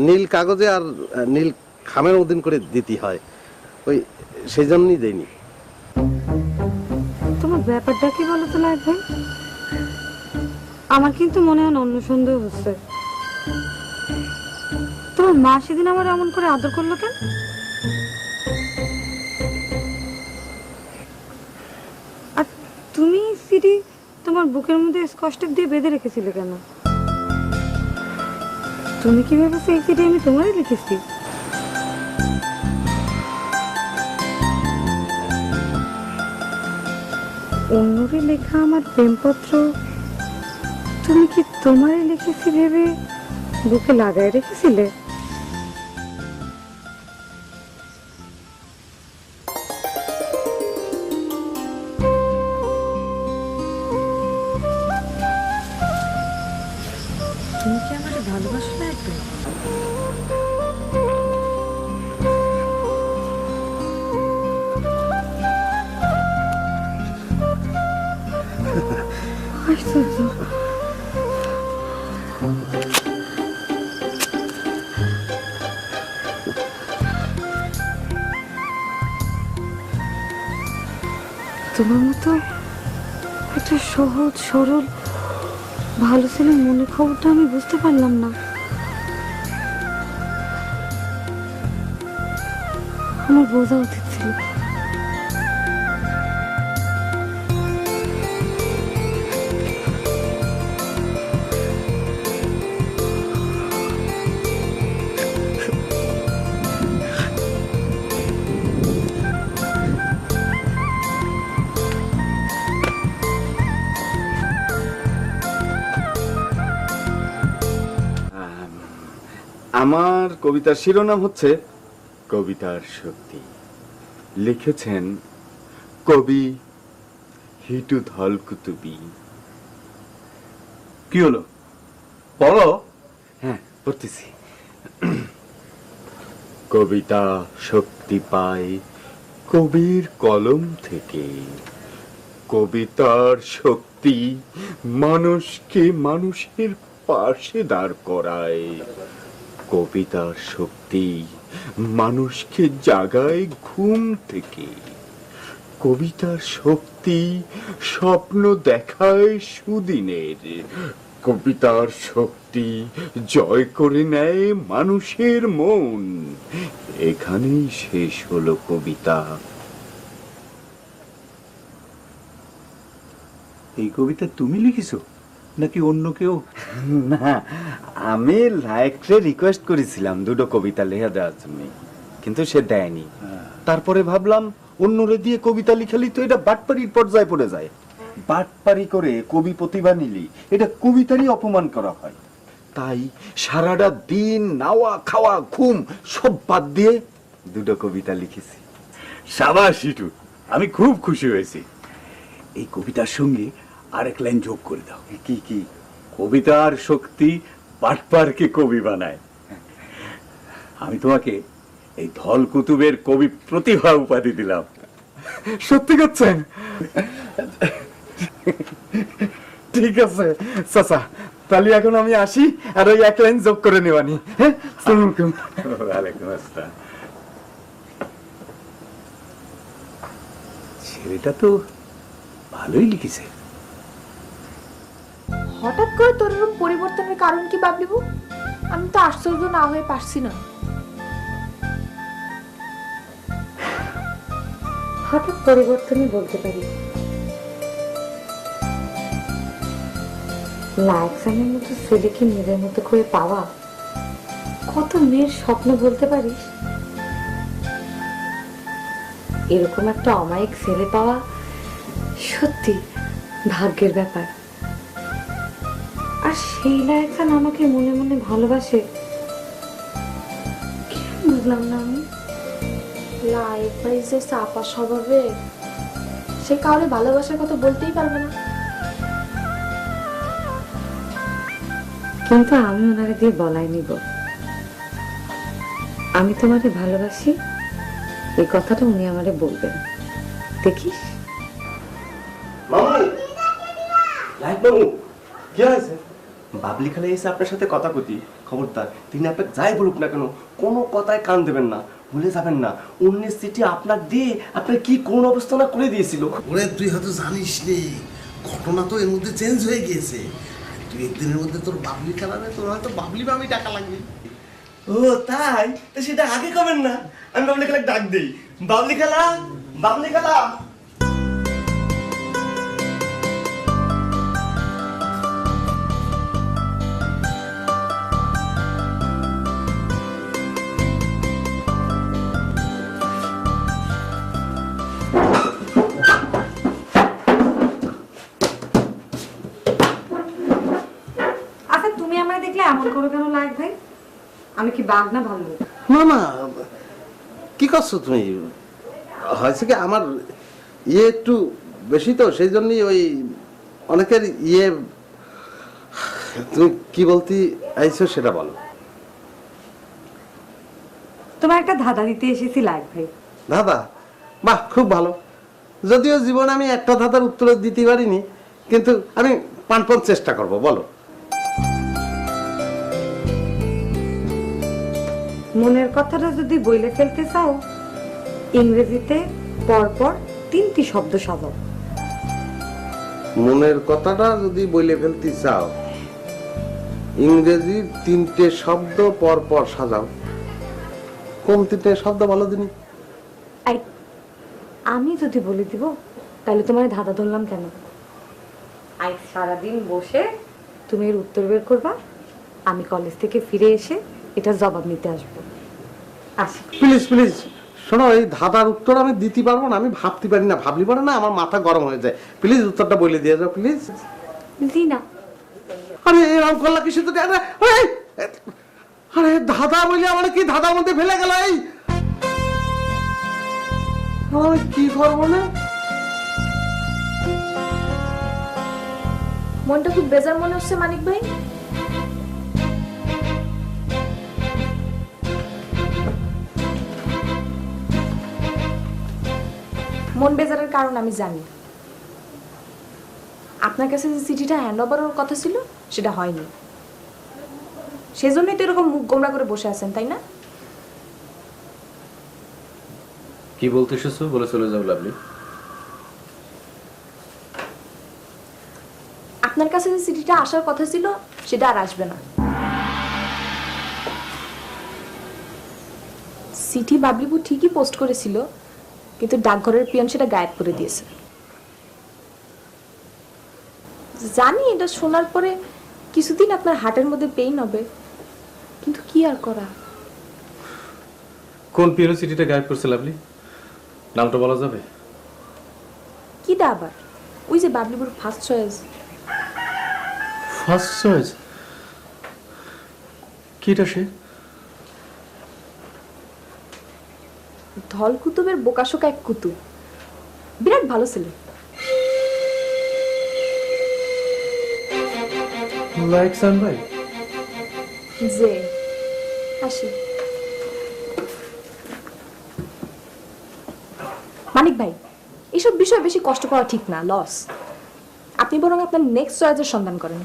নীল কাগজে আর নীল খামের মধ্যে করে দিতে হয়, ওই সেই জন্যই দেইনি। তোমার ব্যাপারটা কি বলো তো লাইক ভাই? আমার কিন্তু মনে হয় অন্য সন্দেহ হচ্ছে। তোমার মা সেদিন আমার এমন করে আদর করলো কেন? আর তুমি সিডি তোমার বুকের মধ্যে স্কচ দিয়ে বেঁধে রেখেছিলে কেন? তুমি কি ভেবেছো এই সিডি আমি তোমারই লিখেছি? অন্যরে লেখা আমার প্রেমপত্র তুমি কি তোমারই লিখেছি ভেবে বুকে লাগায় রেখেছিলে? তুমি কি আমার ভালোবাসো না একদম? আশ্চর্য। তোমার মতো একটা সহজ সরল ভালো ছেলে মনে খবরটা আমি বুঝতে পারলাম না। আমার বোঝা উচিত ছিল। আমার কবিতার শিরোনাম হচ্ছে কবিতার শক্তি, লিখেছেন কবি হিটু ধলকুতুবি। কি হলো, পড়ো। হ্যাঁ, পড়তেছি। কবিতা শক্তি পায় কবির কলম থেকে, কবিতার শক্তি মানুষকে মানুষের পাশে দাঁড় করায়, কবিতার শক্তি মানুষকে জাগায় ঘুম থেকে। কবিতার শক্তি স্বপ্ন দেখায় সুদিনের। কবিতার শক্তি জয় করে নেয় মানুষের মন। এখানেই শেষ হলো কবিতা। এই কবিতা তুমি লিখেছো নাকি অন্য কেউ? না, আমি লাইকরে রিকোয়েস্ট করেছিলাম দুটো কবিতা লেখা দেওয়ার জন্য, কিন্তু সে দেয়নি। তারপরে ভাবলাম অন্যরে দিয়ে কবিতা লিখালি তো এটা বাটপাড়ির পর্যায়ে পড়ে যায়। বাটপাড়ি করে কবি প্রতিভা নিলি এটা কবিতারই অপমান করা হয়। তাই সারাটা দিন নাওয়া খাওয়া ঘুম সব বাদ দিয়ে দুটো কবিতা লিখেছি। সাবাস হিটু, আমি খুব খুশি হয়েছি। এই কবিতার সঙ্গে আরেক লাইন যোগ করে দাও। কি কি? কবিতার শক্তি পাটপারকে কবি বানায়। আমি তোমাকে এই ধল কুতুবের কবি প্রতিভা উপাধি দিলাম। সত্যি করছেন? ঠিক আছে চাচা, তাহলে এখন আমি আসি আর ওই এক লাইন যোগ করে নেওয়ানি। হ্যাঁ, আসসালামু আলাইকুম। ওয়ালাইকুম আসসালাম। ছেলেটা তো ভালোই লিখেছে। হঠাৎ করে তোর এরকম পরিবর্তনের কারণ কি বাবলিবু? আমি তো আশ্চর্য না হয়ে পারছি না। হঠাৎ পরিবর্তনই বলতে পারি। লাইকসানের মতো ছেলেকে নিজের মতো করে পাওয়া কত মেয়ের স্বপ্ন বলতে পারিস? এরকম একটা অমায়িক ছেলে পাওয়া সত্যি ভাগ্যের ব্যাপার। আর সেই লাইকসান আমাকে মনে মনে ভালোবাসে, কেন বুঝলাম না আমি? লাইফ ভাই যে চাপা স্বভাবে, সে কাউরে ভালোবাসার কথা বলতেই পারবে না। কিন্তু আমি ওনারে দিয়ে বলাই নিব আমি তোমারে ভালোবাসি, এই কথাটা উনি আমারে বলবেন। দেখিস? মামু, লাইক মামু, কি হয়েছে? বাবলি খালা এসে আপনার সাথে কথা কতি। খবরদার, তিনি আপনাকে যাই বলুক না কেন কোনো কথায় কান দেবেন না, ভুলে যাবেন না। অন্যের চিঠি আপনার দিয়ে আপনার কি কোন অবস্থা না করে দিয়েছিল। ওরে তুই হয়তো জানিস রে, ঘটনা তো এর মধ্যে চেঞ্জ হয়ে গিয়েছে। তুই একদিনের মধ্যে তোর বাবলি খেলাবে, তোর হয়তো বাবলি মামি টাকা লাগবে। ও তাই? তো সেটা আগে কবেন না? আমি বাবলি খালা ডাক দিই। বাবলি খালা, বাবলি খালা। আচ্ছা, তুমি আমার দেখলে এমন করো কেন লাইক ভাই? আমি কি বাঘ না ভালো? না না, কি করছো তুমি? হয়েছে কি, আমার ইয়ে একটু বেশি তো, সেই জন্যই ওই অনেকের ইয়ে। তুমি কি বলতে আইছো সেটা বলো। তোমার একটা ধাঁধা দিতে এসেছি লাইক ভাই। দাদা, বাহ, খুব ভালো। যদিও জীবনে আমি একটা ধাঁধার উত্তর দিতে পারিনি, কিন্তু আমি প্রাণপণ চেষ্টা করব। বলো। মনের কথাটা যদি বইলে ফেলতে চাও, ইংরেজিতে পরপর 3টি শব্দ সাজাও। মনের কথাটা যদি বলে ফেলতে চাও, ইংরেজি 3টে শব্দ পর পর সাজাও। কোন 3টে শব্দ বলো দিনি? আমি যদি বলে দিব তাহলে তোমার ধাঁধা ধরলাম কেন? আজ সারাদিন বসে তুমি এর উত্তর বের করবা, আমি কলেজ থেকে ফিরে এসে এটা জবাব নিতে আসবো। আসি। প্লিজ প্লিজ শোনো, এই ধাঁধার উত্তর আমি দিতে পারবো না। আমি ভাবতে পারি না, ভাবলি পারে না, আমার মাথা গরম হয়ে যায়। প্লিজ উত্তরটা বলে দিয়ে যাও প্লিজ। জি না। আরে এরকম করলা কিছু তো। আরে ধাঁধা বলি আমার কি ধাঁধার মধ্যে ফেলে গেল? এই কি করবো না? মনটা খুব বেজার মনে হচ্ছে মানিক ভাই। মন বেজারের কারণ আমি জানি। আপনার কাছে যে চিঠিটা হ্যান্ড ওভারের কথা ছিল সেটা হয়নি, সেজন্যই তো এরকম মুখ গোমরা করে বসে আছেন, তাই না? কি বলতে এসেছো বলে চলে যাও লাভলি। আপনার কাছে যে চিঠিটা আসার কথা ছিল সেটা আর আসবে না। চিঠি বাবলিবু ঠিকই পোস্ট করেছিল, কিন্তু ডাকঘরের পিয়ন সেটা গায়েব করে দিয়েছে। জানি এটা শোনার পরে কিছুদিন আপনার হার্টের মধ্যে পেইন হবে, কিন্তু কি আর করা। কোন পিয়ন চিঠিটা গায়েব করছে লাভলি? নামটা বলা যাবে? কিটা আবার? ওই যে বাবলিবুর ফার্স্ট চয়েস। First choice? কিটা সে? ধল কুতুবের বোকাশোকা এক কুতুব, বিরাট ভালো ছিল। লাইক সান ভাই? যে আসি মানিক ভাই, এইসব বিষয়ে বেশি কষ্ট করা ঠিক না, লস। আপনি বরং আপনার নেক্সট চয়েসের সন্ধান করেন।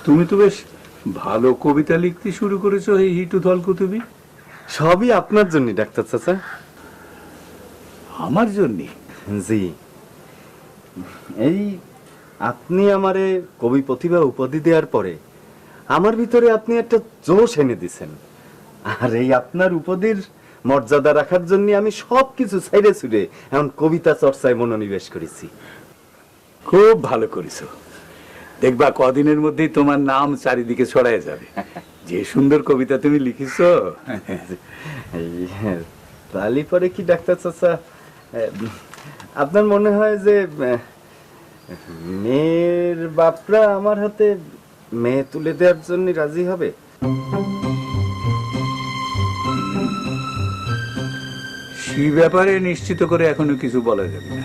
তুমি তো বেশ ভালো কবিতা লিখতে শুরু করেছো এই হিটু ধলকুতুবি। সবই আপনার জন্য ডাক্তার চাচা। আমার জন্য? জি, এই আপনি আমারে কবি প্রতিভা উপাধি দেওয়ার পরে আমার ভিতরে আপনি একটা জোশ এনে দিছেন, আর এই আপনার উপাধির মর্যাদা রাখার জন্য আমি সবকিছু ছাইড়ে ছুড়ে এখন কবিতা চর্চায় মনোনিবেশ করেছি। খুব ভালো করেছো। দেখবা কদিনের মধ্যেই তোমার নাম চারিদিকে ছড়ায় যাবে। যে সুন্দর কবিতা তুমি লিখিছো। তালি পরে কি ডাক্তার চাচা, আপনার মনে হয় যে মেয়ের বাপরা আমার হাতে মেয়ে তুলে দেওয়ার জন্য রাজি হবে? সেই ব্যাপারে নিশ্চিত করে এখনো কিছু বলা যাবে না।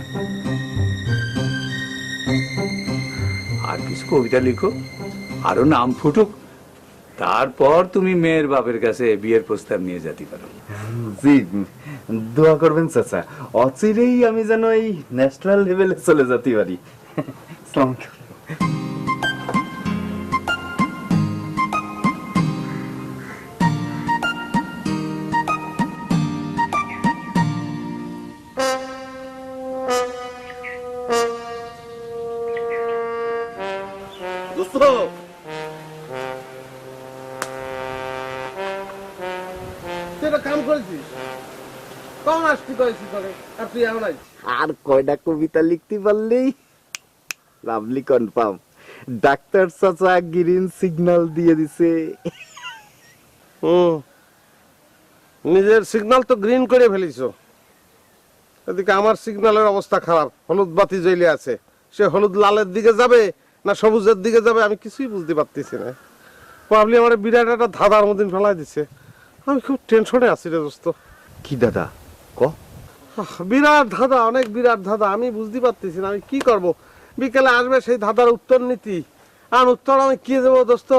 আর কিছু কবিতা লিখো, আরো নাম ফুটুক, তারপর তুমি মেয়ের বাপের কাছে বিয়ের প্রস্তাব নিয়ে যেতে পারো। জি, দোয়া করবেন চাচা, অচিরেই আমি যেন এই ন্যাশনাল লেভেলে চলে যেতে পারি। আসসালামু আলাইকুম। দোস্ত, তুই একটা কাম করেছিস, কখন আসতে করেছিস তোরে, আর তুই এখন আইছিস। আর কয়টা কবিতা লিখতে পারলেই লাভলি কনফার্ম। ডাক্তার চাচা গ্রিন সিগন্যাল দিয়ে দিছে। নিজের সিগন্যাল তো গ্রিন করে ফেলিস, এদিকে আমার সিগন্যালের অবস্থা খারাপ। হলুদ বাতি জ্বলে আছে, সে হলুদ লালের দিকে যাবে না সবুজের দিকে যাবে আমি কিছুই বুঝতে পারতেছি না। পাবলি আমার বিরাট একটা ধাঁধার মধ্যে ফেলাই দিচ্ছে, আমি খুব টেনশনে আছি রে দোস্ত। কি দাদা ক? বিরাট ধাঁধা, অনেক বিরাট ধাঁধা, আমি বুঝতে পারতেছি না আমি কি করব। বিকেলে আসবে সেই ধাঁধার উত্তর নীতি, আর উত্তর আমি কি দেবো দোস্ত?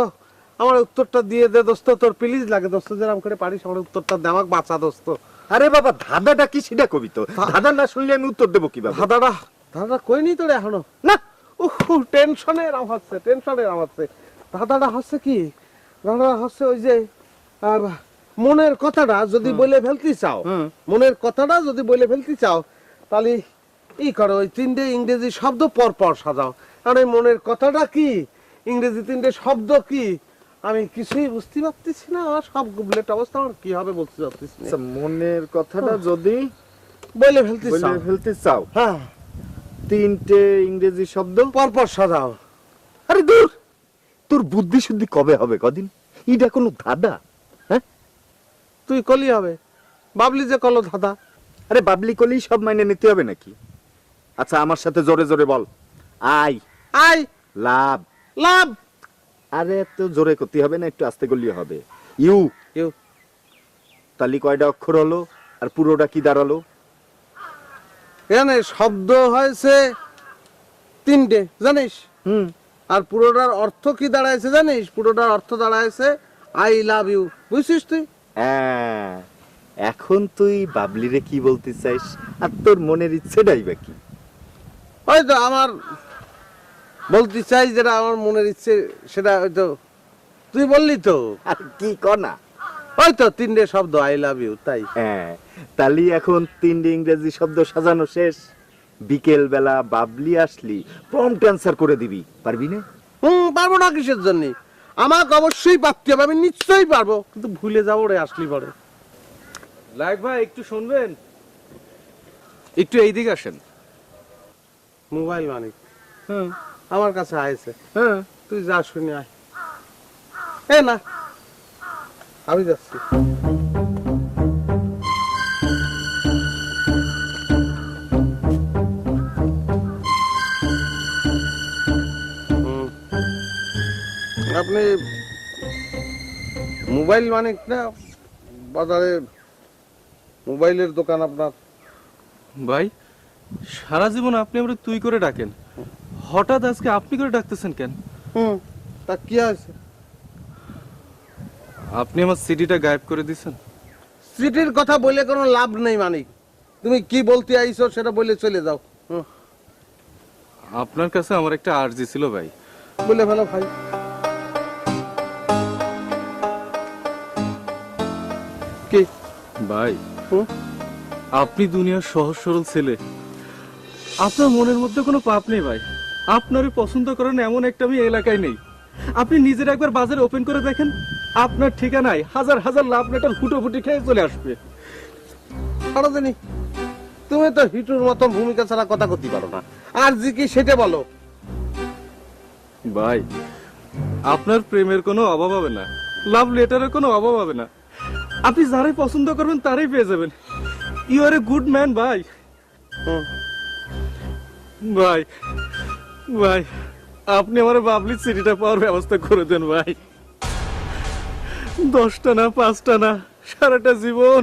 আমার উত্তরটা দিয়ে দে দোস্ত, তোর প্লিজ লাগে দোস্ত, যেরকম করে পারিস আমার উত্তরটা দে, আমাকে বাঁচা দোস্ত। আরে বাবা, ধাঁধাটা কি সেটা কবি তো, ধাঁধা না শুনলে আমি উত্তর দেবো কিভাবে? ধাঁধাটা কই নি তোরে এখনো? না, টেনশনের আমাচ্ছে, টেনশনের আমাচ্ছে। ধাঁধাটা হচ্ছে কি, ধাঁধাটা হচ্ছে ওই যে মনের কথাটা যদি বলে ফেলতে চাও, মনের কথাটা যদি বলে ফেলতে চাও, তাহলে ই করো, ওই তিনটে ইংরেজি শব্দ পর পর সাজাও। কারণ এই মনের কথাটা কি, ইংরেজি তিনটে শব্দ কি, আমি কিছুই বুঝতে পারতেছি না। আমার সব গুবলেট অবস্থা, আমার কি হবে বুঝতে পারতেছি না। মনের কথাটা যদি বলে ফেলতে চাও, হ্যাঁ, তিনটে ইংরেজি শব্দ পর পর সাজাও। আরে দূর, তোর বুদ্ধি শুদ্ধি কবে হবে কদিন? এটা কোনো ধাঁধা? হ্যাঁ, তুই কলি হবে, বাবলি যে কলো ধাঁধা। আরে বাবলি কলেই সব মাইনে নিতে হবে নাকি? আচ্ছা আমার সাথে জোরে জোরে বল, আই আই লাভ। লাভ? আরে এত জোরে করতে হবে না, একটু আস্তে করলে হবে। U U. তালি কয়টা অক্ষর হলো আর পুরোটা কি দাঁড়ালো? এখানে শব্দ হয়েছে তিনটে, জানিস? আর পুরোটার অর্থ কি দাঁড়াইছে জানিস? পুরোটার অর্থ দাঁড়াইছে আই লাভ ইউ, বুঝছিস তুই? হ্যাঁ, এখন তুই বাবলিরে কি বলতে চাইস আর তোর মনের ইচ্ছেটাই বা কি? ওই তো আমার বলতে চাই যেটা আমার মনের ইচ্ছে সেটা হয়তো তুই বললি তো। আর কি কনা? ওই তো 3টে শব্দ আই লাভ ইউ, তাই। হ্যাঁ, তালি এখন 3টে ইংরেজি শব্দ সাজানো শেষ। বিকেল বেলা বাবলি আসলি প্রম্পট অ্যান্সার করে দিবি, পারবি না? পারবো না কিসের জন্য? আমাকে অবশ্যই পারতে হবে, আমি নিশ্চয়ই পারবো, কিন্তু ভুলে যাবো রে আসলি পরে। লাইক ভাই একটু শুনবেন? একটু এইদিকে আসেন। মোবাইল মানিক আমার কাছে আইছে। তুই যা শুনে আয়। এ না, আমি যাচ্ছি। আপনি মোবাইল মানিক না? বাজারে মোবাইলের দোকান আপনার? ভাই সারা জীবন আপনি আমরা তুই করে ডাকেন, হঠাৎ আজকে আপনি করে ডাকতেছেন কেন? তা কি আছে? আপনি আমার সিডিটা গায়েব করে দিয়েছেন। সিটির কথা বলে কোনো লাভ নেই মানিক, তুমি কি বলতে আইছো সেটা বলে চলে যাও। আপনার কাছে আমার একটা আর্জি ছিল ভাই। বলে ফেলো ভাই। কি ভাই, আপনি দুনিয়ার সহজ সরল ছেলে, আপনার মনের মধ্যে কোনো পাপ নেই ভাই। আপনারই পছন্দ করেন এমন একটা আমি এলাকায় নেই। আপনি নিজের একবার বাজারে ওপেন করে দেখেন, আপনার ঠিকানায় হাজার হাজার লাভ লেটার ফুটোফুটি খেয়ে চলে আসবে। আরো জানি তুমি তো হিটুর মতন ভূমিকা ছাড়া কথা করতে পারো না। আর জি কি সেটা বলো। ভাই আপনার প্রেমের কোনো অভাব হবে না, লাভ লেটারের কোনো অভাব হবে না। আপনি যারাই পছন্দ করবেন তারাই পেয়ে যাবেন। You are a good man ভাই। ভাই ভাই আপনি আমার বাবলির সিটিটা পাওয়ার ব্যবস্থা করে দেন ভাই। 10টা না 5টা না, সারাটা জীবন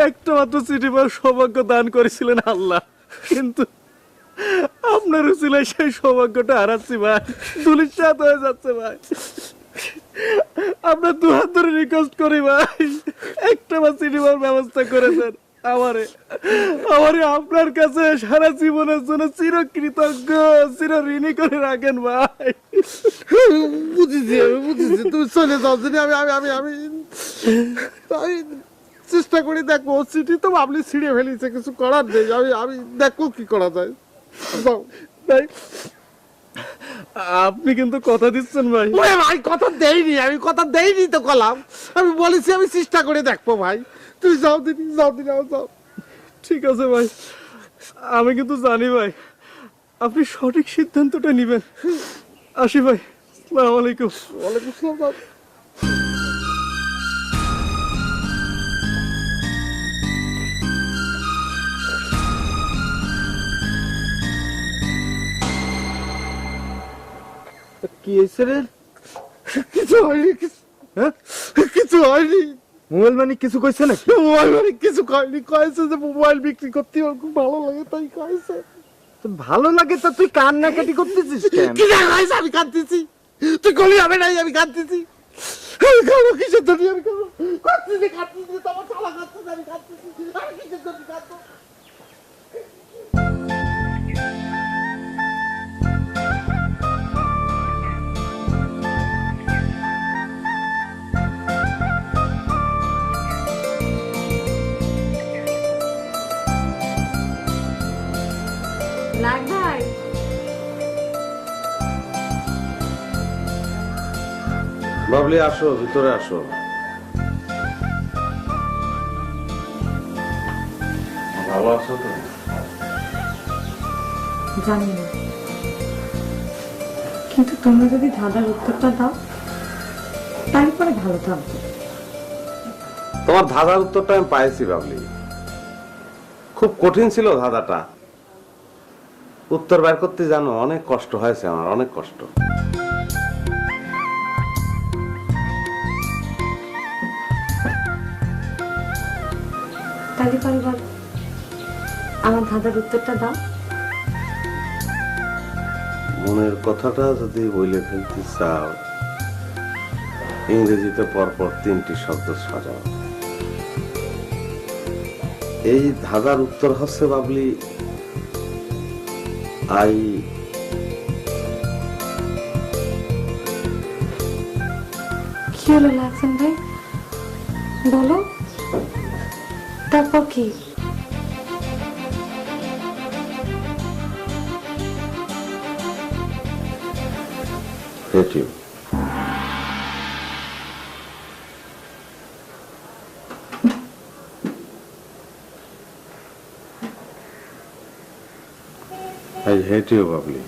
একটা মাত্র সিটি পাওয়ার সৌভাগ্য দান করেছিলেন আল্লাহ, কিন্তু আপনার উচিলায় সেই সৌভাগ্যটা হারাচ্ছি ভাই। ধুলিস্যাৎ হয়ে যাচ্ছে ভাই। আপনার 2 হাত ধরে রিকোয়েস্ট করি ভাই, একটা বার সিটি পাওয়ার ব্যবস্থা করে দেন। আমারে আপনার কাছে সারা জীবনের জন্য চিরকৃতজ্ঞ, চির ঋণী করে রাখেন ভাই। বুঝেছি, আমি বুঝেছি, তুমি চলে যাও। আমি আমি আমি আমি আমি চেষ্টা করি দেখবো। সিটি তো আপনি ছিঁড়ে ফেলিছে, কিছু করার নেই। আমি আমি দেখবো কি করা যায়। যাও ভাই আপনি কিন্তু কথা দিচ্ছেন ভাই। ভাই কথা দেইনি, আমি কথা দেইনি তো কলাম। আমি বলেছি আমি চেষ্টা করে দেখবো ভাই। তুই যাও দিদি, যাও দিদি, যাও। ঠিক আছে ভাই, আমি কিন্তু জানি ভাই আপনি সঠিক সিদ্ধান্তটা নেবেন। আসি ভাই, আসসালামু আলাইকুম। ওয়ালাইকুম আসসালাম। কি হয়েছে রে? কিছু হয়নি, কিছু হয়নি। মোবাইল মানে কিছু কইছে নাকি? মোবাইল মানে কিছু কয়নি, কয়েছে যে মোবাইল বিক্রি করতে আমার খুব ভালো লাগে তাই কয়েছে। তো ভালো লাগে তা তুই কান্নাকাটি করতেছিস কেন? কি দেখাইছে আমি কাঁদতেছি? তুই গলি হবে নাই, আমি কাঁদতেছি। আমি খাবো কিসের জন্য? আমি খাবো কাঁদতেছি, কাঁদতেছি, তোমার চালা কাঁদতেছি, আমি কাঁদতেছি। আমি কিসের জন্য কাঁদবো? লাগ ভাই, বাবলি আসো, ভিতরে আসো। ভালো আছো তো? জানি না, কিন্তু তোমরা যদি ধাঁধার উত্তরটা দাও তারপরে ভালো থাকবে। তোমার ধাঁধার উত্তরটা আমি পাইছি বাবলি। খুব কঠিন ছিল ধাঁধাটা, উত্তর বের করতে জানো অনেক কষ্ট হয়েছে আমার, অনেক কষ্ট। তাহলে পরে বলো, আমার ধাঁধার উত্তরটা দাও। মনের কথাটা যদি বলে ফেলতে চাও, ইংরেজিতে পরপর 3টি শব্দ সাজাও। এই ধাঁধার উত্তর হচ্ছে বাবলি আই কি হলো লাইকসান ভাই, বলো তারপর কি? hate you. I hate you, Babli.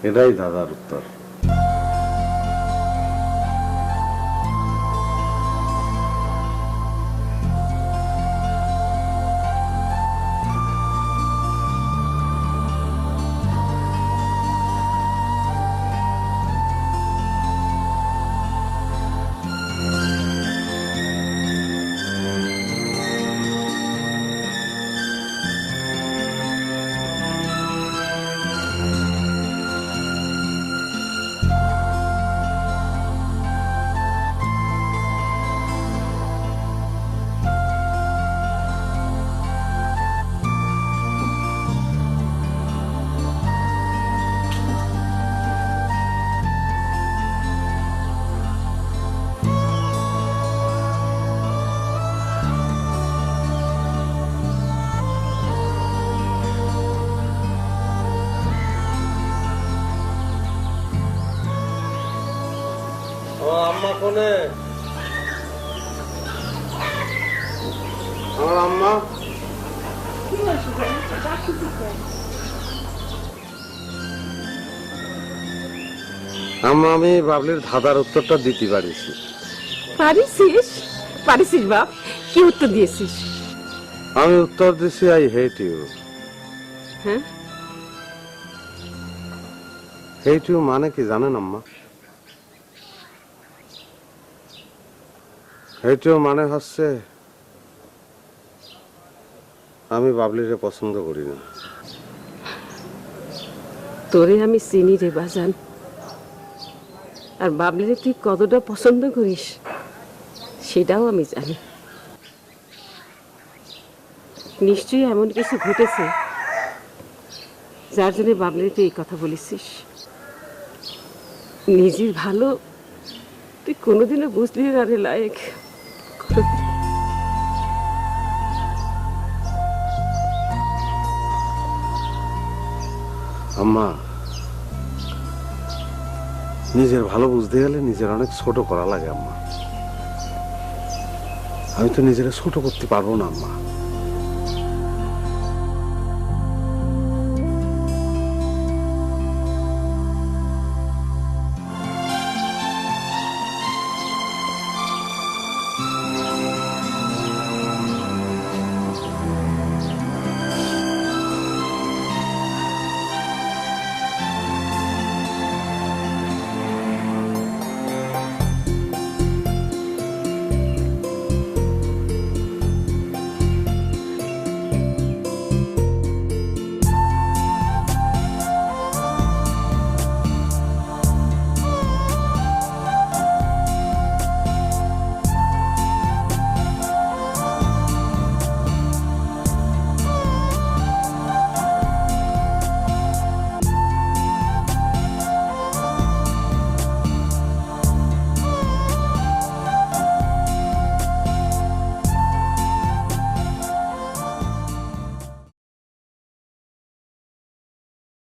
এটাই দাদার উত্তর। আম্মা কোনে? আমার আম্মা আমি বাবলির ধাঁধার উত্তরটা দিতে পারিছি। পারিসিস বাপ, কি উত্তর দিয়েছিস? আমি উত্তর দিছি আই হেট ইউ। হ্যাঁ, হেট ইউ মানে কি জানেন আম্মা? হেট ইউ মানে হচ্ছে আমি বাবলিরে পছন্দ করি না। তোরে আমি চিনি রে বাজান, আর বাবলিরে তুই কতটা পছন্দ করিস সেটাও আমি জানি। নিশ্চয়ই এমন কিছু ঘটেছে যার জন্য বাবলিরে তুই এই কথা বলেছিস। নিজের ভালো তুই কোনোদিনও বুঝলি না রে লায়েক। আম্মা, নিজের ভালো বুঝতে গেলে নিজের অনেক ছোট করা লাগে আম্মা। আমি তো নিজের ছোট করতে পারবো না আম্মা।